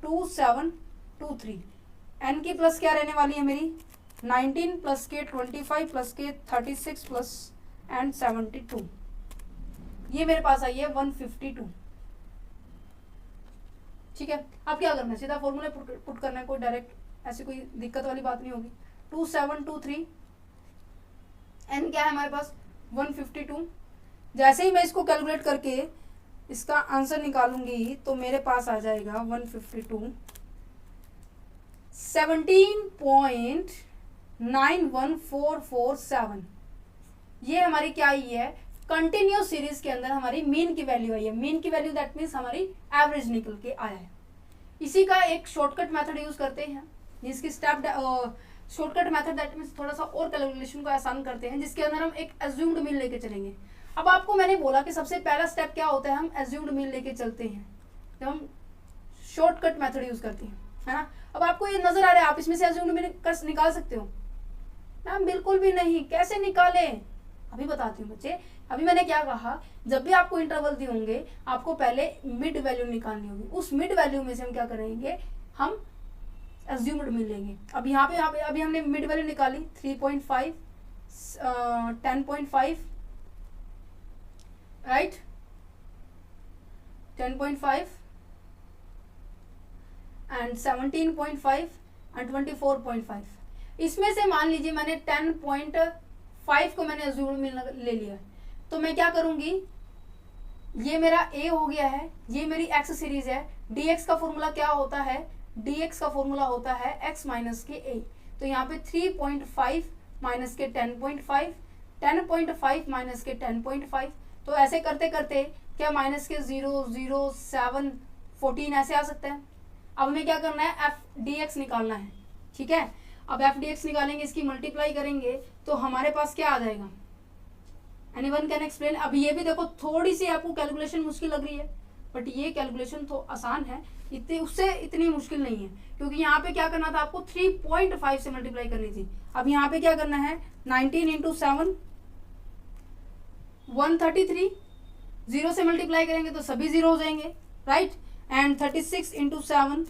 2723। एन की प्लस क्या रहने वाली है मेरी? 19 प्लस के 25 प्लस के 36 प्लस एंड 72, ये मेरे पास आई है 152। ठीक है, अब क्या करना है? सीधा फॉर्मूले पुट करना है, कोई डायरेक्ट ऐसी कोई दिक्कत वाली बात नहीं होगी। 2723, एन क्या है हमारे पास? 152। जैसे ही मैं इसको कैलकुलेट करके इसका आंसर निकालूंगी तो मेरे पास आ जाएगा 152 17.91447। ये हमारी क्या आई है? कंटिन्यूस सीरीज के अंदर हमारी मीन की वैल्यू आई है। मीन की वैल्यू दैट मीन्स हमारी एवरेज निकल के आया है। इसी का एक शॉर्टकट मेथड यूज करते हैं, जिसकी step shortcut method that means थोड़ा सा और कैलकुलेशन को आसान करते हैं, जिसके अंदर हम एक एज्यूम्ड मीन लेके चलेंगे। अब आपको मैंने बोला कि सबसे पहला स्टेप क्या होता है, हम एज्यूम्ड मीन लेके चलते हैं जब हम शॉर्टकट मेथड यूज करते हैं, है ना। अब आपको ये नजर आ रहा है आप इसमें से एज्यूम्ड मीन निकाल सकते हो? मैम बिल्कुल भी नहीं, कैसे निकाले? अभी बताती हूँ बच्चे। अभी मैंने क्या कहा, जब भी आपको इंटरवल दिए होंगे आपको पहले मिड वैल्यू निकालनी होगी। उस मिड वैल्यू में से हम क्या करेंगे, हम एज्यूम्ड मीन लेंगे। अब यहाँ पे अभी हमने मिड वैल्यू निकाली 3.5, 10.5, राइट, 10.5 एंड 17.5 एंड 24.5। इसमें से मान लीजिए मैंने 10.5 को मैंने एज्यूम्ड मीन ले लिया, तो मैं क्या करूंगी, ये मेरा ए हो गया है, ये मेरी एक्स सीरीज है। dx का फॉर्मूला क्या होता है? dx का फॉर्मूला होता है x माइनस के a। तो यहाँ पे 3.5 माइनस के 10.5, 10.5 माइनस के 10.5। तो ऐसे करते करते क्या माइनस के 0, 0, 7, 14 ऐसे आ सकता है। अब हमें क्या करना है, एफ डी एक्स निकालना है। ठीक है, अब एफ डी एक्स निकालेंगे, इसकी मल्टीप्लाई करेंगे तो हमारे पास क्या आ जाएगा? Anyone can explain? अब ये भी देखो थोड़ी सी आपको कैलकुलेशन मुश्किल लग रही है, बट ये कैलकुलेशन तो आसान है, उससे इतनी मुश्किल नहीं है, क्योंकि यहाँ पे क्या करना था आपको 3.5 से मल्टीप्लाई करनी थी। अब यहाँ पे क्या करना है, 19 इंटू 7 133, 0 से मल्टीप्लाई करेंगे तो सभी 0 हो जाएंगे, राइट। एंड 36 इंटू 7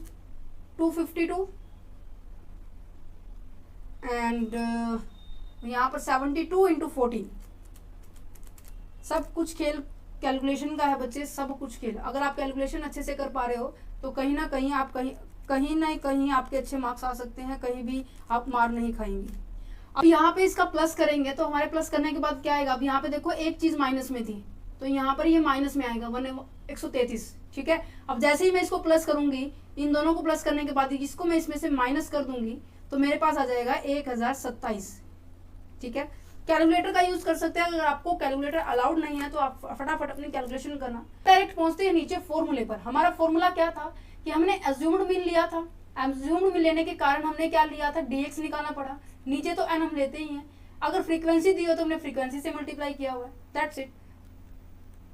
252 एंड यहाँ पर 72 इंटू 14। सब कुछ खेल कैलकुलेशन का है बच्चे, सब कुछ खेल। अगर आप कैलकुलेशन अच्छे से कर पा रहे हो तो कहीं ना कहीं आप कहीं आपके अच्छे मार्क्स आ सकते हैं, कहीं भी आप मार नहीं खाएंगे। अब यहाँ पे इसका प्लस करेंगे तो हमारे प्लस करने के बाद क्या आएगा? अब यहाँ पे देखो एक चीज माइनस में थी तो यहाँ पर ये माइनस में आएगा 133। ठीक है, अब जैसे ही मैं इसको प्लस करूंगी, इन दोनों को प्लस करने के बाद इसको मैं इसमें से माइनस कर दूंगी तो मेरे पास आ जाएगा 1027। ठीक है, कैलकुलेटर का यूज कर सकते हैं। अगर आपको कैलकुलेटर अलाउड नहीं है तो आप फटाफट अपनी कैलकुलेशन करना। डायरेक्ट पहुंचते हैं नीचे फॉर्मूले पर। हमारा फॉर्मूला क्या था कि हमने एज्यूम्ड मीन लिया था। एज्यूम्ड मीन लेने के कारण हमने क्या लिया था, dx निकालना पड़ा। नीचे तो n हम लेते ही हैं, अगर फ्रीक्वेंसी दी हो तो हमने फ्रीक्वेंसी से मल्टीप्लाई किया हुआ है, दैट्स इट।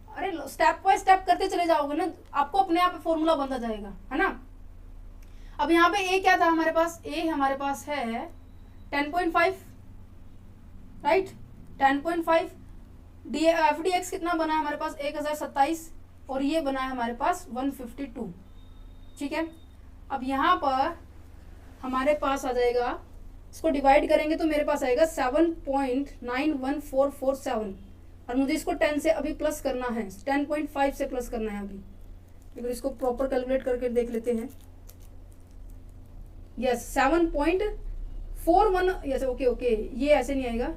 अरे स्टेप बाय स्टेप करते चले जाओगे ना, आपको अपने आप फॉर्मूला बनता जाएगा, है ना। अब यहाँ पे ए क्या था हमारे पास, ए हमारे पास है 10.5, राइट, 10.5। एफ डी एक्स कितना बना है हमारे पास 1027, और ये बना है हमारे पास 152, ठीक है। अब यहाँ पर हमारे पास आ जाएगा, इसको डिवाइड करेंगे तो मेरे पास आएगा 7.91447, और मुझे इसको 10 से अभी प्लस करना है, 10.5 से प्लस करना है अभी। अगर इसको प्रॉपर कैलकुलेट करके देख लेते हैं, यस 7.41, यस ओके, ये ऐसे नहीं आएगा,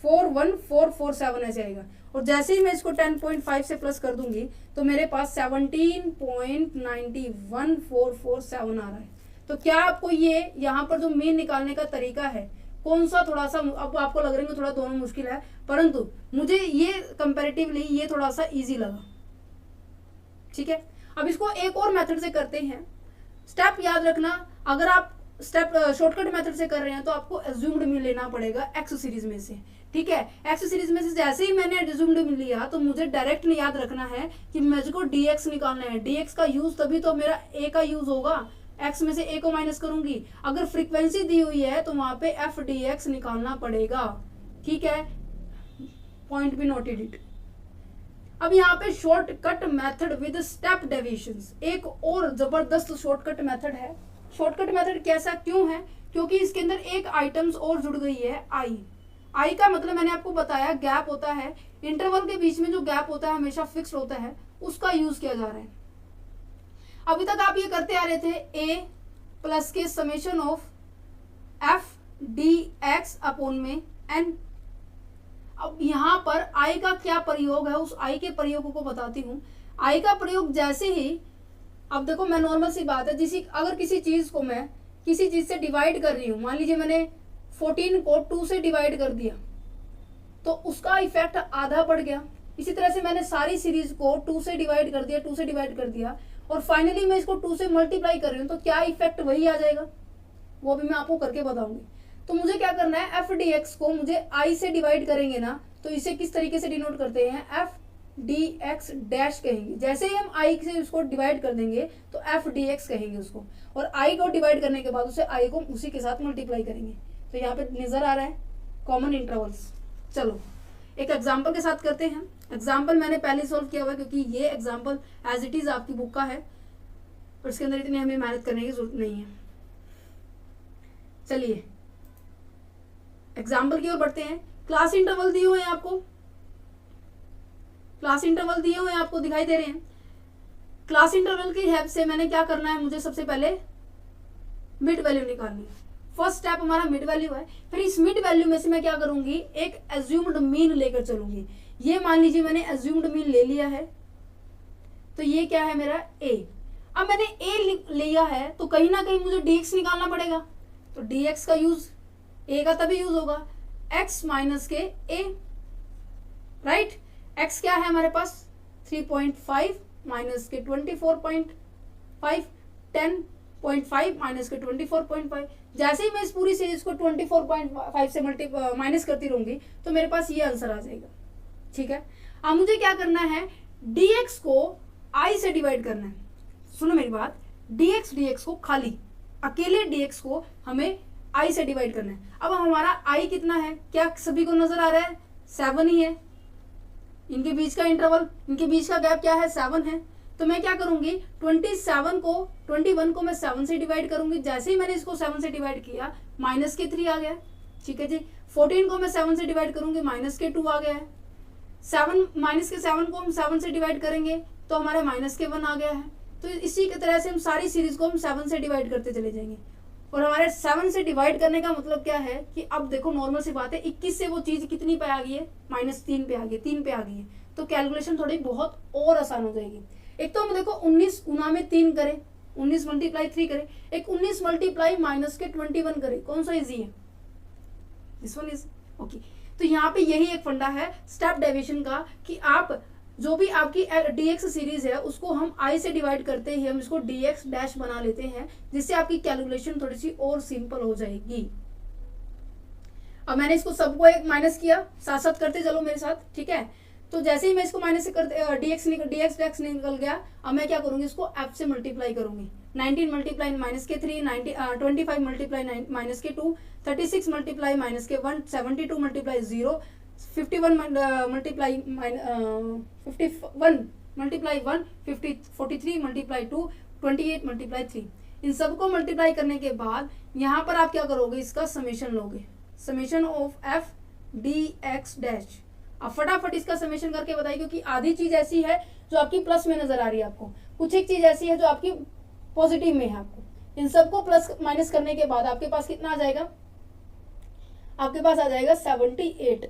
41447 ऐसे आएगा। और जैसे ही मैं इसको 10.5 से प्लस कर दूंगी तो मेरे पास 17.91447 आ रहा है। तो क्या आपको ये यहाँ पर जो मीन निकालने का तरीका है, कौन सा थोड़ा सा, अब आपको लग रहा है थोड़ा दोनों मुश्किल है, परंतु मुझे ये कंपैरेटिवली ये थोड़ा सा इजी लगा, ठीक है। अब इसको एक और मेथड से करते हैं। स्टेप याद रखना, अगर आप स्टेप शॉर्टकट मेथड से कर रहे हैं तो आपको एज्यूम्ड मीन लेना पड़ेगा एक्स सीरीज में से, ठीक है। एक्स सीरीज में से जैसे ही मैंने एज्यूम्ड मीन लिया तो मुझे डायरेक्ट याद रखना है कि मुझको डीएक्स निकालना है। डीएक्स का यूज तभी तो मेरा ए का यूज होगा, एक्स में से ए को माइनस करूंगी। अगर फ्रीक्वेंसी दी हुई है तो वहां पे एफ डी एक्स निकालना पड़ेगा, ठीक है, पॉइंट भी नोटेड इट। अब यहाँ पे shortcut method with step deviations, एक और जबरदस्त शॉर्टकट मेथड है। शॉर्टकट मेथड कैसा क्यों है, क्योंकि इसके अंदर एक आइटम्स और जुड़ गई है, आई का मतलब मैंने आपको बताया गैप होता है, इंटरवल के बीच में जो गैप होता है हमेशा फिक्स्ड होता है, उसका यूज किया जा रहा है। अभी तक आप ये करते आ रहे थे ए प्लस के summation of F D x upon में एन। अब यहाँ पर आई का क्या प्रयोग है, उस आई के प्रयोग को बताती हूँ। आई का प्रयोग जैसे ही, अब देखो मैं नॉर्मल सी बात है, अगर किसी चीज को मैं किसी चीज से डिवाइड कर रही हूँ, मान लीजिए मैंने 14 को 2 से डिवाइड कर दिया तो उसका इफेक्ट आधा बढ़ गया। इसी तरह से मैंने सारी सीरीज को 2 से डिवाइड कर दिया, 2 से डिवाइड कर दिया, और फाइनली मैं इसको 2 से मल्टीप्लाई कर रही हूँ तो क्या इफेक्ट वही आ जाएगा, वो भी मैं आपको करके बताऊंगी। तो मुझे क्या करना है, एफ डी एक्स को मुझे आई से डिवाइड करेंगे ना, तो इसे किस तरीके से डिनोट करते हैं, एफ डी एक्स डैश कहेंगे। जैसे ही हम आई से उसको डिवाइड कर देंगे तो एफ डी एक्स कहेंगे उसको, और आई को डिवाइड करने के बाद उसे आई को उसी के साथ मल्टीप्लाई करेंगे। तो यहाँ पे नजर आ रहा है कॉमन इंटरवल्स। चलो एक एग्जाम्पल के साथ करते हैं। एग्जाम्पल मैंने पहले सॉल्व किया हुआ है क्योंकि ये एग्जाम्पल एज इट इज आपकी बुक का है, पर इसके अंदर इतनी हमें मेहनत करने की जरूरत नहीं है। चलिए एग्जाम्पल की ओर बढ़ते हैं। क्लास इंटरवल दिए हुए हैं आपको, क्लास इंटरवल दिए हुए हैं आपको, दिखाई दे रहे हैं। क्लास इंटरवल की हेल्प से मैंने क्या करना है, मुझे सबसे पहले मिड वैल्यू निकालनी है। फर्स्ट स्टेप हमारा मिड वैल्यू है। फिर इस मिड वैल्यू में से मैं क्या करूंगी, एक एज्यूम्ड मीन लेकर चलूंगी। ये मान लीजिए मैंने एज्यूम्ड मीन ले लिया है, तो ये क्या है मेरा ए। अब मैंने ए लिया है तो कहीं ना कहीं मुझे dx निकालना पड़ेगा, तो dx का यूज ए का तभी यूज होगा, x माइनस के ए, राइट। x क्या है हमारे पास 3.5 माइनस के 24.5, 10.5 माइनस के 24.5। जैसे ही मैं इस पूरी सीरीज को 24.5 से माइनस करती रहूंगी तो मेरे पास ये आंसर आ जाएगा, ठीक है। अब मुझे क्या करना है, dx को i से डिवाइड करना है। सुनो मेरी बात, dx को खाली अकेले dx को हमें i से डिवाइड करना है। अब हमारा i कितना है, क्या सभी को नजर आ रहा है, 7 ही है। इनके बीच का इंटरवल, इनके बीच का गैप क्या है, 7 है। तो मैं क्या करूंगी, 21 को मैं 7 से डिवाइड करूंगी। जैसे ही मैंने इसको 7 से डिवाइड किया माइनस के 3 आ गया, ठीक है जी। 14 को मैं 7 से डिवाइड करूंगी, माइनस के 2 आ गया है। 7 माइनस के 7 को हम 7 से डिवाइड करेंगे तो हमारे माइनस के 1 आ गया है। तो इसी की तरह से हम सारी सीरीज को हम 7 से डिवाइड करते चले जाएंगे। और हमारे 7 से डिवाइड करने का मतलब क्या है कि अब देखो नॉर्मल सी बात है, 21 से वो चीज कितनी पे आ गई है, -3 पे आ गई, 3 पे आ गई है। तो कैलकुलेशन थोड़ी बहुत और आसान हो जाएगी। एक तो हम देखो 19 गुना में 3 करें, 19 मल्टीप्लाई 3 करें, एक 19 मल्टीप्लाई माइनस के 21 करें, कौन सा इजी है, दिस वन इज ओके। तो यहाँ पे यही एक फंडा है स्टेप डेविएशन का कि आप जो भी आपकी dx सीरीज है उसको हम i से डिवाइड करते ही हम इसको dx डैश बना लेते हैं, जिससे आपकी कैलकुलेशन थोड़ी सी और सिंपल हो जाएगी। अब मैंने इसको सबको एक माइनस किया, साथ साथ करते चलो मेरे साथ, ठीक है। तो जैसे ही मैं इसको माइनस से करते डीएक्स निकल गया, अब मैं क्या करूंगी, इसको एफ से मल्टीप्लाई करूंगी। 19 मल्टीप्लाई माइनस के 3, 25 मल्टीप्लाई माइनस के 2, 36 मल्टीप्लाई माइनस के 1, 72 multiply 0, 51 multiply 51 multiply 1, 43 multiply 2, 28 multiply 3। इन सबको मल्टीप्लाई करने के बाद यहाँ पर आप क्या करोगे, इसका समेशन लोगे, summation of F D x dash. अब फटाफट इसका समेशन करके बताइए, क्योंकि आधी चीज ऐसी है जो आपकी प्लस में नजर आ रही है आपको, कुछ एक चीज ऐसी है जो आपकी पॉजिटिव में है आपको। इन सबको प्लस माइनस करने के बाद आपके पास कितना आ जाएगा, आपके पास आ जाएगा 78।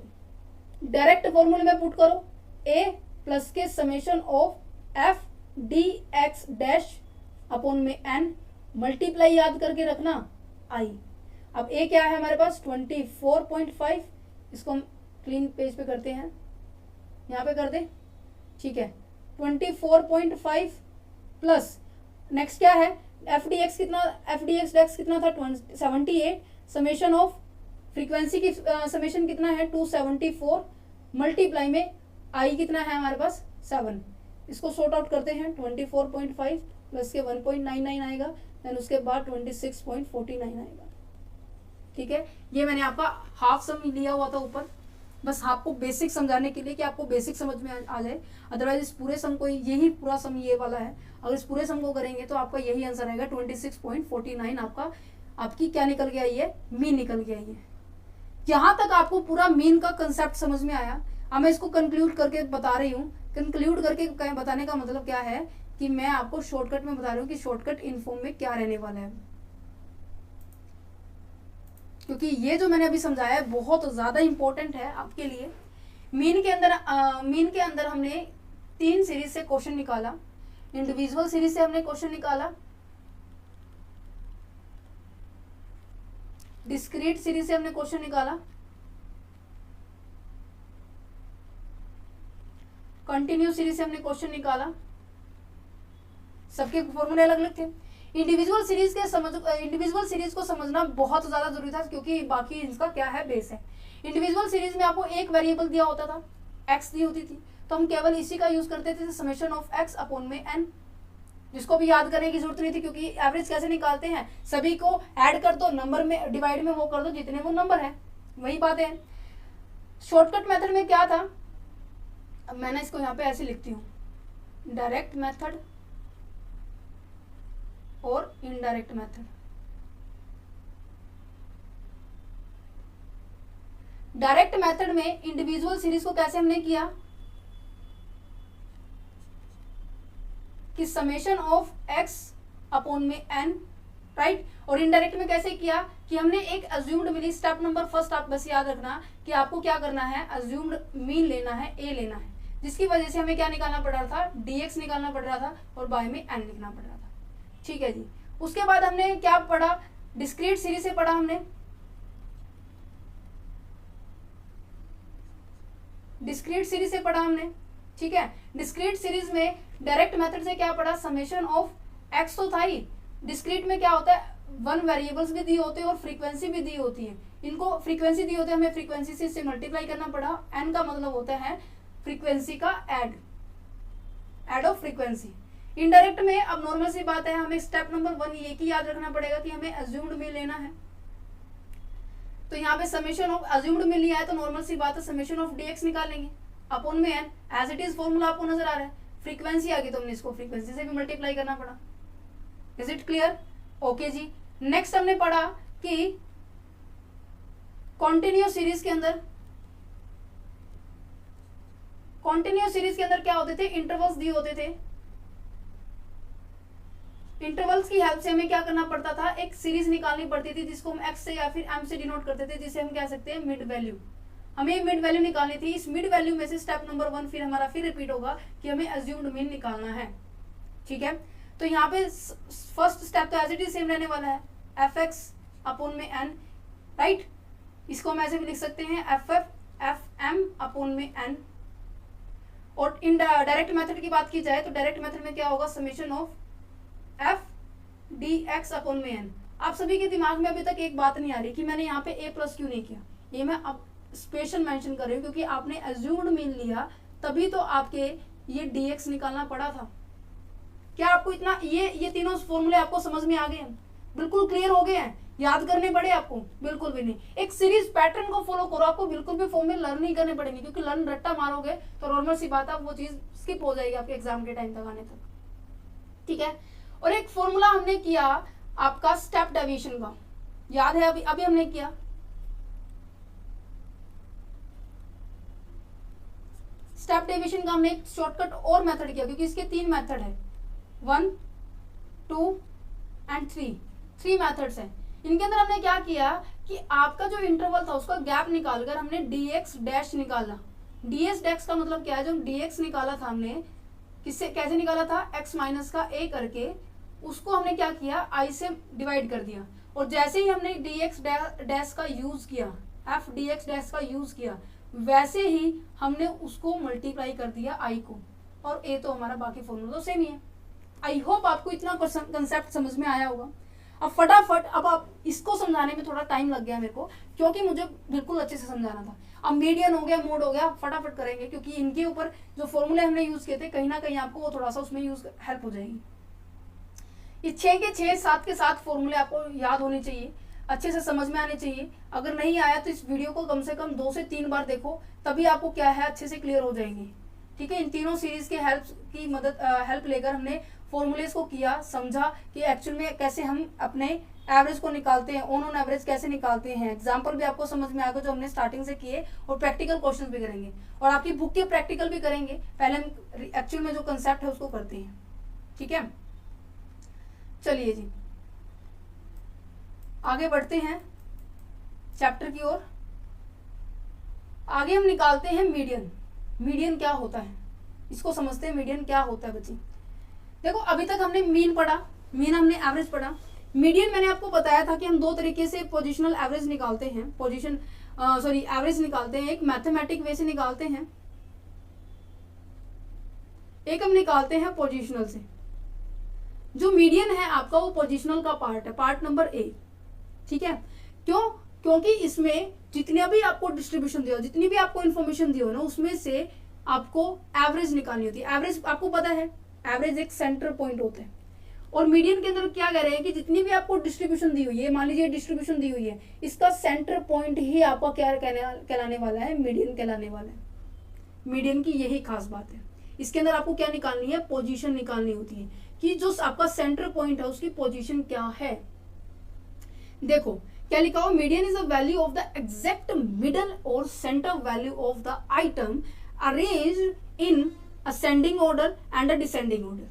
डायरेक्ट फॉर्मूले में पुट करो, ए प्लस के summation of F D x dash upon में एन, मल्टीप्लाई याद करके रखना आई। अब ए क्या है हमारे पास 24.5, इसको हम क्लीन पेज पे करते हैं, यहाँ पे कर दे, ठीक है। 24.5 प्लस नेक्स्ट क्या है, एफ डी एक्स कितना, एफ डी एक्स डेक्स कितना था 78, समेशन ऑफ फ्रीक्वेंसी की समेशन कितना है 274, मल्टीप्लाई में आई कितना है हमारे पास 7। इसको सॉर्ट आउट करते हैं, 24.5 प्लस के 1.99 आएगा, देन उसके बाद 26.49 आएगा, ठीक है। ये मैंने आपका हाफ सम लिया हुआ था ऊपर, बस आपको बेसिक समझाने के लिए कि आपको बेसिक समझ में आ जाए। अदरवाइज इस पूरे सम को, यही पूरा सम ये वाला है, अगर इस पूरे सम को करेंगे तो आपका यही आंसर आएगा 26.49। आपका आपकी क्या निकल गया, ये मीन निकल गया। ये यहाँ तक आपको पूरा मीन का कंसेप्ट समझ में आया। अब मैं इसको कंक्लूड करके बता रही हूँ। कंक्लूड करके बताने का मतलब क्या है कि मैं आपको शॉर्टकट में बता रही हूँ कि शॉर्टकट इनफॉर्म में क्या रहने वाला है, क्योंकि ये जो मैंने अभी समझाया है बहुत ज्यादा इंपॉर्टेंट है आपके लिए। मीन के अंदर हमने 3 सीरीज से क्वेश्चन निकाला, इंडिविजुअल सीरीज से हमने क्वेश्चन निकाला, डिस्क्रीट सीरीज से हमने क्वेश्चन निकाला, कंटिन्यू सीरीज से हमने क्वेश्चन निकाला। सबके फॉर्मूले अलग अलग थे। इंडिविजुअल सीरीज को समझना बहुत ज्यादा जरूरी था, क्योंकि बाकी इसका क्या है, बेस है। इंडिविजुअल सीरीज में आपको एक वेरिएबल दिया होता था, एक्स दी होती थी, तो हम केवल इसी का यूज करते थे, समेशन ऑफ एक्स अपॉन में एन, जिसको भी याद करने की जरूरत नहीं थी, क्योंकि एवरेज कैसे निकालते हैं, सभी को ऐड कर दो, नंबर में डिवाइड में वो कर दो जितने वो नंबर है, वही बात है। शॉर्टकट मेथड में क्या था, अब मैंने इसको यहाँ पे ऐसे लिखती हूँ, डायरेक्ट मेथड और इनडायरेक्ट मेथड। डायरेक्ट मेथड में इंडिविजुअल सीरीज को कैसे हमने किया कि समेशन ऑफ एक्स अपॉन में एन, राइट। और इनडायरेक्ट में कैसे किया कि हमने एक अज्यूम्ड मिली, स्टेप नंबर फर्स्ट आप बस याद रखना कि आपको क्या करना है, अज्यूम्ड मीन लेना है, ए लेना है, जिसकी वजह से हमें क्या निकालना पड़ रहा था, dx निकालना पड़ रहा था और बाय में n लिखना पड़ रहा था, ठीक है जी। उसके बाद हमने क्या पढ़ा, डिस्क्रीट सीरीज से पढ़ा हमने, डिस्क्रीट सीरीज से पढ़ा हमने, ठीक है। डिस्क्रीट सीरीज में डायरेक्ट मेथड से क्या पढ़ा, समेशन ऑफ एक्स तो था ही, डिस्क्रीट में क्या होता है, 1 वेरिएबल्स भी दी होते हैं और फ्रीक्वेंसी भी दी होती है। इनको फ्रीक्वेंसी दी होती है, हमें फ्रीक्वेंसी से इससे मल्टीप्लाई करना पड़ा। एन का मतलब होता है फ्रीक्वेंसी का ऐड ऑफ फ्रीक्वेंसी। इनडायरेक्ट में अब नॉर्मल सी बात है, हमें स्टेप नंबर 1 ये की याद रखना पड़ेगा कि हमें अज्यूम्ड मीन लेना है। तो यहाँ पे समेशन ऑफ अज्यूम्ड मीन लिया है, तो नॉर्मल सी बात है समेशन ऑफ dx निकालेंगे अपॉन में n, as it is formula आपको नजर आ रहा है। फ्रीक्वेंसी आ गई तो हमने इसको फ्रीक्वेंसी से भी मल्टीप्लाई करना पड़ा। Is it clear? ओके जी। नेक्स्ट हमने पढ़ा कि कॉन्टिन्यूअस सीरीज के अंदर क्या होते थे, इंटरवल्स दिए होते थे। इंटरवल्स की हेल्प से हमें क्या करना पड़ता था, एक सीरीज निकालनी पड़ती थी जिसको हम x से या फिर m से डिनोट करते थे, जिसे हम कह सकते हैं मिड वैल्यू। हमें मिड वैल्यू निकालनी थी। इस मिड वैल्यू में से स्टेप नंबर 1 फिर हमारा फिर रिपीट होगा कि हमें अज्यूम्ड मीन निकालना है, ठीक है। तो यहाँ पे फर्स्ट स्टेप तो एज इट इज सेम रहने वाला है, एफ एक्स अपॉन में एन, राइट। इसको हम ऐसे भी लिख सकते हैं एफ एम अपॉन में एन। और इन डायरेक्ट मेथड की बात की जाए तो डायरेक्ट मेथड में क्या होगा, summation of F D x upon में एन। आप सभी के दिमाग में अभी तक एक बात नहीं आ रही कि मैंने यहाँ पे ए प्लस क्यों नहीं किया, ये मैं अब स्पेशल मेंशन कर रही हूँ क्योंकि आपने एज्यूम्ड मीन लिया, तभी तो आपके ये dx निकालना पड़ा था। क्या आपको इतना ये तीनों फॉर्मूले आपको समझ में आ गए हैं? बिल्कुल क्लियर हो गए हैं? याद करने पड़े आपको? बिल्कुल भी नहीं। एक सीरीज पैटर्न को फॉलो करो, आपको बिल्कुल भी फॉर्मूले लर्न नहीं करने पड़ेंगे, क्योंकि लर्न रट्टा मारोगे तो नॉर्मल सी बात है वो चीज स्किप हो जाएगी आपके एग्जाम के टाइम तक आने तक, ठीक है। और एक फॉर्मूला हमने किया आपका स्टेप डेविएशन का, याद है? अभी हमने किया स्टेप डेविएशन का, हमने एक शॉर्टकट और मेथड किया, क्योंकि इसके 3 मेथड है, 1, 2 एंड 3 मेथड्स हैं। इनके अंदर हमने क्या किया कि आपका जो इंटरवल था उसका गैप निकालकर हमने dx डैश निकाला। ds डैश का मतलब क्या है? जो dx निकाला था हमने, किससे कैसे निकाला था? x माइनस का a करके, उसको हमने क्या किया? i से डिवाइड कर दिया। और जैसे ही हमने dx डैश का यूज किया, f dx डैश का यूज किया, वैसे ही हमने उसको मल्टीप्लाई कर दिया i को, और a तो हमारा बाकी फॉर्मूला तो सेम ही है। आई होप आपको इतना कंसेप्ट समझ में आया होगा। अब फटाफट, अब आप इसको समझाने में थोड़ा टाइम लग गया मेरे को, क्योंकि मुझे बिल्कुल अच्छे से समझाना था। अब मीडियन हो गया, मोड हो गया, फटाफट करेंगे, क्योंकि इनके ऊपर जो फॉर्मूले हमने यूज किए थे, कहीं ना कहीं आपको वो थोड़ा सा उसमें यूज हेल्प हो जाएगी। ये 6 के 6, 7 के 7 फॉर्मूले आपको याद होने चाहिए, अच्छे से समझ में आने चाहिए। अगर नहीं आया तो इस वीडियो को कम से कम 2 से 3 बार देखो, तभी आपको क्या है अच्छे से क्लियर हो जाएंगे, ठीक है। इन तीनों सीरीज के हेल्प लेकर हमने फॉर्मूलेस को किया, समझा कि एक्चुअल में कैसे हम अपने एवरेज को निकालते हैं, ऑन एवरेज कैसे निकालते हैं। एग्जांपल भी आपको समझ में आ गया जो हमने स्टार्टिंग से किए, और प्रैक्टिकल क्वेश्चंस भी करेंगे, और आपकी बुक के प्रैक्टिकल भी करेंगे। पहले हम एक्चुअल में जो कंसेप्ट है उसको करते हैं, ठीक है। चलिए जी, आगे बढ़ते हैं चैप्टर की ओर। आगे हम निकालते हैं मीडियन। मीडियन क्या होता है, इसको समझते हैं। मीडियन क्या होता है बच्चे? देखो, अभी तक हमने मीन पढ़ा, मीन हमने एवरेज पढ़ा। मीडियन मैंने आपको बताया था कि हम 2 तरीके से पोजिशनल एवरेज निकालते हैं, एवरेज निकालते हैं। एक मैथमेटिक वे से निकालते हैं, एक हम निकालते हैं पोजिशनल से। जो मीडियन है आपका वो पोजिशनल का पार्ट है, पार्ट नंबर ए, ठीक है। क्यों? क्योंकि इसमें जितने भी आपको डिस्ट्रीब्यूशन दिया हो, जितनी भी आपको इन्फॉर्मेशन दी हो ना, उसमें से आपको एवरेज निकालनी होती है। एवरेज आपको पता है, एवरेज एक सेंटर पॉइंट होता है। और मीडियन के अंदर क्या कह रहे हैं कि जितनी भी आपको डिस्ट्रीब्यूशन दी हुई है, मान लीजिए डिस्ट्रीब्यूशन दी हुई है, इसका सेंटर पॉइंट ही आपका क्या कहलाने वाला है? मीडियन कहलाने वाला है। मीडियन की यही खास बात है। इसके अंदर आपको क्या निकालनी है? पोजीशन निकालनी होती है कि जो आपका सेंटर पॉइंट है उसकी पोजीशन क्या है। देखो क्या लिखा हो? Median is a value of the exact middle और centre value of the item arranged in ascending order and a descending order,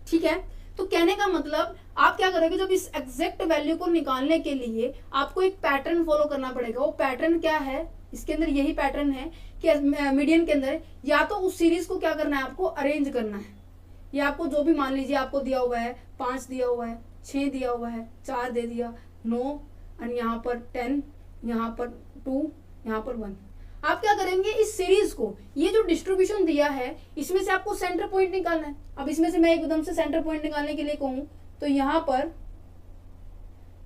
ठीक है। तो कहने का मतलब आप क्या करोगे, जब इस एग्जैक्ट वैल्यू को निकालने के लिए आपको एक पैटर्न फॉलो करना पड़ेगा। वो पैटर्न क्या है? इसके अंदर यही पैटर्न है कि मीडियन के अंदर या तो उस सीरीज को क्या करना है, आपको अरेंज करना है। या आपको जो भी, मान लीजिए आपको दिया हुआ है 5 दिया हुआ है, 6 दिया हुआ है, 4 दे दिया, 9 और यहाँ पर 10, यहाँ पर 2, यहाँ पर 1। आप क्या करेंगे, इस सीरीज को, ये जो डिस्ट्रीब्यूशन दिया है, इसमें से आपको सेंटर पॉइंट निकालना है। अब इसमें से मैं एकदम से सेंटर पॉइंट निकालने के लिए कहूँ तो यहाँ पर,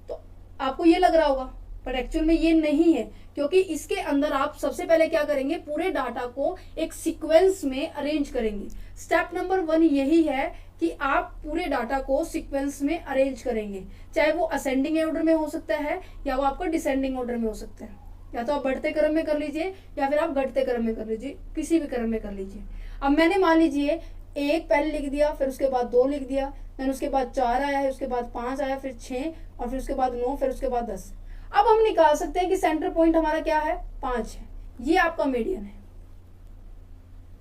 तो आपको ये लग रहा होगा, पर एक्चुअल में ये नहीं है, क्योंकि इसके अंदर आप सबसे पहले क्या करेंगे, पूरे डाटा को एक सीक्वेंस में अरेंज करेंगे। स्टेप नंबर 1 यही है कि आप पूरे डाटा को सीक्वेंस में अरेंज करेंगे, चाहे वो असेंडिंग ऑर्डर में हो सकता है या वो आपका डिसेंडिंग ऑर्डर में हो सकता है। या तो आप बढ़ते क्रम में कर लीजिए या फिर आप घटते क्रम में कर लीजिए, किसी भी क्रम में कर लीजिए। अब मैंने मान लीजिए 1 पहले लिख दिया, फिर उसके बाद 2 लिख दिया, फिर उसके बाद 4 आया है, उसके बाद 5 आया, फिर 6 और फिर उसके बाद 9, फिर उसके बाद 10। अब हम निकाल सकते हैं कि सेंटर पॉइंट हमारा क्या है, 5 है। ये आपका मीडियन है।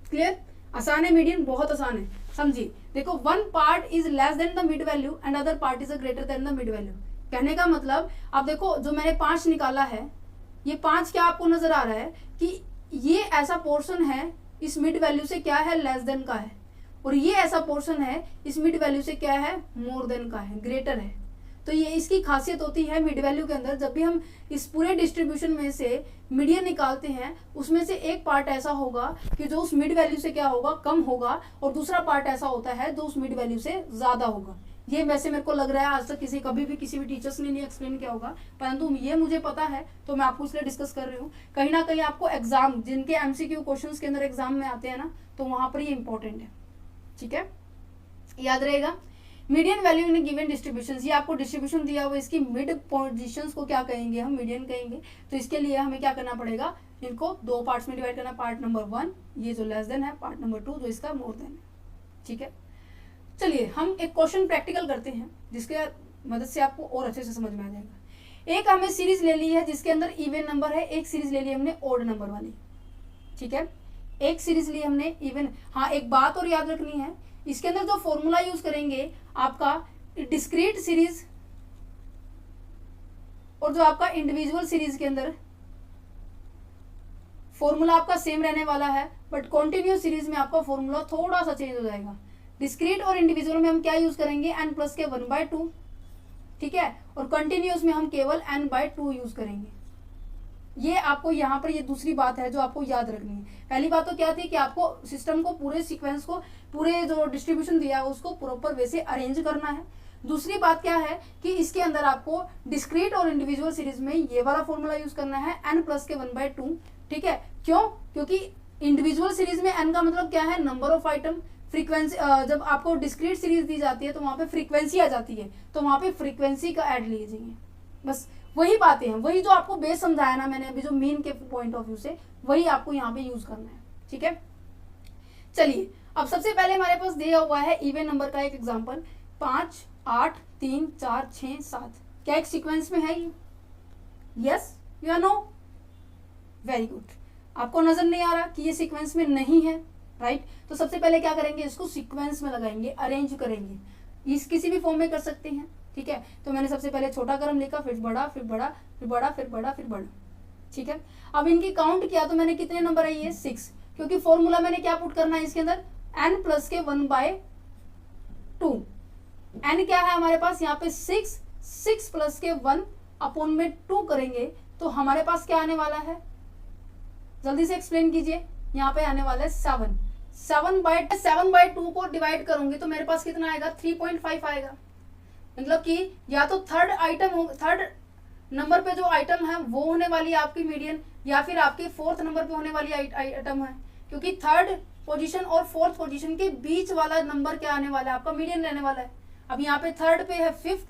क्लियर? आसान है मीडियन, बहुत आसान है, समझिए। देखो, 1 part is less than the mid value and other part is greater than the mid value. कहने का मतलब, अब देखो जो मैंने 5 निकाला है, ये 5 क्या आपको नजर आ रहा है कि ये ऐसा पोर्शन है इस मिड वैल्यू से क्या है, लेस देन का है, और ये ऐसा पोर्शन है इस मिड वैल्यू से क्या है, मोर देन का है, ग्रेटर है। तो ये इसकी खासियत होती है मिड वैल्यू के अंदर। जब भी हम इस पूरे डिस्ट्रीब्यूशन में से मीडियन निकालते हैं, उसमें से एक पार्ट ऐसा होगा कि जो उस मिड वैल्यू से क्या होगा, कम होगा, और दूसरा पार्ट ऐसा होता है जो उस मिड वैल्यू से ज्यादा होगा। ये वैसे मेरे को लग रहा है आज तक कभी भी किसी भी टीचर्स ने नहीं एक्सप्लेन किया होगा, परंतु ये मुझे पता है तो मैं आपको इसलिए डिस्कस कर रही हूँ। कहीं ना कहीं आपको एग्जाम, जिनके एमसीक्यू क्वेश्चंस के अंदर एग्जाम में आते हैं ना, तो वहां पर ये इंपॉर्टेंट है। ठीक है, याद रहेगा। Median value in given distribution, ये आपको डिस्ट्रीब्यूशन दिया हुआ, इसकी मिड पोजीशंस को क्या कहेंगे हम, मीडियन कहेंगे। तो इसके लिए हमें क्या करना पड़ेगा, इनको दो पार्ट्स में डिवाइड करना, पार्ट नंबर 1 ये जो लेस देन है, पार्ट नंबर 2 जो इसका मोर देन है। ठीक है, चलिए हम एक क्वेश्चन प्रैक्टिकल करते हैं जिसके मदद से आपको और अच्छे से समझ में आ जाएगा। एक हमने सीरीज ले ली है जिसके अंदर इवन नंबर है, एक सीरीज ले ली हमने ओड नंबर वाली। ठीक है, एक सीरीज ली हमने इवन। हाँ, एक बात और याद रखनी है, इसके अंदर जो फॉर्मूला यूज करेंगे आपका डिस्क्रीट सीरीज और जो आपका इंडिविजुअल सीरीज के अंदर फॉर्मूला आपका सेम रहने वाला है, बट कॉन्टिन्यूस सीरीज में आपका फॉर्मूला थोड़ा सा चेंज हो जाएगा। डिस्क्रीट और इंडिविजुअल में हम क्या यूज करेंगे, n प्लस के 1/2। ठीक है, और कंटिन्यूस में हम केवल n/2 यूज करेंगे। ये आपको यहाँ पर ये दूसरी बात है जो आपको याद रखनी है। पहली बात तो क्या थी कि आपको सिस्टम को, पूरे सीक्वेंस को, पूरे जो डिस्ट्रीब्यूशन दिया है उसको प्रॉपर वे से अरेंज करना है। दूसरी बात क्या है कि इसके अंदर आपको डिस्क्रीट और इंडिविजुअल सीरीज में ये वाला फॉर्मूला यूज करना है, n प्लस के 1/2। ठीक है, क्यों, क्योंकि इंडिविजुअल सीरीज में n का मतलब क्या है, नंबर ऑफ आइटम। फ्रीक्वेंसी, जब आपको डिस्क्रीट सीरीज दी जाती है तो वहां पे फ्रीक्वेंसी आ जाती है, तो वहां पे फ्रीक्वेंसी का ऐड लीजिए। बस वही बातें हैं, वही जो आपको बेस समझाया ना मैंने अभी, जो मीन के पॉइंट ऑफ व्यू से, वही आपको यहाँ पे यूज करना है। ठीक है, चलिए अब सबसे पहले हमारे पास दिया हुआ है इवन नंबर का एक एग्जांपल, 5, 8, 3, 4, 6, 7। क्या एक सीक्वेंस में है ये? यस या नो? Very good. आपको नजर नहीं आ रहा कि ये सीक्वेंस में नहीं है, राइट? तो सबसे पहले क्या करेंगे, इसको सीक्वेंस में लगाएंगे, अरेंज करेंगे। इस किसी भी फॉर्म में कर सकते हैं। ठीक है, तो मैंने सबसे पहले छोटा क्रम लिखा, फिर बड़ा, फिर बड़ा, फिर बड़ा, फिर बड़ा, फिर बड़ा। ठीक है, अब इनकी काउंट किया तो मैंने कितने नंबर है, ये 6, क्योंकि फॉर्मूला मैंने क्या पुट करना है इसके अंदर, n प्लस के 1/2। n क्या है हमारे पास यहाँ पे 6 प्लस के 1/2 करेंगे तो हमारे पास क्या आने वाला है, जल्दी से एक्सप्लेन कीजिए। यहाँ पे आने वाला है 7/2 को डिवाइड करूंगी तो मेरे पास कितना आएगा, 3.5 आएगा। मतलब कि या तो थर्ड नंबर पे जो आइटम है वो होने वाली है आपकी मीडियन, या फिर आपके फोर्थ नंबर पे होने वाली आइटम है, क्योंकि थर्ड पोजीशन और फोर्थ पोजीशन के बीच वाला नंबर क्या आने वाला है, आपका मीडियन रहने वाला है। अब यहाँ पे थर्ड पे है 5th,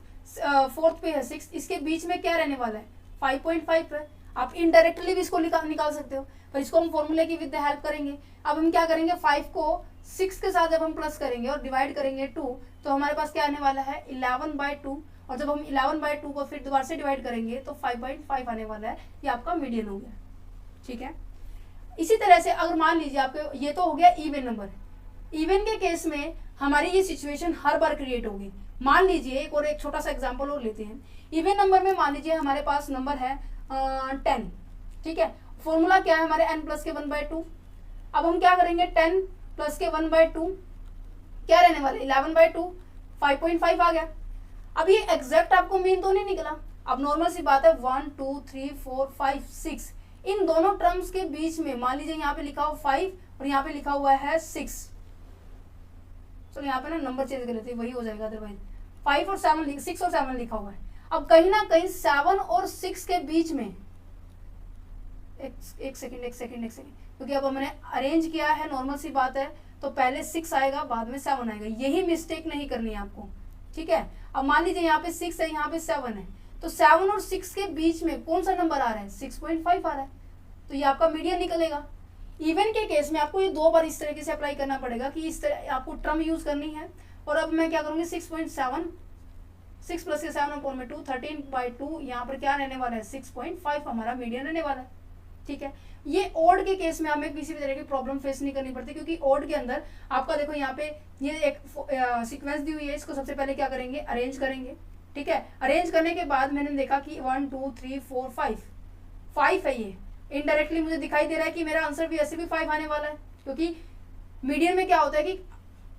फोर्थ पे है 6th, इसके बीच में क्या रहने वाला है, 5.5 है। आप इनडायरेक्टली भी इसको निकाल सकते हो, पर इसको हम फॉर्मूले की विद द हेल्प करेंगे। अब हम क्या करेंगे, 5 को 6 के साथ जब हम प्लस करेंगे और डिवाइड करेंगे 2, तो हमारे पास क्या आने वाला है, 11/2। और जब हम 11/2 को फिर दोबारा से डिवाइड करेंगे तो 5.5 आने वाला है। ये आपका मीडियन हो गया। ठीक है, इसी तरह से अगर मान लीजिए आपके, ये तो हो गया इवन नंबर। इवन के केस में हमारी ये सिचुएशन हर बार क्रिएट होगी। मान लीजिए एक छोटा सा एग्जाम्पल और लेते हैं। इवन नंबर में मान लीजिए हमारे पास नंबर है 10। ठीक है, फॉर्मूला क्या है हमारे, n प्लस के 1/2। अब हम क्या करेंगे, 10 प्लस के 1/2 क्या रहने वाले, 11/2, 5.5 आ गया। अब ये एग्जैक्ट आपको मीन तो नहीं निकला। अब नॉर्मल सी बात है, 1 2 3 4 5 6, इन दोनों टर्म्स के बीच में मान लीजिए यहाँ पे लिखा हुआ 5 और यहाँ पे लिखा हुआ है 6। चलो यहाँ पे ना नंबर चेंज कर लेते हैं, वही हो जाएगा, अदरवाइज 5 और 7, 6 और 7 लिखा हुआ है। अब कहीं ना कहीं 7 और 6 के बीच में एक सेकंड, क्योंकि अब हमने अरेंज किया है, नॉर्मल सी बात है, तो पहले 6 आएगा बाद में 7 आएगा। यही मिस्टेक नहीं करनी है आपको। ठीक है, अब मान लीजिए यहाँ पे 6 है, यहाँ पे 7 है, तो 7 और 6 के बीच में कौन सा नंबर आ रहा है, 6.5 आ रहा है, तो ये आपका मीडियन निकलेगा। इवन के केस में आपको ये 2 बार इस तरीके से अप्लाई करना पड़ेगा कि इस तरह आपको टर्म यूज करनी है। और अब मैं क्या करूंगी, 6.7, 6 प्लस के 7/2, 13/2, यहाँ पर क्या रहने वाला है, 6.5 हमारा मीडियन रहने वाला है। ठीक है, ये ओड के केस में हमें किसी भी तरह की प्रॉब्लम फेस नहीं करनी पड़ती, क्योंकि ओड के अंदर आपका देखो यहाँ पे ये एक सीक्वेंस दी हुई है, इसको सबसे पहले क्या करेंगे, अरेंज करेंगे। ठीक है, अरेंज करने के बाद मैंने देखा कि 1 2 3 4 5 है। ये इनडायरेक्टली मुझे दिखाई दे रहा है कि मेरा आंसर भी ऐसे भी 5 आने वाला है, क्योंकि मीडियन में क्या होता है कि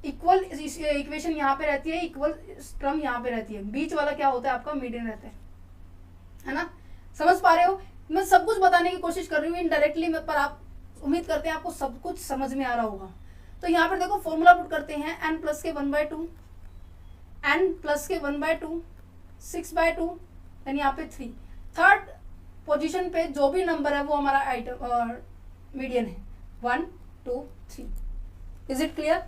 इक्वल इक्वेशन यहाँ पे रहती है, इक्वल टर्म यहाँ पे रहती है, बीच वाला क्या होता है आपका मीडियन रहता है ना। समझ पा रहे हो, मैं सब कुछ बताने की कोशिश कर रही हूँ इनडायरेक्टली, पर आप उम्मीद करते हैं आपको सब कुछ समझ में आ रहा होगा। तो यहाँ पर देखो फॉर्मूला पुट करते हैं, n प्लस के 1/2, n प्लस के 1/2, 6/2, यानी यहाँ पे 3। थर्ड पोजीशन पे जो भी नंबर है वो हमारा आइटम मीडियन है, 1 2 3। Is it clear?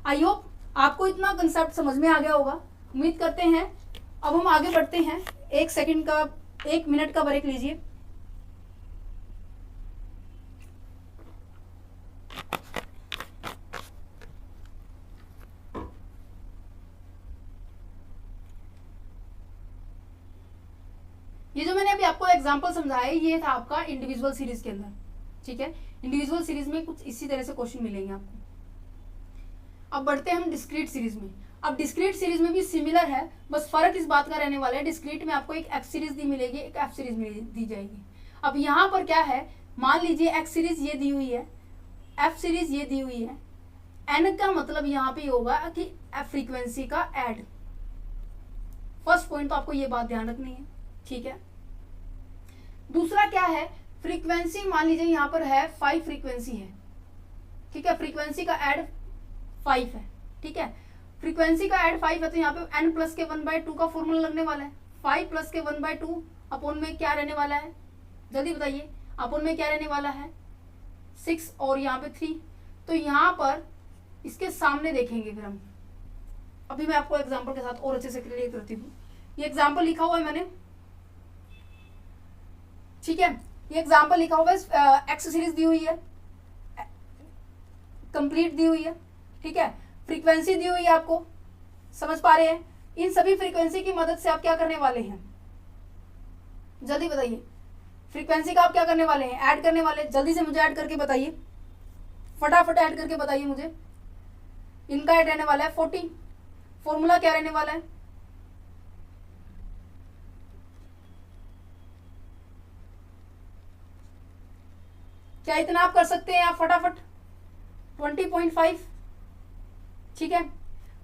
I hope आपको इतना कंसेप्ट समझ में आ गया होगा, उम्मीद करते हैं। अब हम आगे बढ़ते हैं। 1 मिनट का ब्रेक लीजिए। ये जो मैंने अभी आपको एग्जांपल समझाया ये था आपका इंडिविजुअल सीरीज के अंदर, ठीक है। इंडिविजुअल सीरीज में कुछ इसी तरह से क्वेश्चन मिलेंगे आपको। अब बढ़ते हैं हम डिस्क्रीट सीरीज में। अब डिस्क्रीट सीरीज में भी सिमिलर है, बस फर्क इस बात का रहने वाला है, डिस्क्रीट में आपको एक एक्स सीरीज दी मिलेगी, एक एफ सीरीज दी जाएगी। अब यहाँ पर क्या है, मान लीजिए एक्स सीरीज ये दी हुई है, एफ सीरीज ये दी हुई है। एन का मतलब यहाँ पे होगा कि फ्रीक्वेंसी का एड। फर्स्ट पॉइंट तो आपको ये बात ध्यान रखनी है, ठीक है। दूसरा क्या है, फ्रीक्वेंसी मान लीजिए यहाँ पर है 5 फ्रीक्वेंसी है, ठीक है। फ्रीक्वेंसी का ऐड 5 है, ठीक है। फ्रीक्वेंसी का ऐड 5 है तो यहाँ पे n प्लस के 1/2 का फॉर्मूला लगने वाला है। 5 प्लस के 1/2 अपॉन में क्या रहने वाला है, जल्दी बताइए, अपॉन में क्या रहने वाला है 6 और यहाँ पे 3। तो यहाँ पर इसके सामने देखेंगे फिर हम। अभी मैं आपको एग्जाम्पल के साथ और अच्छे से क्लियर करती हूँ। ये एग्जाम्पल लिखा हुआ है मैंने, ठीक है। ये एग्जाम्पल लिखा हुआ है, एक्स सीरीज दी हुई है, कंप्लीट दी हुई है, ठीक है। फ्रीक्वेंसी दी हुई है, आपको समझ पा रहे हैं। इन सभी फ्रीक्वेंसी की मदद से आप क्या करने वाले हैं, जल्दी बताइए। फ्रीक्वेंसी का आप क्या करने वाले हैं, ऐड करने वाले हैं। जल्दी से मुझे ऐड करके बताइए, फटाफट ऐड करके बताइए मुझे। इनका ऐड रहने वाला है 40। फॉर्मूला क्या रहने वाला है, क्या इतना आप कर सकते हैं आप फटाफट, 20.5, ठीक है।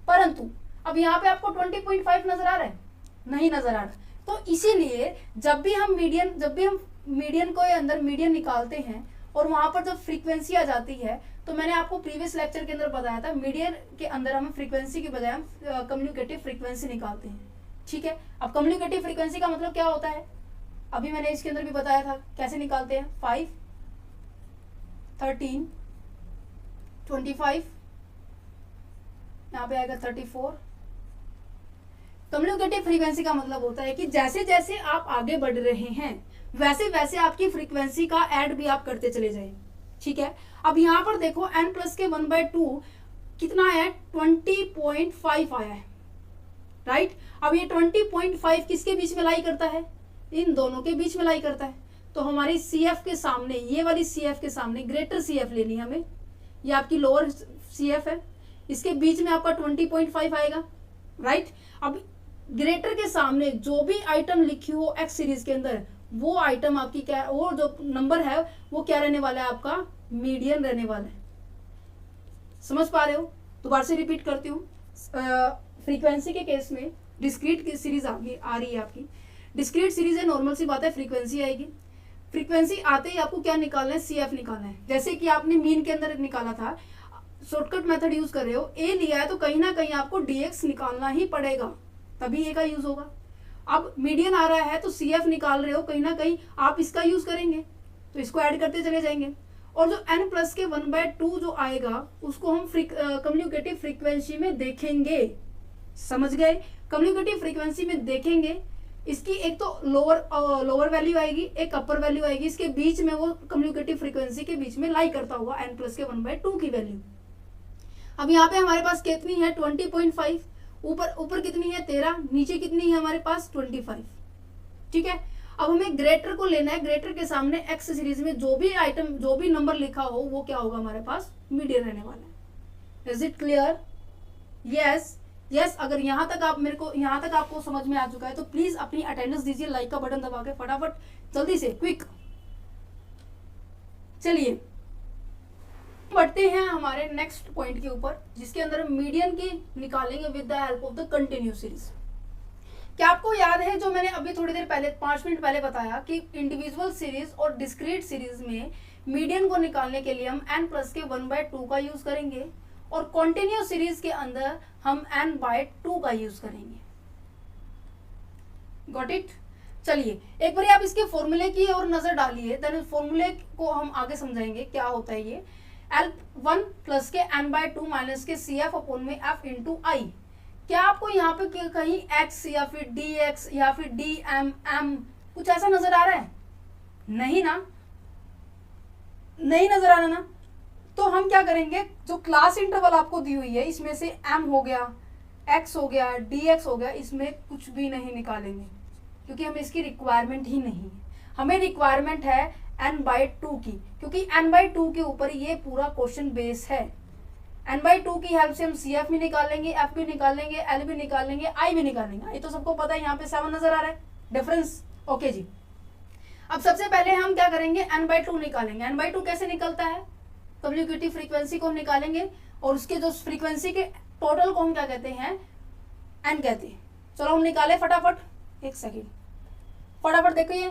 परंतु अब यहाँ पे आपको 20.5 नजर आ रहा है, नहीं नजर आ रहा। तो इसीलिए जब भी हम मीडियन को अंदर मीडियन निकालते हैं और वहां पर जब फ्रीक्वेंसी आ जाती है, तो मैंने आपको प्रीवियस लेक्चर के अंदर बताया था, मीडियन के अंदर हम फ्रीक्वेंसी के बजाय हम कम्युनिकेटिव फ्रीक्वेंसी निकालते हैं, ठीक है। अब कम्युनिकेटिव फ्रीक्वेंसी का मतलब क्या होता है, अभी मैंने इसके अंदर भी बताया था कैसे निकालते हैं। 5 13 25, यहाँ पे आएगा 34। कम्युनिकेटिव फ्रीक्वेंसी का मतलब होता है कि जैसे जैसे आप आगे बढ़ रहे हैं वैसे वैसे आपकी फ्रीक्वेंसी का ऐड भी आप करते चले जाए, ठीक है। अब यहाँ पर देखो n प्लस के 1/2 कितना है, 20.5 आया है, राइट। अब ये 20.5 किसके बीच में लाई करता है, इन दोनों के बीच में लाई करता है। तो हमारी CF के सामने, ये वाली CF के सामने ग्रेटर CF लेनी है हमें, ये आपकी लोअर CF है, इसके बीच में आपका 20.5 आएगा, राइट। अब ग्रेटर के सामने जो भी आइटम लिखी हो एक्स सीरीज के अंदर, वो आइटम आपकी क्या, वो जो नंबर है वो क्या रहने वाला है, आपका मीडियन रहने वाला है। समझ पा रहे हो? दोबारा से रिपीट करती हूँ। फ्रीक्वेंसी के केस में डिस्क्रीट की सीरीज आ रही है आपकी। डिस्क्रीट सीरीज है, नॉर्मल सी बात है, फ्रीक्वेंसी आएगी। फ्रीक्वेंसी आते ही आपको क्या निकालना है, CF निकालना है। जैसे कि आपने मीन के अंदर निकाला था, शॉर्टकट मेथड यूज कर रहे हो, A लिया है तो कहीं ना कहीं आपको DX निकालना ही पड़ेगा, तभी A का यूज होगा। अब मीडियन आ रहा है तो CF निकाल रहे हो, कहीं ना कहीं आप इसका यूज करेंगे, तो इसको ऐड करते चले जाएंगे। और जो n प्लस के 1/2 जो आएगा उसको हम कम्युनिकेटिव फ्रीक्वेंसी में देखेंगे, समझ गए। कम्युनिकेटिव फ्रीक्वेंसी में देखेंगे, इसकी एक तो लोअर वैल्यू आएगी, एक अपर वैल्यू आएगी, इसके बीच में वो कम्युनिकेटिव फ्रीक्वेंसी के बीच में लाई करता हुआ n प्लस के 1/2 की वैल्यू। अब यहाँ पे हमारे पास कितनी है, 20.5। ऊपर कितनी है, 13। नीचे कितनी है हमारे पास, 25, ठीक है। अब हमें ग्रेटर को लेना है, ग्रेटर के सामने एक्स सीरीज में जो भी आइटम, जो भी नंबर लिखा हो वो क्या होगा हमारे पास, मीडियन रहने वाला है। Is it clear? यस। अगर यहाँ तक आपको समझ में आ चुका है तो प्लीज अपनी अटेंडेंस दीजिए, लाइक का बटन दबा के फटाफट, जल्दी से, क्विक। चलिए बढ़ते हैं हमारे नेक्स्ट पॉइंट के ऊपर, जिसके अंदर हम मीडियन की निकालेंगे with the help of the continuous series. क्या आपको याद है जो मैंने अभी थोड़ी देर पहले 5 मिनट पहले बताया कि इंडिविजुअल सीरीज और डिस्क्रीट सीरीज में मीडियन को निकालने के लिए हम n प्लस के 1/2 का यूज करेंगे, और कॉन्टिन्यूस सीरीज के अंदर हम n/2 का यूज करेंगे। Got it. चलिए एक बार आप इसके फॉर्मूले की ओर नजर डालिए, देन फॉर्मूले को हम आगे समझाएंगे क्या होता है ये। L1 प्लस के n/2 माइनस के CF अपॉन में F इंटू आई। क्या आपको यहाँ पे कहीं x या फिर dx या फिर dm कुछ ऐसा नजर आ रहा है? नहीं ना, नहीं नजर आ रहा ना। तो हम क्या करेंगे, जो क्लास इंटरवल आपको दी हुई है इसमें से m हो गया, x हो गया, dx हो गया, इसमें कुछ भी नहीं निकालेंगे क्योंकि हमें इसकी रिक्वायरमेंट ही नहीं है। हमें रिक्वायरमेंट है n/2 की, क्योंकि n/2 के ऊपर ये पूरा क्वेश्चन बेस है। n/2 की हेल्प से हम CF भी निकालेंगे, F भी निकालेंगे, L भी निकालेंगे, I भी निकालेंगे। ये तो सबको पता है, यहाँ पे 7 नजर आ रहा है डिफरेंस। ओके जी, अब सबसे पहले हम क्या करेंगे, n/2 निकालेंगे। n/2 कैसे निकलता है, कम्युनिकेटिव फ्रीक्वेंसी को हम निकालेंगे और उसके जो फ्रीक्वेंसी के टोटल को हम क्या कहते हैं, n कहते हैं। चलो हम निकाले फटाफट, एक सेकेंड फटाफट देखिए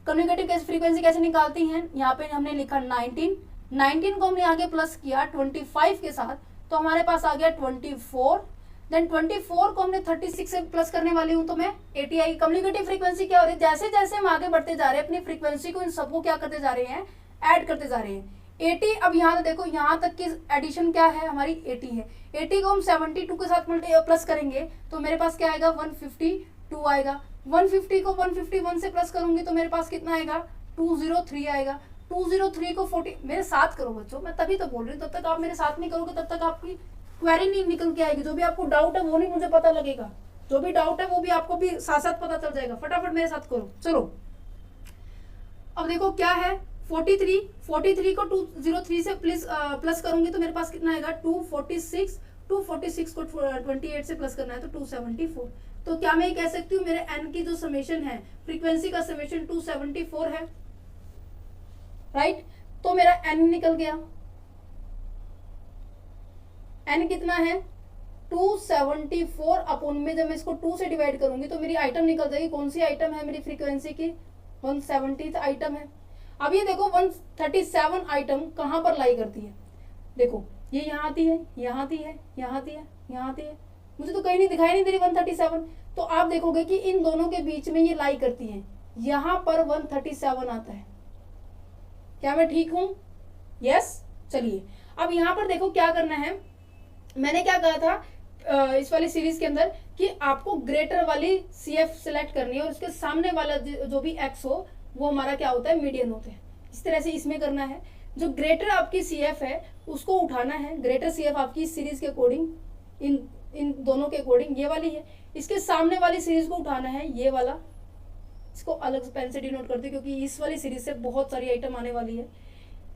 कम्युनिकेटिव फ्रीक्वेंसी कैसे निकालती हैं। यहाँ पे हमने लिखा 19 को हमने आगे प्लस किया 25 के साथ, तो हमारे पास आ गया 24। देन 24 को हमने 36 से प्लस करने वाली हूँ तो मैं 80 आएगी। कम्युनिकेटिव फ्रीक्वेंसी क्या हो रही है, जैसे जैसे हम आगे बढ़ते जा रहे हैं अपनी फ्रीक्वेंसी को इन सबको क्या करते जा रहे हैं, ऐड करते जा रहे हैं। 80, अब यहाँ देखो यहाँ तक की एडिशन क्या है हमारी 80 है। 80 को हम 72 के साथ प्लस करेंगे तो मेरे पास क्या आएगा, 152 आएगा। 150 को 151 से प्लस करूंगी तो मेरे पास कितना आएगा, 203 आएगा। 203 को 40, मेरे साथ करो बच्चों, मैं तभी तो बोल रही हूँ, तब तक आप मेरे साथ नहीं करोगे तब तक आपकी क्वेरी नहीं निकल के आएगी। जो भी आपको डाउट है वो नहीं मुझे पता लगेगा, जो भी डाउट है वो भी आपको भी साथ साथ पता चल जाएगा। फटाफट मेरे साथ करो। चलो अब देखो क्या है, 43 को 203 से प्लस करूंगी तो मेरे पास कितना आएगा, 246 को 28 से प्लस करना है तो 274। तो क्या मैं ये कह सकती हूँ मेरे n की जो समेशन है, फ्रीक्वेंसी का समेशन 274 है, राइट। तो मेरा n निकल गया, n कितना है 274 अपॉन में जब मैं इसको 2 से डिवाइड करूंगी तो मेरी आइटम निकल जाएगी। कौन सी आइटम है मेरी फ्रीक्वेंसी की, 170 आइटम है। अब ये देखो 137 आइटम कहां पर लाई करती है, देखो ये यहाँ आती है, यहाँ आती है, यहाँ आती है, यहाँ आती है, मुझे तो कहीं नहीं दिखाई नहीं दे रही 137। तो आप देखोगे कि इन दोनों के बीच में ये लाई करती है, यहाँ पर 137 आता है। क्या मैं ठीक हूं, यस। चलिए अब यहाँ पर देखो क्या करना है, मैंने क्या कहा था इस वाली सीरीज के अंदर कि आपको ग्रेटर वाली CF सिलेक्ट करनी है और उसके सामने वाला जो भी x हो वो हमारा क्या होता है, मीडियन होता है। इस तरह से इसमें करना है, जो ग्रेटर आपकी CF है उसको उठाना है। ग्रेटर CF आपकी इस सीरीज के अकॉर्डिंग, इन दोनों के अकॉर्डिंग ये वाली है, इसके सामने वाली सीरीज को उठाना है ये वाला। इसको अलग पेन से डिनोट करते हैं क्योंकि इस वाली सीरीज से बहुत सारी आइटम आने वाली है,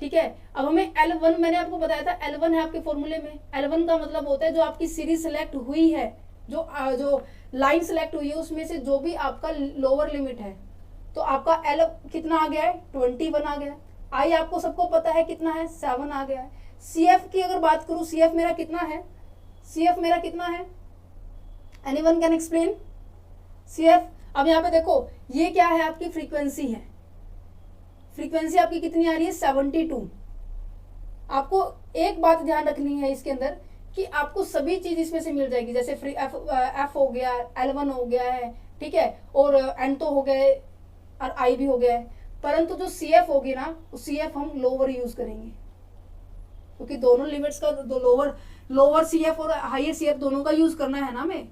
ठीक है। अब हमें L1, मैंने आपको बताया था L1 है आपके फॉर्मूले में। L1 का मतलब होता है जो आपकी सीरीज सेलेक्ट हुई है, जो लाइन सेलेक्ट हुई है उसमें से जो भी आपका लोअर लिमिट है। तो आपका L कितना आ गया है, 21 आ गया है। I आपको सबको पता है कितना है, 7 आ गया है। CF की अगर बात करूं, CF मेरा कितना है, CF मेरा कितना है, एनीवन कैन एक्सप्लेन CF। अब यहाँ पे देखो ये क्या है, आपकी फ्रीक्वेंसी है। फ्रीक्वेंसी आपकी कितनी आ रही है, 72। आपको एक बात ध्यान रखनी है इसके अंदर कि आपको सभी चीज इसमें से मिल जाएगी, जैसे फ्री F हो गया, L1 हो गया है, ठीक है, और N तो हो गए और I भी हो गया है। परंतु जो CF होगी ना, CF हम लोअर यूज करेंगे क्योंकि दोनों लिमिट्स का लोअर CF और हायर CF दोनों का यूज करना है ना हमें,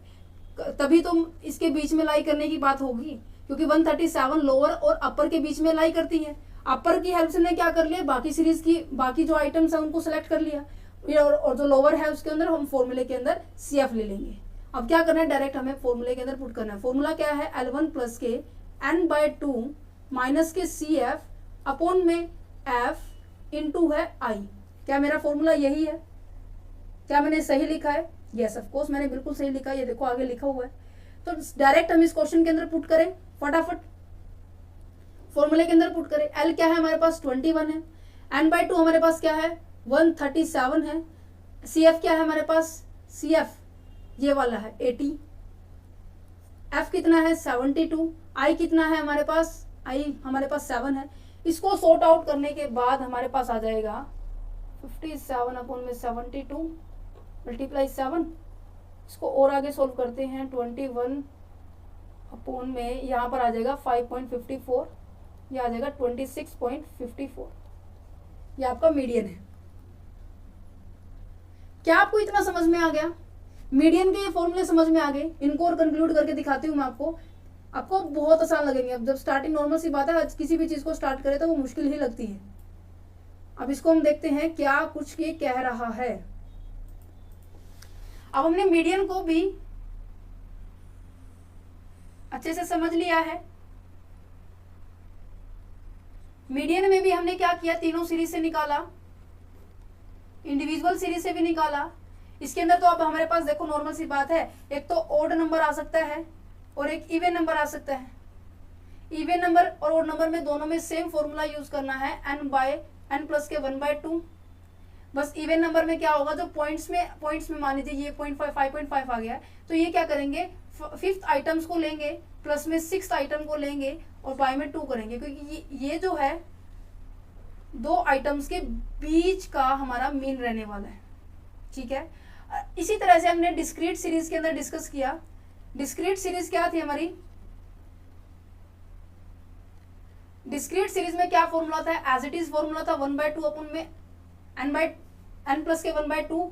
तभी तो इसके बीच में लाई करने की बात होगी। क्योंकि 137 लोअर और अपर के बीच में लाई करती है। अपर की हेल्प से हमने क्या कर लिया, बाकी सीरीज की बाकी जो आइटम्स है उनको सेलेक्ट कर लिया, और जो लोअर है उसके अंदर हम फॉर्मूले के अंदर CF ले लेंगे। अब क्या करना है, डायरेक्ट हमें फॉर्मूले के अंदर पुट करना है। फॉर्मूला क्या है, L1 प्लस के n/2 माइनस के CF अपॉन में F इंटू है I। क्या मेरा फॉर्मूला यही है, क्या मैंने सही लिखा है, यस ऑफ कोर्स मैंने बिल्कुल सही लिखा है। ये देखो आगे लिखा हुआ है। तो डायरेक्ट हम इस क्वेश्चन के अंदर पुट करें, फटाफट फॉर्मूले के अंदर पुट करें। L क्या है हमारे पास, 21 है। n/2 हमारे पास क्या है, 137 है। CF क्या है हमारे पास, CF ये वाला है 80। F कितना है, 72। I कितना है हमारे पास, I हमारे पास 7 है। इसको सॉर्ट आउट करने के बाद हमारे पास आ जाएगा 57 अपॉन में 72 मल्टीप्लाई 7, इसको और आगे सोल्व करते हैं, 21 अपॉन में यहाँ पर आ जाएगा 5.54, ये आ जाएगा 26.54, ये आपका मीडियन है। क्या आपको इतना समझ में आ गया? मीडियन के ये फॉर्मूले समझ में आ गए। इनको और कंक्लूड करके दिखाती हूँ मैं आपको बहुत आसान लगेंगे। अब जब स्टार्टिंग नॉर्मल सी बात है, किसी भी चीज को स्टार्ट करें तो वो मुश्किल ही लगती है। अब इसको हम देखते हैं क्या कुछ ये कह रहा है। अब हमने मीडियन को भी अच्छे से समझ लिया है। मीडियन में भी हमने क्या किया, तीनों सीरीज से निकाला, इंडिविजुअल सीरीज से भी निकाला। इसके अंदर तो अब हमारे पास देखो नॉर्मल सी बात है, एक तो ऑड नंबर आ सकता है और एक इवन नंबर आ सकता है। इवन नंबर और ऑड नंबर में दोनों में सेम फॉर्मूला यूज करना है, n प्लस के 1/2। बस इवन नंबर में क्या होगा, जो पॉइंट्स में मान लीजिए ये 5.5 आ गया, तो ये क्या करेंगे, 5th आइटम्स को लेंगे प्लस में 6th आइटम को लेंगे और बाय में 2 करेंगे, क्योंकि ये जो है 2 आइटम्स के बीच का हमारा मीन रहने वाला है। ठीक है, इसी तरह से हमने डिस्क्रीट सीरीज के अंदर डिस्कस किया। डिस्क्रीट सीरीज क्या थी हमारी, डिस्क्रीट सीरीज में क्या फॉर्मूला था, एज इट इज फॉर्मूला था 1/2 अपॉन में n प्लस के 1/2,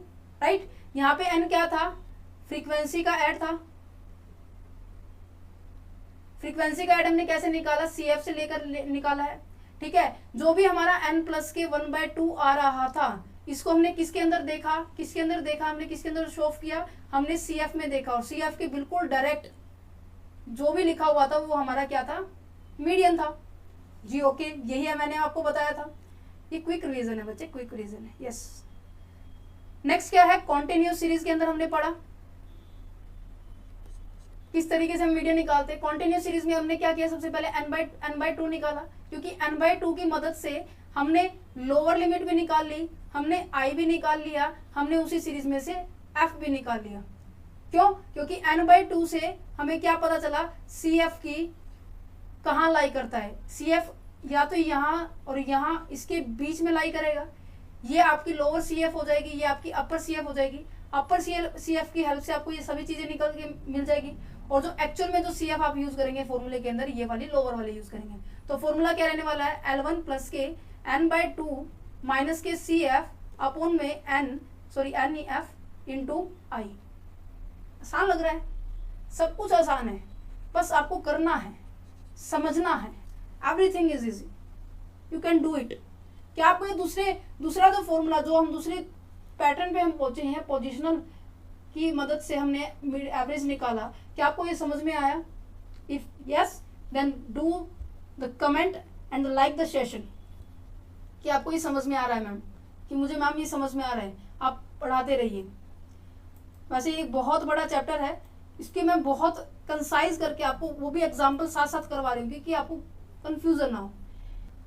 राइट। यहाँ पे n क्या था, फ्रीक्वेंसी का ऐड था। फ्रीक्वेंसी का ऐड हमने कैसे निकाला, CF से लेकर निकाला है। ठीक है, जो भी हमारा n प्लस के 1/2 आ रहा था, इसको हमने किसके अंदर देखा, हमने किसके अंदर शो ऑफ किया, हमने CF में देखा, और CF के बिल्कुल डायरेक्ट जो भी लिखा हुआ था वो हमारा क्या था, मीडियन था जी। ओके, यही है, मैंने आपको बताया था। ये क्विक रिवीजन है बच्चे, क्विक रिवीजन है। यस, नेक्स्ट क्या है, कॉन्टिन्यूस सीरीज के अंदर हमने पढ़ा किस तरीके से हम मीडियन निकालते हैं। कॉन्टिन्यूस सीरीज में हमने क्या किया, सबसे पहले n/2 निकाला, क्योंकि n/2 की मदद से हमने लोअर लिमिट भी निकाल ली, हमने i भी निकाल लिया, हमने उसी सीरीज में से f भी निकाल लिया। क्यों, क्योंकि n/2 से हमें क्या पता चला, CF की कहाँ लाई करता है। CF या तो यहाँ और यहाँ इसके बीच में लाई करेगा। ये आपकी लोअर CF हो जाएगी, ये आपकी अपर CF हो जाएगी। अपर CF की हेल्प से आपको ये सभी चीजें निकल के मिल जाएगी, और जो एक्चुअल में जो CF आप यूज करेंगे फॉर्मूले के अंदर, ये वाली लोअर वाली यूज करेंगे। तो फॉर्मूला क्या रहने वाला है, L1 प्लस के n/2 माइनस के CF अपॉन में NEF इंटू I। आसान लग रहा है, सब कुछ आसान है, बस आपको करना है, समझना है। Everything is easy, you can do it. क्या आपको ये दूसरा जो फॉर्मूला, जो हम दूसरे पैटर्न पे हम पहुंचे हैं, पोजिशनल की मदद से हमने एवरेज निकाला, क्या आपको ये समझ में आया? If yes, then do the comment and like the session. कि आपको ये समझ में आ रहा है मैम, कि मुझे मैम ये समझ में आ रहा है, आप पढ़ाते रहिए। वैसे ये बहुत बड़ा चैप्टर है, इसके मैं बहुत कंसाइज करके आपको वो भी एग्जाम्पल साथ साथ करवा रही हूँ, क्योंकि आपको कंफ्यूजन ना हो।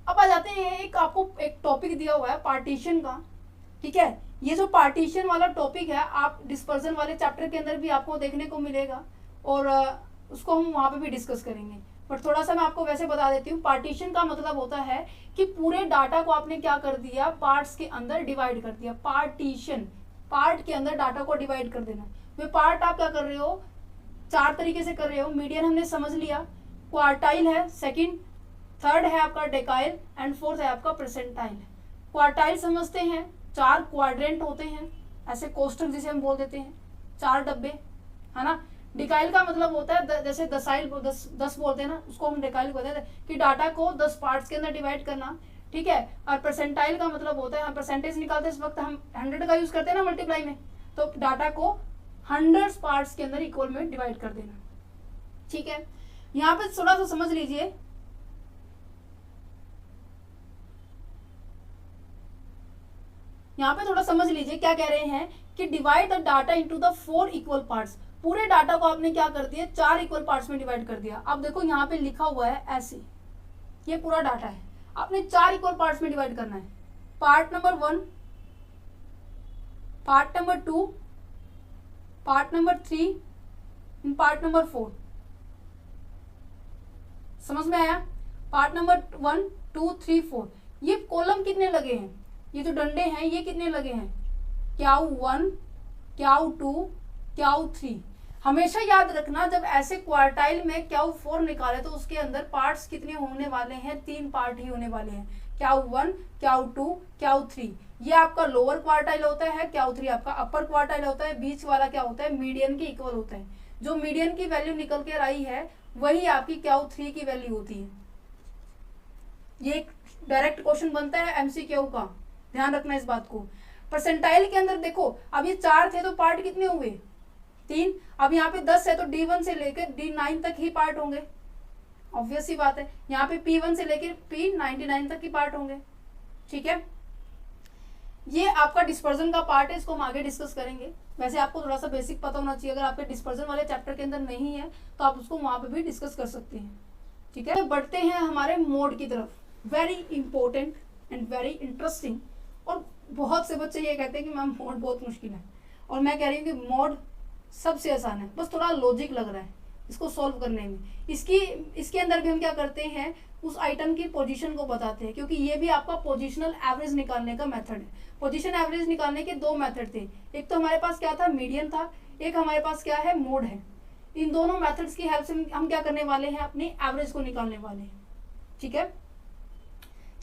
अब आ जाते हैं, आपको एक टॉपिक दिया हुआ है पार्टीशन का। ठीक है, ये जो पार्टीशन वाला टॉपिक है, आप डिस्पर्जन वाले चैप्टर के अंदर भी आपको देखने को मिलेगा, और उसको हम वहाँ पे भी डिस्कस करेंगे। बट थोड़ा सा मैं आपको वैसे बता देती हूँ। पार्टीशन का मतलब होता है कि पूरे डाटा को आपने क्या कर दिया, पार्ट्स के अंदर डिवाइड कर दिया। पार्टीशन, पार्ट के अंदर डाटा को डिवाइड कर देना। वे पार्ट आप क्या कर रहे हो, 4 तरीके से कर रहे हो। मीडियन हमने समझ लिया, क्वार्टाइल है सेकंड, थर्ड है आपका डेकाइल, एंड फोर्थ है आपका परसेंटाइल। क्वार्टाइल समझते हैं, 4 क्वाड्रेंट होते हैं, ऐसे कोष्ठक जिसे हम बोल देते हैं, 4 डब्बे, है ना। डिकाइल का मतलब होता है, जैसे दसाइल 10 बोलते हैं ना, उसको हम डिकाइल बोलते हैं, कि डाटा को 10 पार्ट्स के अंदर डिवाइड करना। ठीक है, और परसेंटाइल का मतलब होता है, हम परसेंटेज निकालते हैं, इस वक्त हम 100 का यूज करते हैं ना मल्टीप्लाई में, तो डाटा को 100 पार्ट्स के अंदर इक्वल में डिवाइड कर देना। ठीक है, यहाँ पे थोड़ा सा समझ लीजिए, यहाँ पे थोड़ा समझ लीजिए क्या कह रहे हैं, कि divide the data into the 4 equal parts. पूरे डाटा को आपने क्या कर दिया, 4 इक्वल पार्ट्स में डिवाइड कर दिया। अब देखो यहाँ पे लिखा हुआ है ऐसे, ये पूरा डाटा है, आपने 4 इक्वल पार्ट्स में डिवाइड करना है। Part number 1, part number 2, part number 3, part number 4। समझ में आया? Part number 1, 2, 3, 4। ये कॉलम कितने लगे हैं, ये जो डंडे हैं ये कितने लगे हैं, क्या 1, क्याउ 2, क्याउ 3। हमेशा याद रखना जब ऐसे क्वार्टाइल में क्याउ 4 निकाले तो उसके अंदर पार्ट्स कितने होने वाले हैं, 3 पार्ट ही होने वाले हैं, क्याउ 1, क्याउ 2, क्याउ 3। ये आपका लोअर क्वार्टाइल होता है, क्याउ 3 आपका अपर क्वार्टाइल होता है, बीच वाला क्या होता है, मीडियन के इक्वल होता है। जो मीडियन की वैल्यू निकल के आई है वही आपकी क्याउ 3 की वैल्यू होती है। ये एक डायरेक्ट क्वेश्चन बनता है एमसीक्यू का, ध्यान रखना इस बात को। परसेंटाइल के अंदर देखो, अब ये 4 थे तो पार्ट कितने हुए, 3। अब यहाँ पे 10 है तो D1 से लेकर D9 तक ही पार्ट होंगे, ऑब्वियस ही बात है। यहाँ पे P1 से लेकर P99 तक ही पार्ट होंगे, ठीक है। ये आपका डिस्पर्जन का पार्ट है, इसको हम आगे डिस्कस करेंगे। वैसे आपको थोड़ा सा बेसिक पता होना चाहिए, अगर आपके डिस्पर्जन वाले चैप्टर के अंदर नहीं है तो आप उसको वहां पे भी डिस्कस कर सकते हैं, ठीक है। तो बढ़ते हैं हमारे मोड की तरफ। Very important and very interesting. और बहुत से बच्चे ये कहते हैं कि मैम मोड बहुत मुश्किल है, और मैं कह रही हूँ कि मोड सबसे आसान है, बस थोड़ा लॉजिक लग रहा है इसको सॉल्व करने में। इसके अंदर भी हम क्या करते हैं, उस आइटम की पोजीशन को बताते हैं, क्योंकि ये भी आपका पोजीशनल एवरेज निकालने का मेथड है। पोजीशन एवरेज निकालने के 2 मेथड थे, एक तो हमारे पास क्या था, मीडियन था, एक हमारे पास क्या है, मोड है। इन दोनों मेथड्स की हेल्प से हम क्या करने वाले हैं, अपनी एवरेज को निकालने वाले हैं, ठीक है।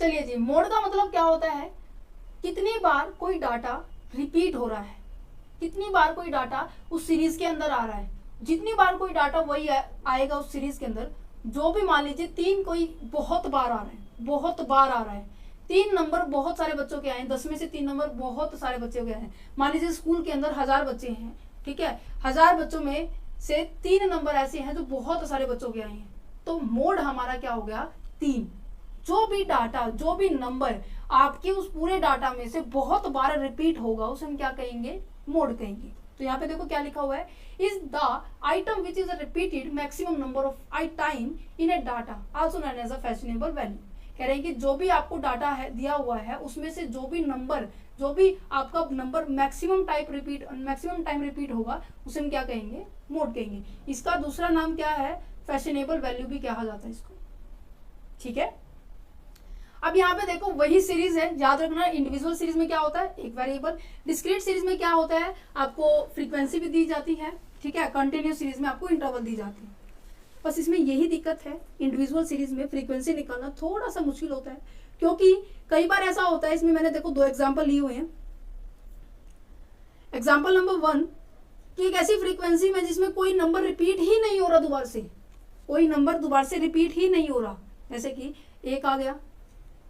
चलिए जी, मोड का मतलब क्या होता है, कितनी बार कोई डाटा रिपीट हो रहा है, कितनी बार कोई डाटा उस सीरीज के अंदर आ रहा है। जितनी बार कोई डाटा वही आएगा उस सीरीज के अंदर। जो भी मान लीजिए 3 कोई बहुत बार आ रहा है, बहुत बार आ रहा है, 3 नंबर बहुत सारे बच्चों के आए हैं, 10 में से 3 नंबर बहुत सारे बच्चों के आए हैं। मान लीजिए स्कूल के अंदर 1000 बच्चे हैं, ठीक है, 1000 बच्चों में से 3 नंबर ऐसे हैं जो बहुत सारे बच्चों के आए हैं, तो मोड हमारा क्या हो गया, 3। जो भी डाटा, जो भी नंबर आपके उस पूरे डाटा में से बहुत बार रिपीट होगा उसे हम क्या कहेंगे, मोड कहेंगे। तो यहाँ पे देखो क्या लिखा हुआ है, is the item which is repeated maximum number of time in a data also known as a fashionable value. कह रहे हैं कि जो भी आपको डाटा है दिया हुआ है उसमें से जो भी आपका नंबर मैक्सिमम टाइम रिपीट होगा उसे हम क्या कहेंगे, मोड कहेंगे। इसका दूसरा नाम क्या है, फैशनेबल वैल्यू भी कहा जाता है इसको, ठीक है। अब यहाँ पे देखो वही सीरीज है, याद रखना इंडिविजुअल सीरीज में क्या होता है, एक वेरिएबल। डिस्क्रीट सीरीज में क्या होता है, आपको फ्रीक्वेंसी भी दी जाती है, ठीक है। कंटिन्यूस सीरीज में आपको इंटरवल दी जाती है। बस इसमें यही दिक्कत है, इंडिविजुअल सीरीज में फ्रीक्वेंसी निकालना थोड़ा सा मुश्किल होता है, क्योंकि कई बार ऐसा होता है, इसमें मैंने देखो 2 एग्जाम्पल लिए हुए हैं। एग्जाम्पल नंबर 1 कि एक ऐसी फ्रीक्वेंसी में जिसमें कोई नंबर रिपीट ही नहीं हो रहा, दोबारा से कोई नंबर दोबारा से रिपीट ही नहीं हो रहा, जैसे कि 1 आ गया,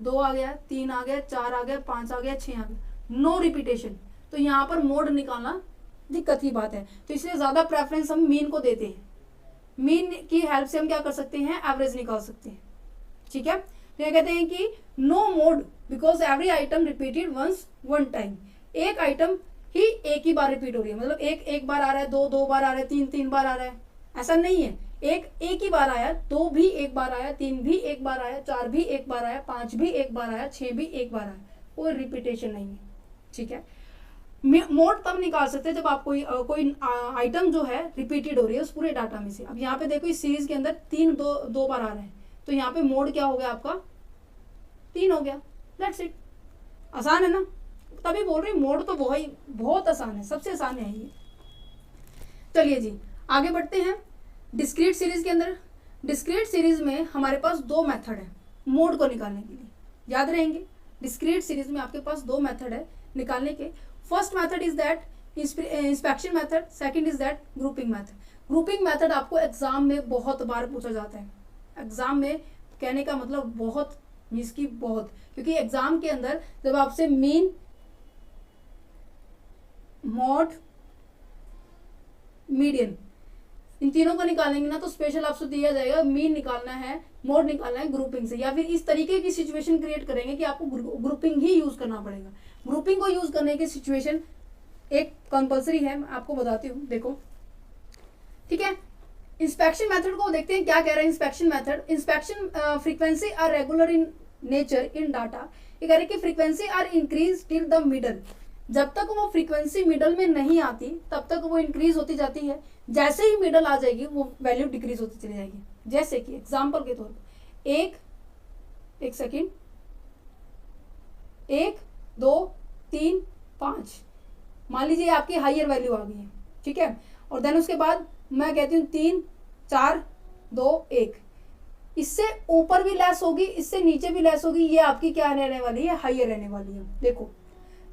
2 आ गया, 3 आ गया, 4 आ गया, 5 आ गया, 6 आ गया, नो रिपीटेशन। तो यहाँ पर मोड निकालना दिक्कत की बात है, तो इसलिए ज्यादा प्रेफरेंस हम मीन को देते हैं। मीन की हेल्प से हम क्या कर सकते हैं, एवरेज निकाल सकते हैं, ठीक है। तो ये कहते हैं कि no mode because every item repeated once one time. एक आइटम ही एक ही बार रिपीट हो रही है, मतलब एक बार आ रहा है, 2 बार आ रहा है, 3 बार आ रहा है, ऐसा नहीं है। एक ही बार आया, 2 भी एक बार आया, 3 भी एक बार आया, 4 भी एक बार आया, 5 भी एक बार आया, 6 भी एक बार आया, कोई रिपीटेशन नहीं है, ठीक है। मोड तब निकाल सकते हैं जब आप कोई आइटम जो है रिपीटेड हो रही है उस पूरे डाटा में से। अब यहाँ पे देखो इस सीरीज के अंदर 2 बार आ रहे हैं, तो यहाँ पे मोड क्या हो गया आपका, 3 हो गया, दैट्स इट। आसान है ना, तभी बोल रही मोड तो बहुत आसान है, सबसे आसान है ये। चलिए जी आगे बढ़ते हैं। डिस्क्रीट सीरीज के अंदर, डिस्क्रीट सीरीज में हमारे पास 2 मेथड है मोड को निकालने के लिए, याद रहेंगे। डिस्क्रीट सीरीज में आपके पास 2 मेथड है निकालने के। First method is that inspection method, second is that grouping method. Grouping method आपको एग्जाम में बहुत बार पूछा जाता है। एग्जाम में कहने का मतलब बहुत, इसकी बहुत, क्योंकि एग्जाम के अंदर जब आपसे मीन, मॉड, मीडियन इन तीनों को निकालेंगे ना, तो स्पेशल आपसे दिया जाएगा मीन निकालना है, मोड निकालना है ग्रुपिंग से, या फिर इस तरीके की सिचुएशन क्रिएट करेंगे कि आपको ग्रुपिंग ही यूज करना पड़ेगा। ग्रुपिंग को यूज करने की सिचुएशन एक कंपलसरी है, मैं आपको बताती हूँ, देखो, ठीक है। इंस्पेक्शन मेथड को देखते हैं क्या कह रहा है inspection method. Inspection frequency are regular in nature in data. ये कह रहे कि frequency are increase till the middle. जब तक वो फ्रीक्वेंसी मिडल में नहीं आती तब तक वो इंक्रीज होती जाती है, जैसे ही मिडल आ जाएगी वो वैल्यू डिक्रीज होती चली जाएगी। जैसे कि एग्जांपल के तौर पर एक सेकेंड, 1 2 3 5, मान लीजिए आपकी हाइयर वैल्यू आ गई है, ठीक है, और देन उसके बाद मैं कहती हूँ 3 4 2 1, इससे ऊपर भी लेस होगी, इससे नीचे भी लेस होगी, ये आपकी क्या रहने वाली है, हाइयर रहने वाली है। देखो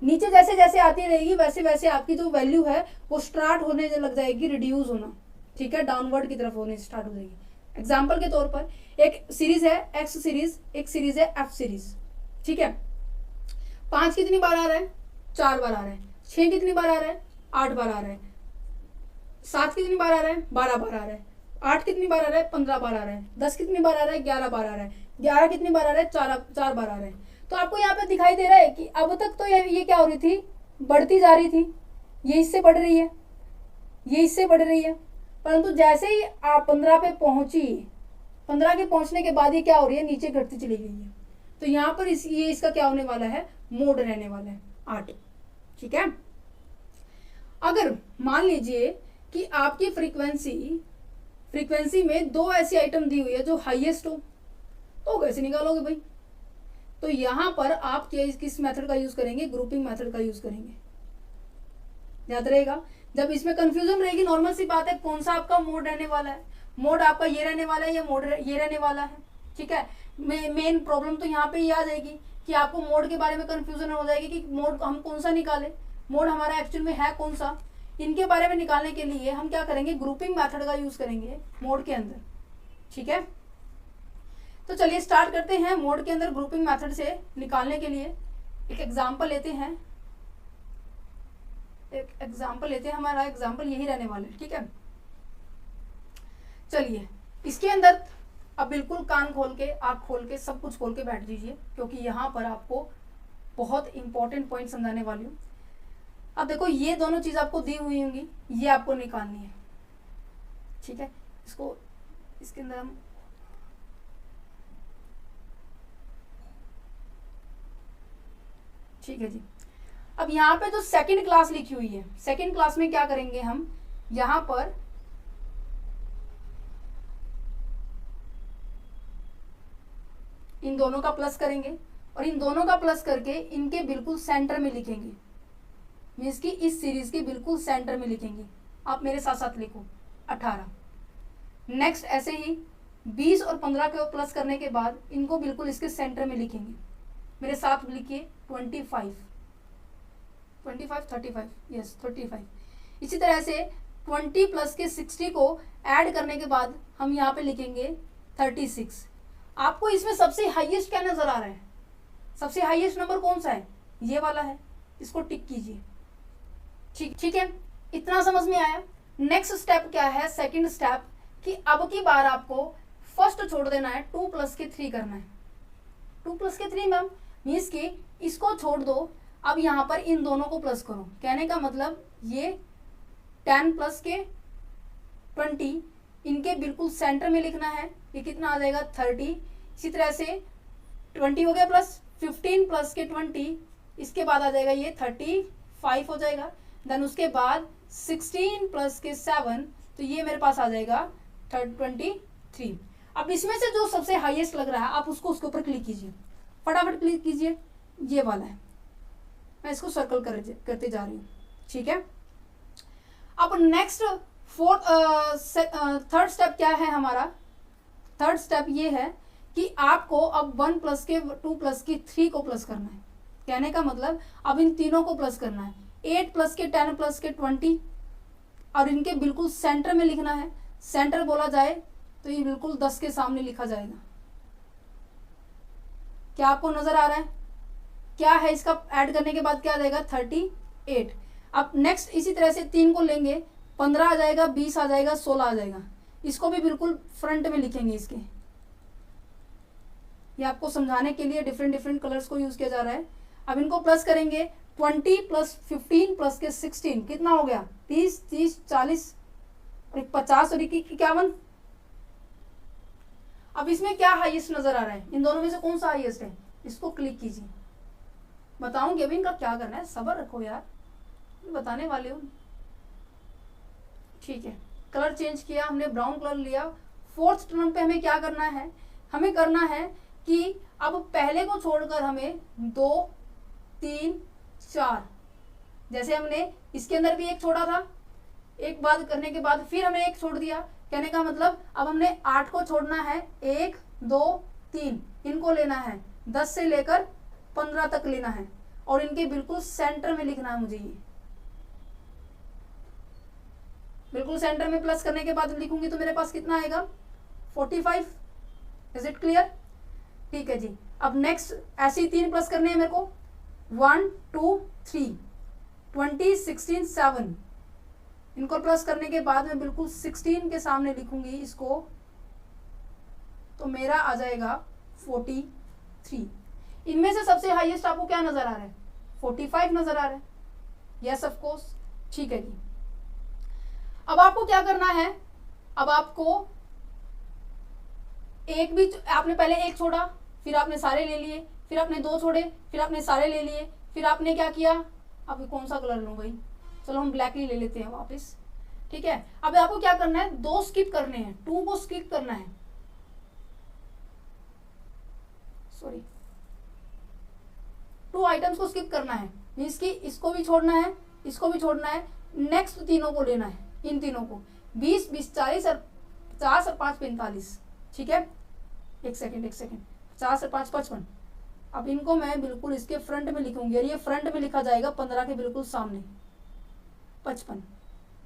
नीचे जैसे जैसे आती रहेगी वैसे वैसे आपकी जो वैल्यू है वो स्टार्ट होने लग जाएगी, रिड्यूस होना, ठीक है, डाउनवर्ड की तरफ होने स्टार्ट हो जाएगी। एग्जाम्पल के तौर पर एक सीरीज है एक्स सीरीज, एक सीरीज है एफ सीरीज, ठीक है, 5 कितनी बार आ रहा है, 4 बार आ रहा है, 6 कितनी बार आ रहा है, 8 बार आ रहा है, 7 कितनी बार आ रहा है, 12 बार आ रहा है, 8 कितनी बार आ रहा है, 15 बार आ रहा है, 10 कितनी बार आ रहा है, 11 बार आ रहा है, 11 कितनी बार आ रहा है, 4 बार आ रहा है। तो आपको यहाँ पे दिखाई दे रहा है कि अब तक तो ये क्या हो रही थी, बढ़ती जा रही थी, ये इससे बढ़ रही है, ये इससे बढ़ रही है, परंतु जैसे ही आप 15 पे पहुंची, 15 के पहुंचने के बाद ये क्या हो रही है, नीचे घटती चली गई है। तो यहाँ पर ये इसका क्या होने वाला है, मोड रहने वाला है 8, ठीक है। अगर मान लीजिए कि आपकी फ्रीक्वेंसी में 2 ऐसी आइटम दी हुई है जो हाईएस्ट हो, तो कैसे निकालोगे भाई? तो यहां पर आप किस मेथड का यूज करेंगे, ग्रुपिंग मेथड का यूज करेंगे, याद रहेगा। जब इसमें कंफ्यूजन रहेगी, नॉर्मल सी बात है, कौन सा आपका मोड रहने वाला है, मोड आपका ये रहने वाला है या मोड ये रहने वाला है, ठीक है। मेन प्रॉब्लम तो यहाँ पे ये आ जाएगी कि आपको मोड के बारे में कंफ्यूजन हो जाएगी कि मोड हम कौन सा निकाले, मोड हमारा एक्चुअल में है कौन सा। इनके बारे में निकालने के लिए हम क्या करेंगे, ग्रुपिंग मेथड का यूज करेंगे मोड के अंदर, ठीक है। तो चलिए स्टार्ट करते हैं मोड के अंदर ग्रुपिंग मेथड से निकालने के लिए। एक एग्जांपल लेते हैं, हमारा एग्जांपल यही रहने वाला है, ठीक है। चलिए इसके अंदर अब बिल्कुल कान खोल के, आँख खोल के, सब कुछ खोल के बैठ दीजिए, क्योंकि यहाँ पर आपको बहुत इंपॉर्टेंट पॉइंट समझाने वाली हूँ। अब देखो ये दोनों चीज आपको दी हुई होंगी, ये आपको निकालनी है, ठीक है। इसको इसके अंदर हम ठीक है जी। अब यहाँ पे जो सेकंड क्लास लिखी हुई है, सेकंड क्लास में क्या करेंगे हम, यहाँ पर इन दोनों का प्लस करेंगे और इन दोनों का प्लस करके इनके बिल्कुल सेंटर में लिखेंगे, मीन्स कि इस सीरीज के बिल्कुल सेंटर में लिखेंगे। आप मेरे साथ साथ लिखो 18। नेक्स्ट ऐसे ही 20 और 15 को प्लस करने के बाद इनको बिल्कुल इसके सेंटर में लिखेंगे, मेरे साथ लिखिए 25 35, यस 35। इसी तरह से 20 प्लस के 60 को ऐड करने के बाद हम यहाँ पे लिखेंगे 36। आपको इसमें सबसे हाईएस्ट क्या नजर आ रहा है, सबसे हाईएस्ट नंबर कौन सा है, ये वाला है, इसको टिक कीजिए, ठीक है। इतना समझ में आया। नेक्स्ट स्टेप क्या है, सेकंड स्टेप, कि अब की बार आपको फर्स्ट छोड़ देना है, 2 प्लस के 3 करना है। 2 प्लस के 3 मैम मीन्स कि इसको छोड़ दो, अब यहाँ पर इन दोनों को प्लस करो। कहने का मतलब ये 10 प्लस के 20 इनके बिल्कुल सेंटर में लिखना है, ये कितना आ जाएगा 30। इसी तरह से 20 हो गया प्लस 15 प्लस के 20, इसके बाद आ जाएगा ये 35 हो जाएगा। देन उसके बाद 16 प्लस के 7, तो ये मेरे पास आ जाएगा 23। अब इसमें से जो सबसे हाईएस्ट लग रहा है आप उसको उसके ऊपर क्लिक कीजिए, फटाफट क्लिक कीजिए, ये वाला है, मैं इसको सर्कल करते जा रही हूँ, ठीक है। अब नेक्स्ट थर्ड स्टेप क्या है हमारा, थर्ड स्टेप ये है कि आपको अब 1 प्लस के 2 प्लस के 3 को प्लस करना है। कहने का मतलब अब इन तीनों को प्लस करना है, 8 प्लस के 10 प्लस के 20, और इनके बिल्कुल सेंटर में लिखना है। सेंटर बोला जाए तो ये बिल्कुल 10 के सामने लिखा जाएगा। क्या आपको नजर आ रहा है, क्या है इसका ऐड करने के बाद क्या आ जाएगा 38। अब नेक्स्ट इसी तरह से 3 को लेंगे, 15 आ जाएगा, 20 आ जाएगा, 16 आ जाएगा, इसको भी बिल्कुल फ्रंट में लिखेंगे इसके। ये आपको समझाने के लिए डिफरेंट कलर्स को यूज किया जा रहा है। अब इनको प्लस करेंगे, 20 प्लस 15 प्लस के 16 कितना हो गया 30 40 और 50 और 51। अब इसमें क्या हाईएस्ट नजर आ रहा है, इन दोनों में से कौन सा हाईएस्ट है, इसको क्लिक कीजिए। बताऊंगी अभी इनका क्या करना है, सब्र रखो यार, बताने वाले हूँ, ठीक है। कलर चेंज किया हमने, ब्राउन कलर लिया। फोर्थ टर्म पे हमें क्या करना है, हमें करना है कि अब पहले को छोड़कर हमें 2 3 4 जैसे हमने इसके अंदर भी एक छोड़ा था, एक बार करने के बाद फिर हमने एक छोड़ दिया, कहने का मतलब अब हमने 8 को छोड़ना है, 1 2 3 इनको लेना है, 10 से लेकर 15 तक लेना है और इनके बिल्कुल सेंटर में लिखना है मुझे। ये बिल्कुल सेंटर में प्लस करने के बाद लिखूंगी तो मेरे पास कितना आएगा 45। Is it clear? ठीक है जी। अब नेक्स्ट ऐसे ही 3 प्लस करने हैं मेरे को, 1 2 3 20 16 7 इनको प्लस करने के बाद मैं बिल्कुल 16 के सामने लिखूंगी इसको, तो मेरा आ जाएगा 43। इनमें से सबसे हाईएस्ट आपको क्या नजर आ रहा है? 45 नजर आ रहा है। Yes of course. ठीक है जी। अब आपको क्या करना है, अब आपको एक भी, आपने पहले एक छोड़ा, फिर आपने सारे ले लिए, फिर आपने 2 छोड़े, फिर आपने सारे ले लिए, फिर आपने क्या किया, अब कौन सा कलर लूं भाई, चलो हम ब्लैक ही ले लेते हैं वापस। ठीक है, अब आपको क्या करना है, 2 स्किप करने हैं, 2 को स्किप करना है, सॉरी 2 आइटम्स को स्किप करना है, मीन्स कि इसको भी छोड़ना है, इसको भी छोड़ना है, नेक्स्ट तीनों को लेना है, इन तीनों को 20 20 40 और 50 और 5 45। ठीक है, एक सेकेंड 50 और 5 55। अब इनको मैं बिल्कुल इसके फ्रंट में लिखूंगी और ये फ्रंट में लिखा जाएगा 15 के बिल्कुल सामने 55।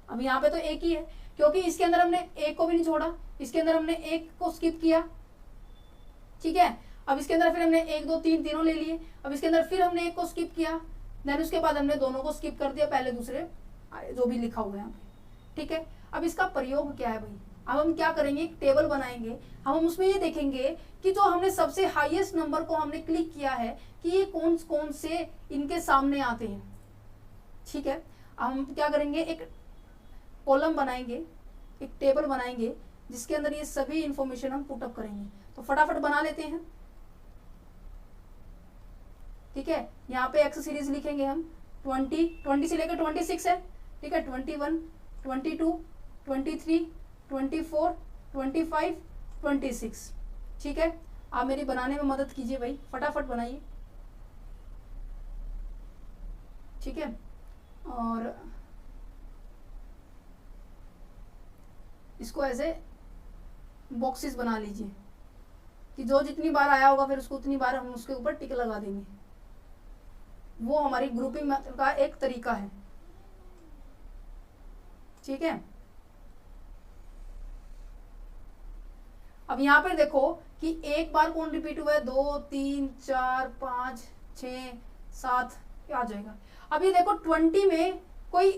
अब यहाँ पे तो एक ही है क्योंकि इसके अंदर हमने एक को भी नहीं छोड़ा, इसके अंदर हमने एक को स्किप किया। ठीक है, अब इसके अंदर फिर हमने 1 2 3 तीनों ले लिए, अब इसके अंदर फिर हमने एक को स्किप किया, देन उसके बाद हमने दोनों को स्किप कर दिया, पहले दूसरे जो भी लिखा हुआ है यहाँ पे। ठीक है, अब इसका प्रयोग क्या है भाई, अब हम क्या करेंगे, एक टेबल बनाएंगे, हम उसमें ये देखेंगे कि जो हमने सबसे हाईएस्ट नंबर को हमने क्लिक किया है कि ये कौन कौन से इनके सामने आते हैं। ठीक है, अब हम क्या करेंगे, एक कॉलम बनाएंगे, एक टेबल बनाएंगे जिसके अंदर ये सभी इंफॉर्मेशन हम पुटअप करेंगे। तो फटाफट बना लेते हैं। ठीक है, यहाँ पे एक्स सीरीज लिखेंगे हम 20 से लेकर 26 है। ठीक है, 21 22 23 24 25 26। ठीक है, आप मेरी बनाने में मदद कीजिए भाई, फटाफट बनाइए। ठीक है, और इसको ऐसे बॉक्सेस बना लीजिए कि जो जितनी बार आया होगा फिर उसको उतनी बार हम उसके ऊपर टिक लगा देंगे। वो हमारी ग्रुपिंग का एक तरीका है। ठीक है, अब यहां पर देखो कि एक बार कौन रिपीट हुआ है, 2 3 4 5 6 7 आ जाएगा। अब ये देखो 20 में कोई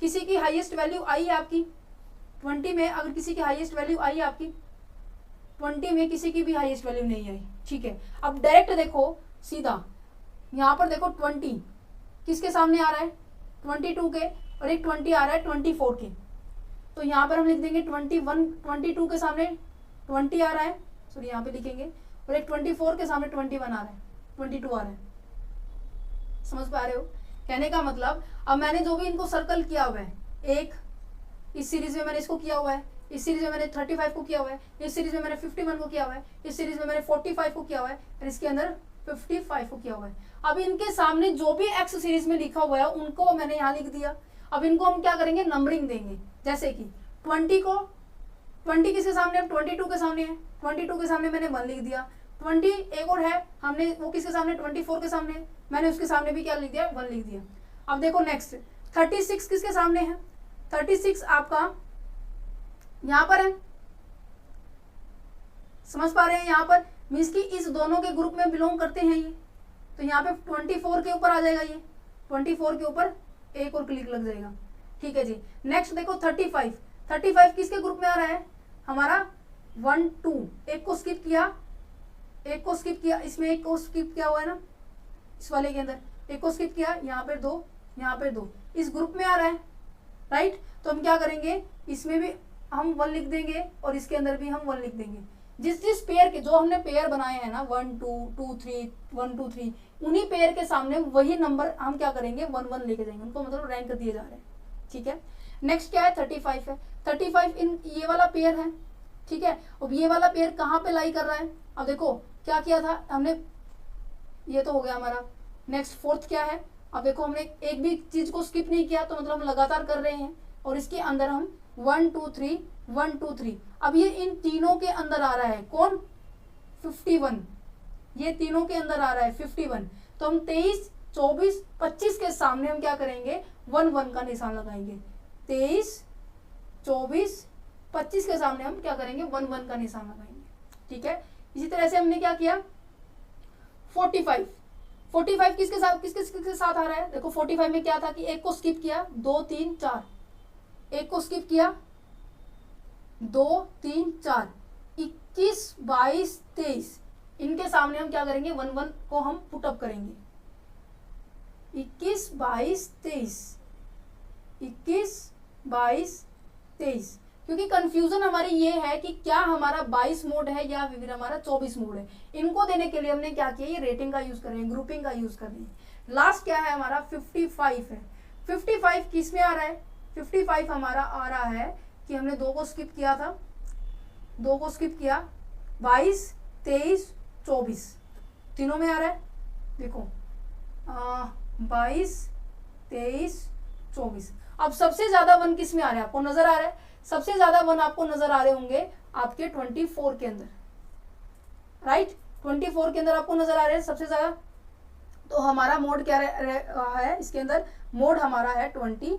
किसी की हाईएस्ट वैल्यू आई है आपकी, 20 में अगर किसी की हाईएस्ट वैल्यू आई है आपकी, 20 में किसी की भी हाईएस्ट वैल्यू नहीं आई। ठीक है, अब डायरेक्ट देखो सीधा यहाँ पर देखो 20 किसके सामने आ रहा है, 22 के, और एक 20 आ रहा है 24 के। तो यहाँ पर हम लिख देंगे 21, 22 के सामने 20 आ रहा है, सॉरी यहाँ पे लिखेंगे, और एक 24 के सामने 21 आ रहा है, 22 आ रहा है। समझ पा रहे हो? कहने का मतलब अब मैंने जो भी इनको सर्कल किया हुआ है, एक इस सीरीज में मैंने इसको किया हुआ है, इस सीरीज में मैंने 35 को किया हुआ है, इस सीरीज में मैंने 51 को किया हुआ है, इस सीरीज में मैंने 45 को किया हुआ है, और इसके अंदर 55 को किया हुआ है। अब इनके सामने जो भी एक्स सीरीज में लिखा हुआ है उनको मैंने यहाँ लिख दिया। अब इनको हम क्या करेंगे, नंबरिंग देंगे, जैसे कि 20 को, 20 किसके सामने, 22 के सामने है, 22 के सामने मैंने 1 लिख दिया। 20 एक और है, हमने वो किसके सामने, 24 के सामने, मैंने उसके सामने भी क्या लिख दिया, 1 लिख दिया। अब देखो नेक्स्ट 36 किसके सामने है, 36 आपका यहाँ पर है। समझ पा रहे हैं? यहाँ पर मीन्स कि इस दोनों के ग्रुप में बिलोंग करते हैं ये, तो यहाँ पे 24 के ऊपर आ जाएगा, ये 24 के ऊपर एक और क्लिक लग जाएगा। ठीक है जी, नेक्स्ट देखो 35, 35 किसके ग्रुप में आ रहा है, हमारा 1 2, एक को स्किप किया, एक को स्किप किया, इसमें एक को स्किप किया हुआ है ना, इस वाले के अंदर एक को स्किप किया, यहाँ पे 2, यहाँ पे 2, इस ग्रुप में आ रहा है, राइट। तो हम क्या करेंगे, इसमें भी हम 1 लिख देंगे और इसके अंदर भी हम 1 लिख देंगे। जिस जिस पेयर के, जो हमने पेयर बनाए हैं ना 1 2 2 3 1 2 3, उन्हीं पेयर के सामने वही नंबर हम क्या करेंगे 1 1 लेके जाएंगे, उनको मतलब रैंक दिए जा रहे हैं। ठीक है, नेक्स्ट क्या है 35 है, 35 इन ये वाला पेयर है। ठीक है, अब ये वाला पेयर कहाँ पे लाई कर रहा है, अब देखो क्या किया था हमने, ये तो हो गया हमारा। नेक्स्ट फोर्थ क्या है, अब देखो हमने एक भी चीज को स्किप नहीं किया, तो मतलब हम लगातार कर रहे हैं। और इसके अंदर हम 1 2 3 1 2 3, अब ये इन तीनों के अंदर आ रहा है कौन, 51, ये तीनों के अंदर आ रहा है 51। तो हम 23 24 25 के सामने हम क्या करेंगे, 1 1 का निशान लगाएंगे। 23 24 25 के सामने हम क्या करेंगे, 1 1 का निशान लगाएंगे। ठीक है, इसी तरह से हमने क्या किया, 45 किसके साथ आ रहा है, देखो 45 में क्या था कि एक को स्किप किया, 2 3 4, एक को स्किप किया, 2 3 4, 21 22 23, इनके सामने हम क्या करेंगे, 1 1 को हम पुटअप करेंगे। 21 22 23, 21 22 23, क्योंकि कंफ्यूजन हमारी ये है कि क्या हमारा 22 मोड है या फिर हमारा 24 मोड है। इनको देने के लिए हमने क्या किया, ये रेटिंग का यूज कर रहे हैं, ग्रुपिंग का यूज कर रहे हैं। लास्ट क्या है हमारा, 55 है। 55 किस में आ रहा है, 55 हमारा आ रहा है कि हमने 2 को स्किप किया था, 2 को स्किप किया, 22 23 24 तीनों में आ रहा है। देखो 22 23 24, अब सबसे ज्यादा 1 किस में आ रहा है, आपको नजर आ रहा है, सबसे ज्यादा 1 आपको नजर आ रहे होंगे आपके 24 के अंदर, राइट, 24 के अंदर आपको नजर आ रहे हैं सबसे ज्यादा। तो हमारा मोड क्या है, इसके अंदर मोड हमारा है 24।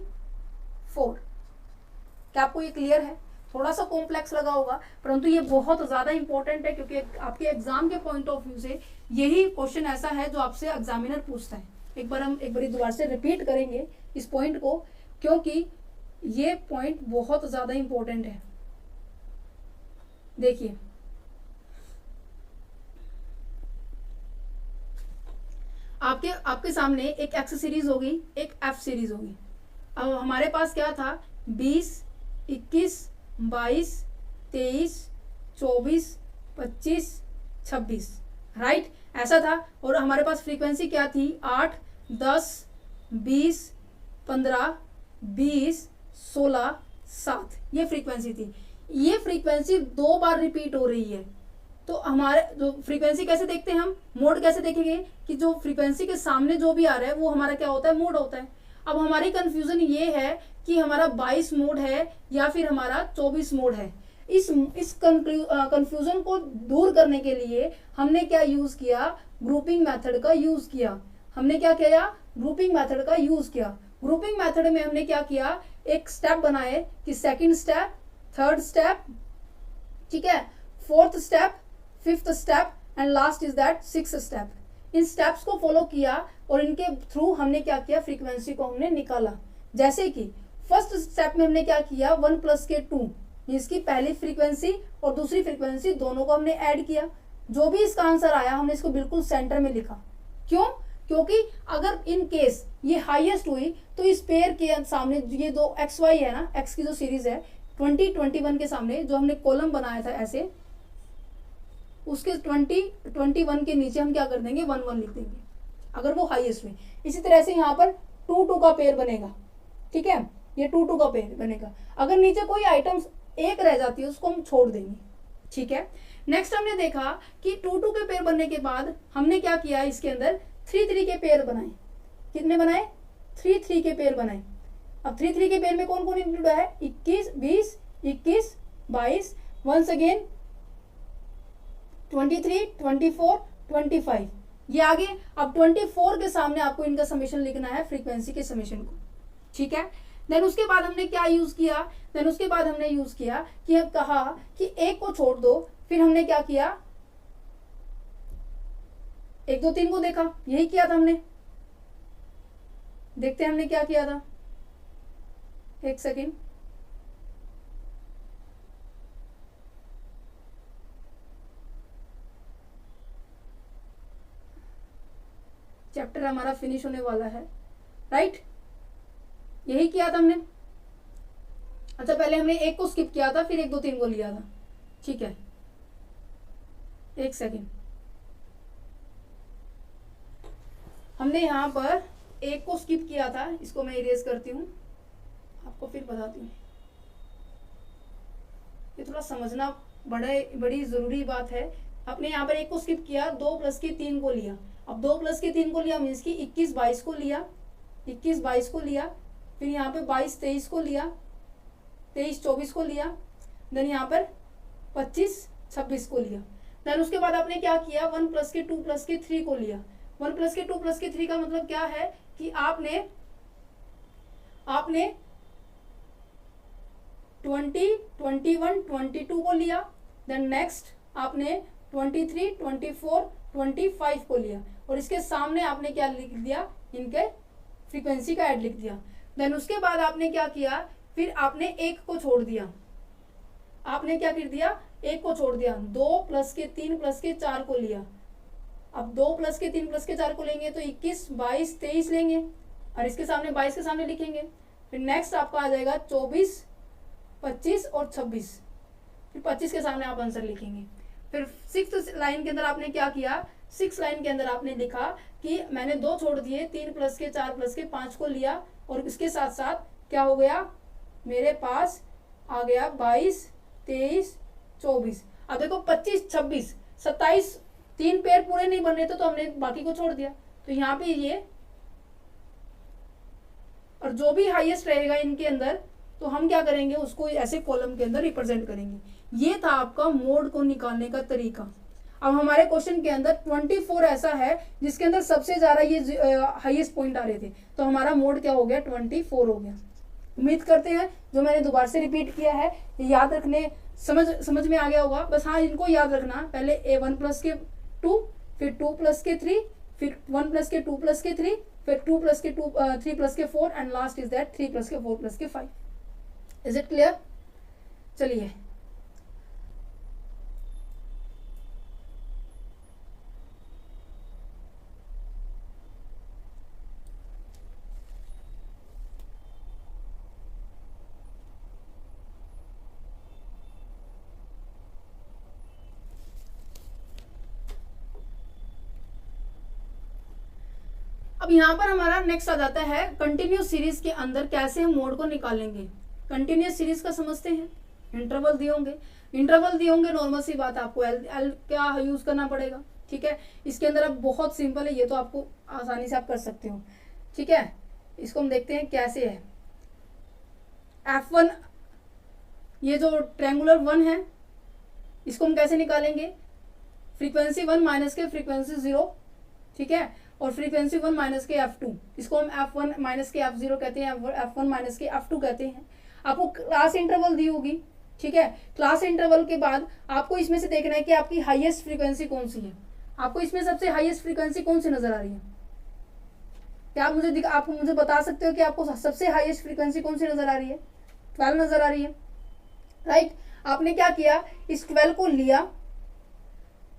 क्या आपको ये क्लियर है, थोड़ा सा कॉम्प्लेक्स लगा होगा, परंतु ये बहुत ज्यादा इंपॉर्टेंट है, क्योंकि आपके एग्जाम के पॉइंट ऑफ व्यू से यही क्वेश्चन ऐसा है जो आपसे एग्जामिनर पूछता है। एक बार दोबारा से रिपीट करेंगे इस पॉइंट को, क्योंकि ये पॉइंट बहुत ज्यादा इंपॉर्टेंट है। देखिए आपके सामने एक एक्स सीरीज होगी, एक एफ सीरीज होगी। अब हमारे पास क्या था, 20 21 22 23 24 25 26, राइट, ऐसा था। और हमारे पास फ्रीक्वेंसी क्या थी, 8 10 20 15 20 16 7, ये फ्रीक्वेंसी थी। ये फ्रीक्वेंसी 2 बार रिपीट हो रही है। तो हमारे जो फ्रीक्वेंसी कैसे देखते हैं हम, मोड कैसे देखेंगे कि जो फ्रीक्वेंसी के सामने जो भी आ रहा है वो हमारा क्या होता है, मोड होता है। अब हमारी कंफ्यूजन ये है कि हमारा 22 मोड है या फिर हमारा 24 मोड है। इस कंफ्यूजन को दूर करने के लिए हमने क्या यूज किया, ग्रुपिंग मेथड का यूज किया। हमने क्या किया, ग्रुपिंग मेथड का यूज किया। ग्रुपिंग मेथड में हमने क्या किया, एक स्टेप बनाए कि सेकंड स्टेप, थर्ड स्टेप, ठीक है, fourth step, fifth step and last is that sixth step. In steps को फॉलो किया और इनके थ्रू हमने क्या किया, फ्रीक्वेंसी को हमने निकाला। जैसे कि फर्स्ट स्टेप में हमने क्या किया, 1 + के 2, इसकी पहली फ्रीक्वेंसी और दूसरी फ्रीक्वेंसी दोनों को हमने ऐड किया। जो भी इसका आंसर आया हमने इसको बिल्कुल सेंटर में लिखा। क्यों, क्योंकि अगर इन केस ये हाईएस्ट हुई तो इस पेयर के सामने ये दो एक्स वाई है ना, एक्स की जो सीरीज है 20 21 के सामने जो हमने कॉलम बनाया था ऐसे, उसके 20 21 के नीचे हम क्या कर देंगे, 1 1 लिख देंगे अगर वो हाईएस्ट हुई। इसी तरह से यहाँ पर 2 2 का पेयर बनेगा, ठीक है, ये 2 2 का पेयर बनेगा। अगर नीचे कोई आइटम्स एक रह जाती है उसको हम छोड़ देंगे, ठीक है। नेक्स्ट हमने देखा कि 2 2 के पेयर बनने के बाद हमने क्या किया, इसके अंदर 3 3 के पेयर बनाए। कितने बनाए, 3 3 के पेयर बनाए। अब 3 3 के पेयर में कौन कौन इंक्लूड है, 21 20 21 22, वंस अगेन 23 24 25, ये आगे। अब 24 के सामने आपको इनका समेशन लिखना है, फ्रीक्वेंसी के समेशन को, ठीक है। देन उसके बाद हमने क्या यूज किया, देन उसके बाद हमने यूज किया कि अब कहा कि एक को छोड़ दो। फिर हमने क्या किया, 1 2 3 को देखा, यही किया था हमने। देखते हैं हमने क्या किया था, एक सेकेंड। चैप्टर हमारा फिनिश होने वाला है, राइट, यही किया था हमने। अच्छा, पहले हमने 1 को स्किप किया था, फिर 1 2 3 को लिया था, ठीक है, एक सेकेंड। हमने यहाँ पर 1 को स्किप किया था, इसको मैं इरेज करती हूँ, आपको फिर बताती हूँ। ये थोड़ा समझना बड़ी जरूरी बात है। आपने यहाँ पर 1 को स्किप किया, 2 + के 3 को लिया। अब 2 + के 3 को लिया मीन्स की 21 22 को लिया, 21 22 को लिया, फिर यहाँ पे 22 23 को लिया, 23 24 को लिया, देन यहाँ पर 25 26 को लिया। देन उसके बाद आपने क्या किया, 1 + के 2 + के 3 को लिया। 1 + के 2 + के 3 का मतलब क्या है कि आपने 20 21 22 को लिया, देन नेक्स्ट आपने 23 24 25 को लिया, और इसके सामने आपने क्या लिख दिया, इनके फ्रीक्वेंसी का ऐड लिख दिया। देन उसके बाद आपने क्या किया, फिर आपने एक को छोड़ दिया। आपने क्या कर दिया, एक को छोड़ दिया। 2 + के 3 + के 4 को लिया। अब 2 + के 3 + के 4 को लेंगे तो 21 22 23 लेंगे, और इसके सामने 22 के सामने लिखेंगे। फिर नेक्स्ट आपका आ जाएगा 24 25 और 26, फिर 25 के सामने आप आंसर लिखेंगे। फिर 6th लाइन के अंदर आपने क्या किया, 6 लाइन के अंदर आपने लिखा कि मैंने 2 छोड़ दिए, 3 + के 4 + के 5 को लिया, और इसके साथ साथ क्या हो गया, मेरे पास आ गया 22 23 24। अब देखो 25 26 27 3 पेयर पूरे नहीं बन रहे थे तो हमने बाकी को छोड़ दिया, तो यहाँ पे ये, और जो भी हाईएस्ट रहेगा इनके अंदर तो हम क्या करेंगे, उसको ऐसे कॉलम के अंदर रिप्रेजेंट करेंगे। ये था आपका मोड को निकालने का तरीका। अब हमारे क्वेश्चन के अंदर 24 ऐसा है जिसके अंदर सबसे ज्यादा ये हाईएस्ट पॉइंट आ रहे थे, तो हमारा मोड क्या हो गया, 24 हो गया। उम्मीद करते हैं जो मैंने दोबारा से रिपीट किया है याद रखने, समझ में आ गया होगा। बस हाँ, इनको याद रखना, पहले 1 + के 2, फिर 2 + के 3, फिर 1 + के 2 + के 3, फिर 2 + के 2 3 + के 4, एंड लास्ट इज दैट 3 + के 4 + के 5। Is it clear? चलिए अब यहाँ पर हमारा नेक्स्ट आ जाता है कंटिन्यूस सीरीज के अंदर कैसे हम मोड को निकालेंगे। कंटिन्यूस सीरीज का समझते हैं, इंटरवल दिए होंगे, नॉर्मल सी बात है, आपको एल क्या यूज करना पड़ेगा, ठीक है। इसके अंदर अब बहुत सिंपल है, ये तो आपको आसानी से आप कर सकते हो, ठीक है। इसको हम देखते हैं कैसे है। F1, ये जो ट्रायंगुलर 1 है इसको हम कैसे निकालेंगे, फ्रीक्वेंसी 1 माइनस के फ्रीक्वेंसी 0, ठीक है, और फ्रीक्वेंसी 1 माइनस के F2, इसको हम F1 माइनस के F0 कहते हैं, F1 माइनस के F2 कहते हैं। आपको क्लास इंटरवल दी होगी, ठीक है। क्लास इंटरवल के बाद आपको इसमें से देखना है कि आपकी हाईएस्ट फ्रीक्वेंसी कौन सी है। आपको इसमें सबसे हाईएस्ट फ्रीक्वेंसी कौन सी नजर आ रही है, क्या आप मुझे बता सकते हो कि आपको सबसे हाईएस्ट फ्रीक्वेंसी कौन सी नजर आ रही है? 12 नजर आ रही है, राइट। आपने क्या किया, इस 12 को लिया,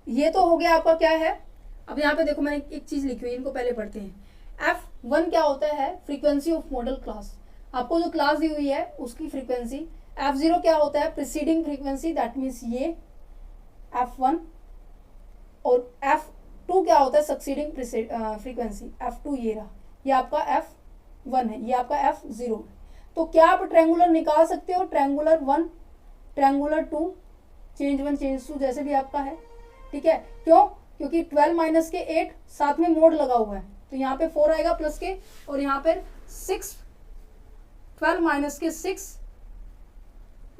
ये तो हो गया आपका क्या है। अब यहाँ पे देखो मैंने एक चीज लिखी हुई है, इनको पहले पढ़ते हैं। F1 क्या होता है, फ्रीक्वेंसी ऑफ मॉडल क्लास। आपको जो क्लास दी हुई है उसकी फ्रीक्वेंसी। F0 क्या होता है, प्रीसीडिंग फ्रीक्वेंसी, दैट मीन्स ये F1, और F2 क्या होता है, सक्सीडिंग फ्रीक्वेंसी, F2 ये रहा, ये आपका F1 है, ये आपका F0 है। तो क्या आप ट्रायंगुलर निकाल सकते हो, ट्रायंगुलर 1 ट्रायंगुलर 2 चेंज 1 चेंज 2 जैसे भी आपका है, ठीक है। क्यों, क्योंकि 12 माइनस के 8 साथ में मोड लगा हुआ है, तो यहाँ पे 4 आएगा प्लस के, और यहाँ पर 6, 12 माइनस के 6,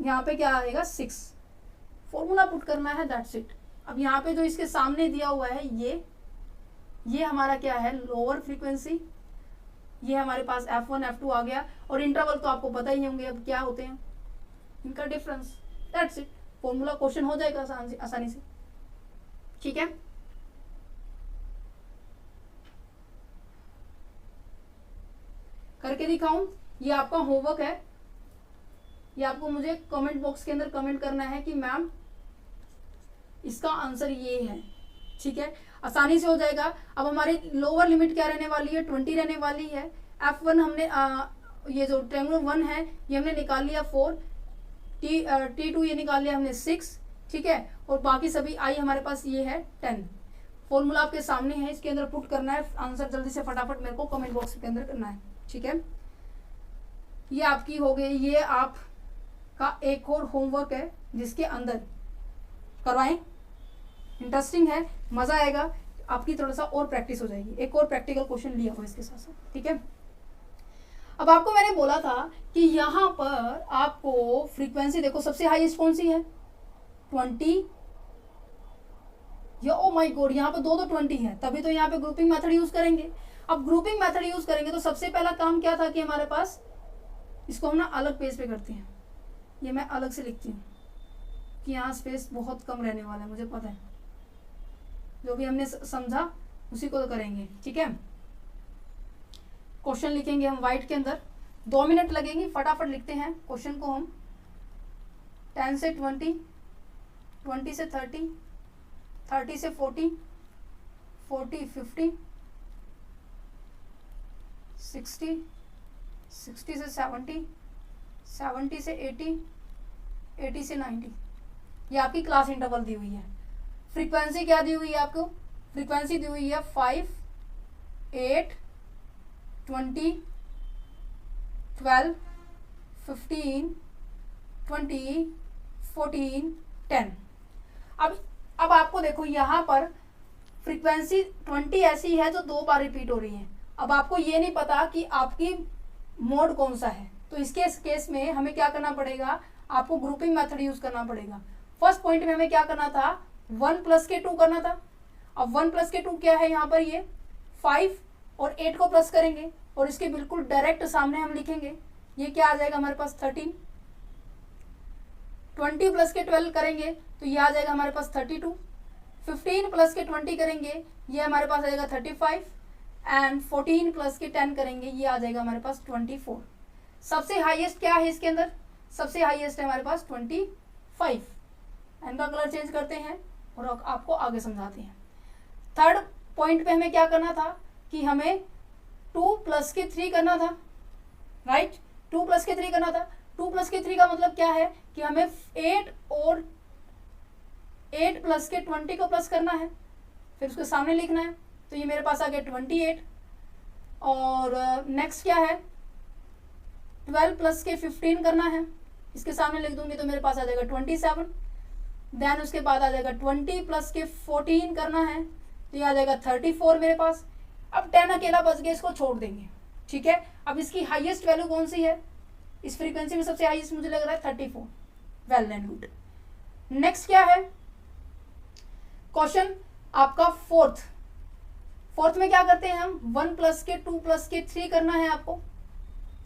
यहाँ पे क्या आएगा 6, फॉर्मूला पुट करना है, दैट्स इट। अब यहाँ पे जो इसके सामने दिया हुआ है ये हमारा क्या है, लोअर फ्रीक्वेंसी, ये हमारे पास F1 F2 आ गया, और इंटरवल तो आपको पता ही होंगे अब क्या होते हैं, इनका difference, that's it. Formula question हो जाएगा आसानी से, ठीक है। करके दिखाऊं, ये आपका होमवर्क है, ये आपको मुझे कमेंट बॉक्स के अंदर कमेंट करना है कि मैम इसका आंसर ये है, ठीक है। आसानी से हो जाएगा। अब हमारी लोअर लिमिट क्या रहने वाली है, 20 रहने वाली है। F1 हमने ये जो ट्रायंगुलर 1 है ये हमने निकाल लिया 4, T2 ये निकाल लिया हमने 6, ठीक है, और बाकी सभी आई हमारे पास ये है 10। फॉर्मूला आपके सामने है, इसके अंदर पुट करना है, आंसर जल्दी से फटाफट मेरे को कमेंट बॉक्स के अंदर करना है, ठीक है। ये आपकी हो गई, ये आपका एक और होमवर्क है जिसके अंदर करवाएं, इंटरेस्टिंग है, मजा आएगा, आपकी थोड़ा सा और प्रैक्टिस हो जाएगी। एक और प्रैक्टिकल क्वेश्चन लिया हुआ इसके साथ साथ, ठीक है। अब आपको मैंने बोला था कि यहाँ पर आपको फ्रीक्वेंसी देखो सबसे हाईएस्ट कौन सी है 20 या ओ माय गॉड यहाँ पे दो 20 है, तभी तो यहाँ पे ग्रुपिंग मेथड यूज करेंगे। अब ग्रुपिंग मेथड यूज करेंगे तो सबसे पहला काम क्या था कि हमारे पास इसको हम ना अलग पेज पे करते हैं, ये मैं अलग से लिखती हूँ कि यहाँ स्पेस बहुत कम रहने वाला है, मुझे पता है जो भी हमने समझा उसी को तो करेंगे। ठीक है, क्वेश्चन लिखेंगे हम व्हाइट के अंदर, 2 मिनट लगेंगे, फटाफट लिखते हैं क्वेश्चन को हम। 10 से 20, 20 से 30, 30 से 40, 40 50, 60, 60 से 70, 70 से 80, 80 से 90। ये आपकी क्लास इंटरवल दी हुई है। फ्रीक्वेंसी क्या दी हुई है आपको? फ्रीक्वेंसी दी हुई है 5, 8, 20, 12, 15, 20, 14, 10। अब आपको देखो यहाँ पर फ्रीक्वेंसी 20 ऐसी है जो 2 बार रिपीट हो रही है। अब आपको ये नहीं पता कि आपकी मोड कौन सा है, तो इसके केस में हमें क्या करना पड़ेगा, आपको ग्रुपिंग मेथड यूज करना पड़ेगा। फर्स्ट पॉइंट में हमें क्या करना था, 1 प्लस के 2 करना था। अब 1 प्लस के 2 क्या है, यहाँ पर ये 5 और 8 को प्लस करेंगे और इसके बिल्कुल डायरेक्ट सामने हम लिखेंगे, ये क्या आ जाएगा हमारे पास 13। 20 प्लस के 12 करेंगे तो ये आ जाएगा हमारे पास 32। 15 प्लस के 20 करेंगे ये हमारे पास आ जाएगा 35 एंड 14 प्लस के 10 करेंगे ये आ जाएगा हमारे पास 24। सबसे हाईएस्ट क्या है इसके अंदर, सबसे हाईएस्ट है हमारे पास 25। इनका कलर चेंज करते हैं और आपको आगे समझाते हैं। थर्ड पॉइंट पे हमें क्या करना था कि हमें 2 प्लस के 3 करना था, राइट। 2 प्लस के 3 करना था। 2 प्लस के 3 का मतलब क्या है कि हमें 8 और 8 प्लस के 20 को प्लस करना है, फिर उसके सामने लिखना है, तो ये मेरे पास आ गया 28। और नेक्स्ट क्या है, 12 प्लस के 15 करना है, इसके सामने लिख दूंगी तो मेरे पास आ जाएगा 27। देन उसके बाद आ जाएगा 20 प्लस के 14 करना है तो ये आ जाएगा 34 मेरे पास। अब 10 अकेला बच गया, इसको छोड़ देंगे। ठीक है, अब इसकी हाईएस्ट वैल्यू कौन सी है, इस फ्रीक्वेंसी में सबसे हाईएस्ट मुझे लग रहा है 34। Well and good. नेक्स्ट क्या है क्वेश्चन आपका फोर्थ में क्या करते हैं हम, 1 प्लस के 2 प्लस के 3 करना है आपको।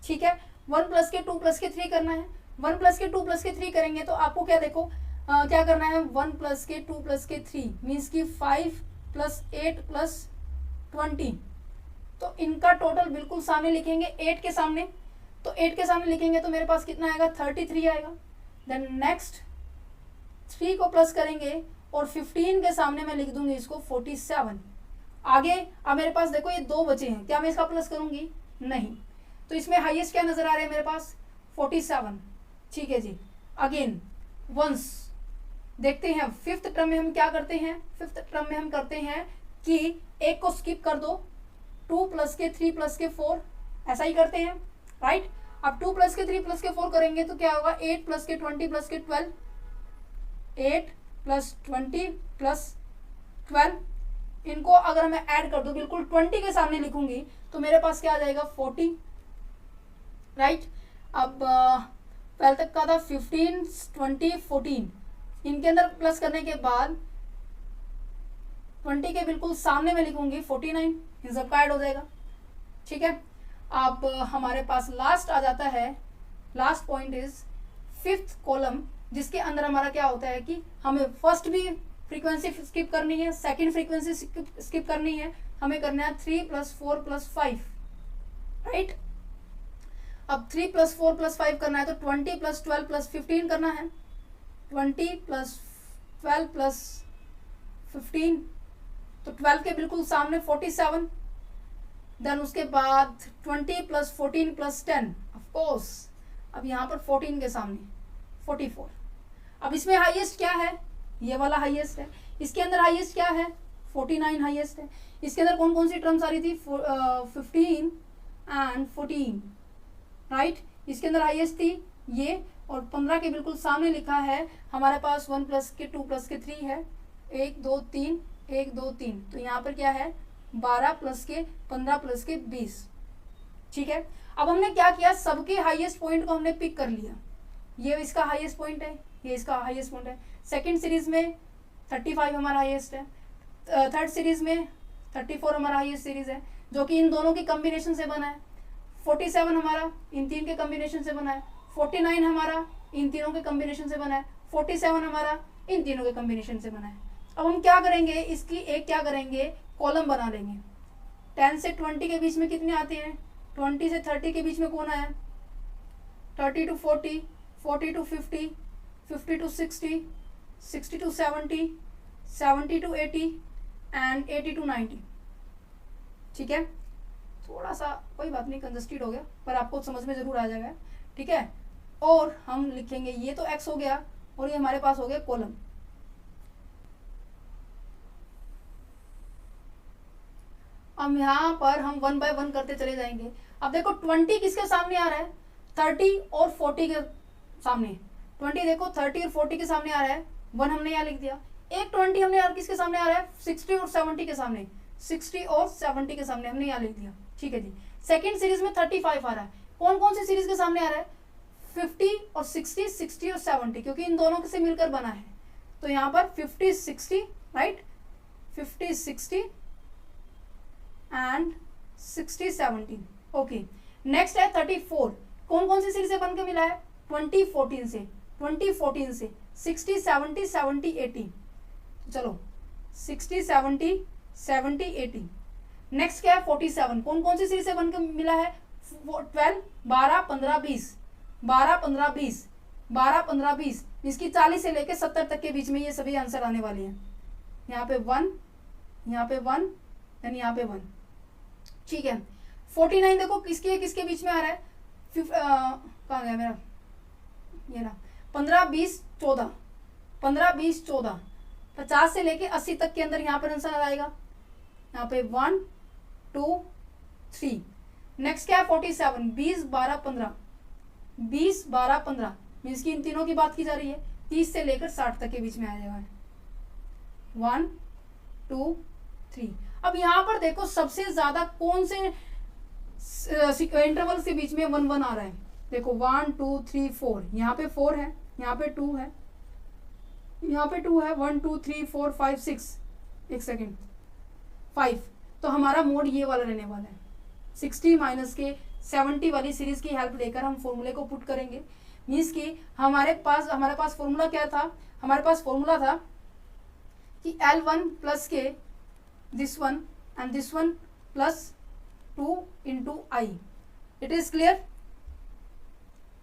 ठीक है, 1 प्लस के 2 प्लस के 3 करना है। 1 प्लस के 2 प्लस के 3 करेंगे तो आपको क्या देखो क्या करना है, 1 प्लस के 2 प्लस के 3 मीन्स की 5 प्लस 8 प्लस 20, तो इनका टोटल बिल्कुल सामने लिखेंगे 8 के सामने, तो 8 के सामने लिखेंगे तो मेरे पास कितना आएगा 33 आएगा। देन नेक्स्ट 3 को प्लस करेंगे और 15 के सामने मैं लिख दूंगी इसको 47। आगे अब मेरे पास देखो ये 2 बचे हैं, क्या मैं इसका प्लस करूंगी, नहीं, तो इसमें हाईएस्ट क्या नजर आ रहा है मेरे पास 47। ठीक है जी, अगेन वंस देखते हैं फिफ्थ टर्म में हम क्या करते हैं। फिफ्थ टर्म में हम करते हैं कि एक को स्किप कर दो, 2 प्लस के 3 प्लस के 4 ऐसा ही करते हैं, राइट। अब 2 प्लस के 3 प्लस के 4 करेंगे तो क्या होगा, 8 प्लस के 20 प्लस के 12, 8 प्लस 20 प्लस 12, इनको अगर मैं ऐड कर दूं बिल्कुल 20 के सामने लिखूंगी तो मेरे पास क्या आ जाएगा 40, राइट। अब 12 तक का था 15 20 14, इनके अंदर प्लस करने के बाद 20 के बिल्कुल सामने में लिखूंगी 49, इन सब का ऐड हो जाएगा। ठीक है, अब हमारे पास लास्ट आ जाता है, last point is fifth column, जिसके अंदर हमारा क्या होता है कि हमें फर्स्ट भी फ्रीक्वेंसी स्किप करनी है, सेकंड फ्रीक्वेंसी स्किप करनी है, हमें करना है 3 प्लस 4 प्लस 5, राइट। अब 3 प्लस 4 प्लस 5 करना है तो 20 प्लस 12 प्लस 15 करना है, 20 प्लस 12 प्लस 15, तो 12 के बिल्कुल सामने 47। देन उसके बाद 20 प्लस 14 प्लस 10 ऑफ कोर्स, अब यहाँ पर 14 के सामने 44। अब इसमें हाईएस्ट क्या है, ये वाला हाईएस्ट है। इसके अंदर हाईएस्ट क्या है, 49 हाईएस्ट है। इसके अंदर कौन कौन सी टर्म्स आ रही थी, 15 एंड 14, राइट। इसके अंदर हाईएस्ट थी ये, और 15 के बिल्कुल सामने लिखा है हमारे पास 1 प्लस के 2 प्लस के 3 है, 1 2 3 1 2 3, तो यहाँ पर क्या है 12 प्लस के 15 प्लस के 20। ठीक है, अब हमने क्या किया, सबके हाईएस्ट पॉइंट को हमने पिक कर लिया। ये इसका हाईएस्ट पॉइंट है, ये इसका हाईएस्ट पॉइंट है। सेकंड सीरीज में 35 हमारा हाईएस्ट है, थर्ड सीरीज में 34 हमारा हाईएस्ट सीरीज है, जो कि इन दोनों की कॉम्बिनेशन से बना है। 47 हमारा इन तीन के कॉम्बिनेशन से बना है। 49 हमारा इन तीनों के कॉम्बिनेशन से बना है। 47 हमारा इन तीनों के कॉम्बिनेशन से बना है। अब हम क्या करेंगे, इसकी एक क्या करेंगे, कॉलम बना लेंगे। 10 से 20 के बीच में कितने आते हैं, 20 से 30 के बीच में कौन आया, 30 to 40, 40 to 50, 50 to 60, 60 to 70, 70 to 80 and 80 to 90। ठीक है, थोड़ा सा कोई बात नहीं, कंजस्टेड हो गया, पर आपको समझ में जरूर आ जाएगा। ठीक है, और हम लिखेंगे ये तो x हो गया और ये हमारे पास हो गया कॉलम। अब यहाँ पर हम 1 by 1 करते चले जाएंगे। अब देखो 20 किसके सामने आ रहा है, 30 और 40 के सामने। 20 देखो 30 और 40 के सामने आ रहा है, 1 हमने यहाँ लिख दिया। एक 20 हमने यार किसके सामने आ रहा है, 60 और 70 के सामने, 60 और 70 के सामने हमने यहाँ लिख दिया। ठीक है जी, सेकेंड सीरीज में 35 आ रहा है, कौन कौन सी सीरीज के सामने आ रहा है, 50 और 60, 60 और 70, क्योंकि इन दोनों से मिलकर बना है। तो यहाँ पर 50 60, राइट, 50 60 एंड 60 70। ओके, नेक्स्ट है 34, कौन कौन सी सीरीज से बनकर मिला है, 2014 से, 2014 से 60 70 70 80। चलो 60 70 70 80। नेक्स्ट क्या है 47, कौन कौन सी सीरीज से बनकर मिला है, 12 12 15 20, 12 15 20, 12 15 20, इसकी 40 से लेकर 70 तक के बीच में ये सभी आंसर आने वाले हैं। यहाँ पे 1, यहाँ पे 1, यानी यहाँ पे 1। ठीक है, 49 देखो किसके किसके बीच में आ रहा है, कहाँ गया मेरा, ये रहा, 15 20 14, 15 20 14, 50 से लेके 80 तक के अंदर यहाँ पर आंसर आएगा। यहाँ पे 1 2 3। नेक्स्ट क्या है 47, 20 12 15, 20 12 15, मीन्स की इन तीनों की बात की जा रही है, 30 से लेकर 60 तक के बीच में आ जाएगा। 1 2 3। अब यहाँ पर देखो सबसे ज्यादा कौन से इंटरवल के बीच में 1 1 आ रहा है, देखो 1 2 3 4, यहाँ पे 4 है, यहाँ पे 2 है, यहाँ पे 2 है, 1 2 3 4 5 6, एक सेकेंड 5। तो हमारा मोड ये वाला रहने वाला है। 60 माइनस के 70 वाली सीरीज की हेल्प लेकर हम फॉर्मूले को पुट करेंगे। मीन्स कि हमारे पास फॉर्मूला क्या था, हमारे पास फॉर्मूला था कि L1 प्लस के this one and this one plus 2 into I. It is clear,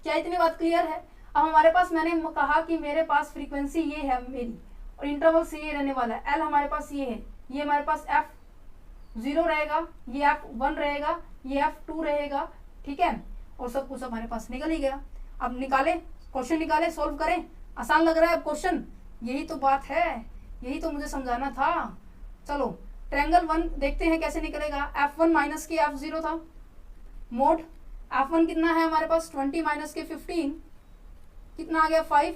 क्या इतनी बात क्लियर है। अब हमारे पास, मैंने कहा कि मेरे पास फ्रीक्वेंसी ये है मेरी और इंटरवल से ये रहने वाला है, L हमारे पास ये है, ये हमारे पास F0 रहेगा, ये F1 रहेगा, ये F2 रहेगा। ठीक है, और सब कुछ हमारे पास निकल ही गया। अब निकाले, क्वेश्चन निकाले, सॉल्व करें। आसान लग रहा है अब क्वेश्चन, यही तो बात है, यही तो मुझे समझाना था। चलो ट्रायंगल 1 देखते हैं कैसे निकलेगा। F1 माइनस के F0 था, मोड F1 कितना है हमारे पास, 20 माइनस के 15, कितना आ गया 5।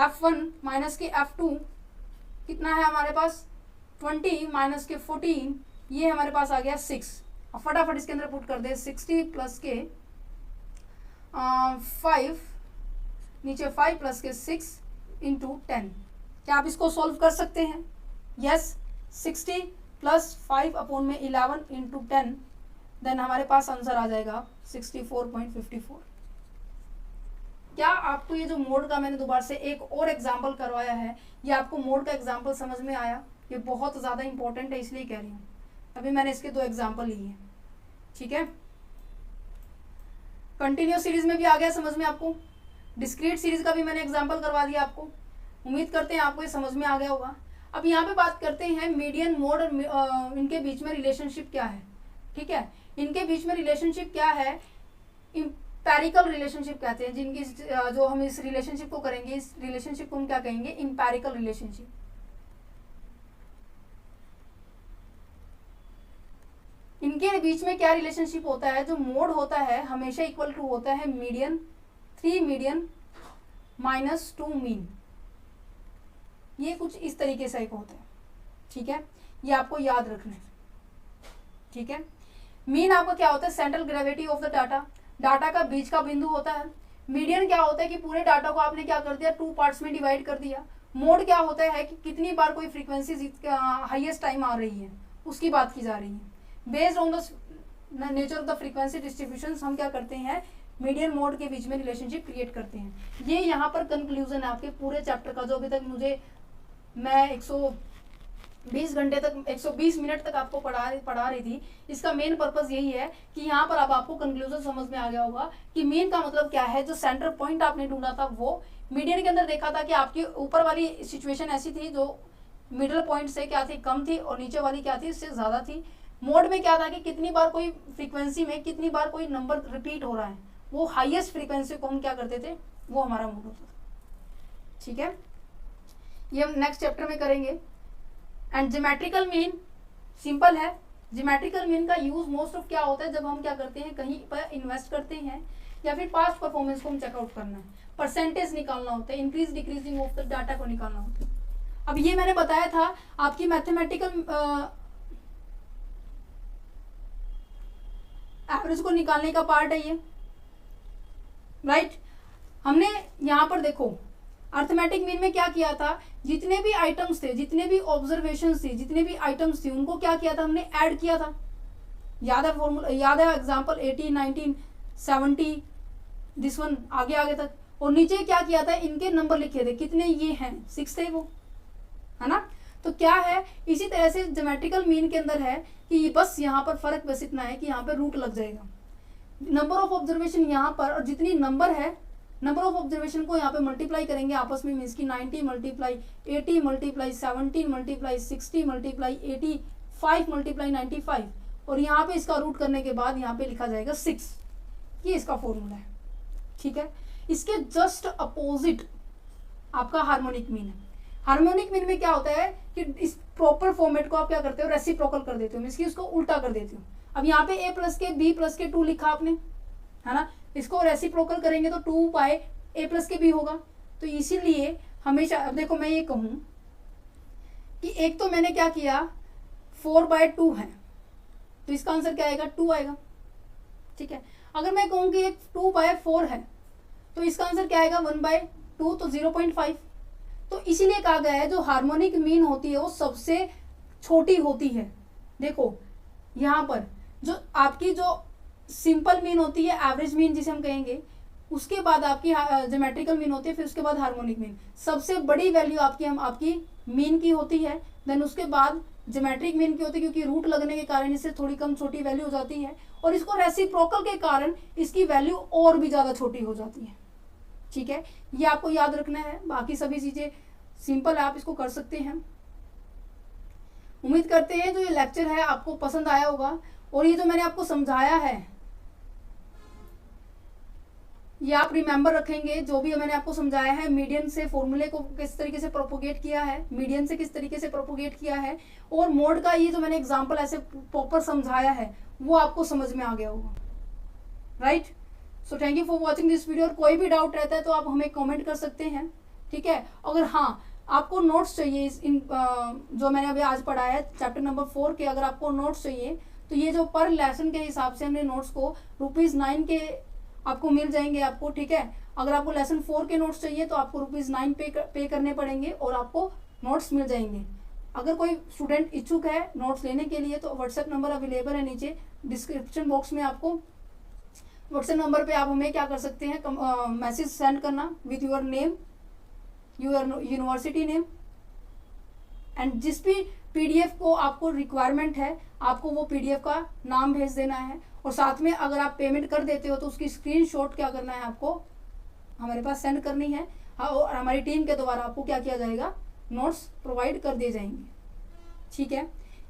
F1 माइनस के F2 कितना है हमारे पास, 20 माइनस के 14, ये हमारे पास आ गया 6। अब फटाफट इसके अंदर पुट कर दे, 60 प्लस के 5, नीचे 5 प्लस के 6 इंटू 10। क्या आप इसको सॉल्व कर सकते हैं? यस, 60 प्लस 5 अपॉन में 11 इंटू 10, देन हमारे पास आंसर आ जाएगा 64.54। क्या आपको ये जो मोड का मैंने दोबारा से एक और एग्जाम्पल करवाया है, ये आपको मोड का एग्जाम्पल समझ में आया? ये बहुत ज़्यादा इंपॉर्टेंट है, इसलिए कह रही हूँ। अभी मैंने इसके 2 एग्जाम्पल लिए हैं। ठीक है, कंटिन्यूस सीरीज में भी आ गया समझ में आपको, डिस्क्रीट सीरीज का भी मैंने एग्जाम्पल करवा दिया आपको। उम्मीद करते हैं आपको ये समझ में आ गया होगा। अब यहाँ पे बात करते हैं मीडियन, मोड और इनके बीच में रिलेशनशिप क्या है। ठीक है, इनके बीच में रिलेशनशिप क्या है, इम्पेरिकल रिलेशनशिप कहते हैं, जिनकी जो हम इस रिलेशनशिप को करेंगे, इस रिलेशनशिप को हम क्या कहेंगे, इम्पेरिकल रिलेशनशिप। इनके बीच में क्या रिलेशनशिप होता है, जो मोड होता है हमेशा इक्वल टू होता है मीडियन, 3 मीडियन माइनस 2 मीन। ये कुछ इस तरीके से एक होता है। ठीक है, ये आपको याद रखना है। ठीक है, मीन आपका क्या होता है, central gravity of the data, data का बीच का बिंदु होता है। मीडियन क्या होता है कि पूरे डाटा को आपने क्या कर दिया, 2 पार्ट्स में डिवाइड कर दिया। मोड क्या होता है कि कितनी बार कोई फ्रीक्वेंसी हाईएस्ट टाइम आ रही है उसकी बात की जा रही है। Based on the nature of the frequency distribution हम क्या करते हैं, मीडियन मोड के बीच में रिलेशनशिप क्रिएट करते हैं। ये यहाँ पर कंक्लूजन है आपके पूरे चैप्टर का, जो अभी तक मैं 120 घंटे तक 120 मिनट तक आपको पढ़ा रही थी। इसका मेन पर्पस यही है कि यहाँ पर अब आपको कंक्लूजन समझ में आ गया होगा कि मेन का मतलब क्या है। जो सेंटर पॉइंट आपने ढूंढा था वो मीडियन के अंदर देखा था कि आपकी ऊपर वाली सिचुएशन ऐसी थी जो मिडिल पॉइंट से क्या थी, कम थी, और नीचे वाली क्या थी, इससे ज्यादा थी। मोड में क्या था कि कितनी बार कोई फ्रीक्वेंसी में कितनी बार कोई नंबर रिपीट हो रहा है, वो हाईएस्ट फ्रीक्वेंसी को हम क्या करते थे, वो हमारा मोड होता था। ठीक है, ये हम नेक्स्ट चैप्टर में करेंगे। एंड ज्योमेट्रिकल मीन सिंपल है। ज्योमेट्रिकल मीन का यूज मोस्ट ऑफ क्या होता है, जब हम क्या करते हैं, कहीं पर इन्वेस्ट करते हैं या फिर पास्ट परफॉर्मेंस को हम चेकआउट करना है, परसेंटेज निकालना होता है, increase decreasing of the data को निकालना होता है। अब ये मैंने बताया था आपकी मैथमेटिकल एवरेज को निकालने का पार्ट है ये, राइट। हमने यहाँ पर देखो अर्थमेटिक मीन में क्या किया था, जितने भी आइटम्स थे, जितने भी ऑब्जर्वेशंस थी, जितने भी आइटम्स थी, उनको क्या किया था, हमने ऐड किया था। याद है फॉर्मूला, याद है एग्जांपल 18, 19, 70, दिस वन आगे आगे तक। और नीचे क्या किया था, इनके नंबर लिखे थे, कितने ये हैं, 6 थे वो, है ना। तो क्या है, इसी तरह से ज्योमेट्रिकल मीन के अंदर है कि बस यहाँ पर फर्क बस इतना है कि यहाँ पर रूट लग जाएगा। नंबर ऑफ ऑब्जर्वेशन यहाँ पर, और जितनी नंबर है, नंबर ऑफ ऑब्जर्वेशन को यहाँ पे मल्टीप्लाई करेंगे आपस में, मीन्स की 90 multiply 80 multiply 17 multiply 60 multiply 85 multiply 95, और यहाँ पे इसका रूट करने के बाद यहाँ पे लिखा जाएगा 6। ये इसका फॉर्मूला है। ठीक है, इसके जस्ट अपोजिट आपका हार्मोनिक मीन है। हार्मोनिक मीन में क्या होता है कि इस प्रॉपर फॉर्मेट को आप क्या करते हो, रेसिप्रोकल कर देते हो, मीन्स की उसको उल्टा कर देते हो। अब यहाँ पे a प्लस के b प्लस के 2 लिखा आपने, है ना, इसको रेसिप्रोकल करेंगे तो 2 बाय a प्लस के b होगा। तो इसीलिए हमेशा, अब देखो मैं ये कहूँ कि एक तो मैंने क्या किया, 4/2 है, तो इसका आंसर क्या आएगा, 2 आएगा। ठीक है, अगर मैं कहूँ कि 2/4 है तो इसका आंसर क्या आएगा, 1/2, तो 0.5। तो इसीलिए कहा गया है जो हार्मोनिक मीन होती है वो सबसे छोटी होती है। देखो यहाँ पर जो आपकी जो सिंपल मीन होती है, एवरेज मीन जिसे हम कहेंगे, उसके बाद आपकी ज्योमेट्रिकल मीन होती है, फिर उसके बाद हार्मोनिक मीन। सबसे बड़ी वैल्यू आपकी मीन की होती है, देन उसके बाद ज्योमेट्रिक मीन की होती है, क्योंकि रूट लगने के कारण इससे थोड़ी कम छोटी वैल्यू हो जाती है, और इसको रेसिप्रोकल के कारण इसकी वैल्यू और भी ज़्यादा छोटी हो जाती है। ठीक है, ये आपको याद रखना है। बाकी सभी चीज़ें सिंपल है, आप इसको कर सकते हैं। उम्मीद करते हैं जो ये लेक्चर है आपको पसंद आया होगा, और ये जो मैंने आपको समझाया है ये आप रिमेंबर रखेंगे। जो भी मैंने आपको समझाया है, मीडियन से फॉर्मूले को किस तरीके से प्रोपोगेट किया है, मीडियन से किस तरीके से प्रोपोगेट किया है, और मोड का ये जो मैंने एग्जांपल ऐसे प्रॉपर समझाया है, वो आपको समझ में आ गया होगा, right. So thank you for watching this video. और कोई भी डाउट रहता है तो आप हमें कमेंट कर सकते हैं। ठीक है, अगर हाँ आपको नोट्स चाहिए जो मैंने अभी आज पढ़ाया है चैप्टर नंबर 4 के, अगर आपको नोट्स चाहिए तो ये जो पर लेसन के हिसाब से हमने नोट्स को ₹9 के आपको मिल जाएंगे आपको। ठीक है, अगर आपको लेसन 4 के नोट्स चाहिए तो आपको ₹9 पे करने पड़ेंगे और आपको नोट्स मिल जाएंगे। अगर कोई स्टूडेंट इच्छुक है नोट्स लेने के लिए तो व्हाट्सएप नंबर अवेलेबल है नीचे डिस्क्रिप्शन बॉक्स में। आपको व्हाट्सएप नंबर पे आप हमें क्या कर सकते हैं, मैसेज सेंड करना with your name, your university name, and जिस भी पीडीएफ को आपको रिक्वायरमेंट है आपको वो पीडीएफ का नाम भेज देना है। और साथ में अगर आप पेमेंट कर देते हो तो उसकी स्क्रीनशॉट क्या करना है, आपको हमारे पास सेंड करनी है, और हमारी टीम के द्वारा आपको क्या किया जाएगा, नोट्स प्रोवाइड कर दिए जाएंगे। ठीक है,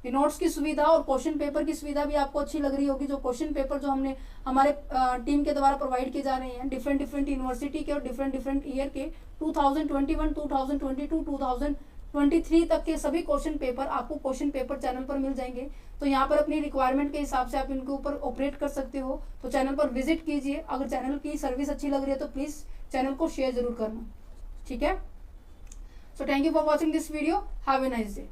ये नोट्स की सुविधा और क्वेश्चन पेपर की सुविधा भी आपको अच्छी लग रही होगी। जो क्वेश्चन पेपर जो हमने हमारे टीम के द्वारा प्रोवाइड किए जा रहे हैं डिफरेंट यूनिवर्सिटी के और डिफरेंट ईयर के 2021, 2022, 2023 तक के सभी क्वेश्चन पेपर आपको क्वेश्चन पेपर चैनल पर मिल जाएंगे। तो यहाँ पर अपनी रिक्वायरमेंट के हिसाब से आप इनके ऊपर ऑपरेट कर सकते हो। तो चैनल पर विजिट कीजिए। अगर चैनल की सर्विस अच्छी लग रही है तो प्लीज़ चैनल को शेयर जरूर करना। ठीक है, so thank you for watching this video. Have a nice day.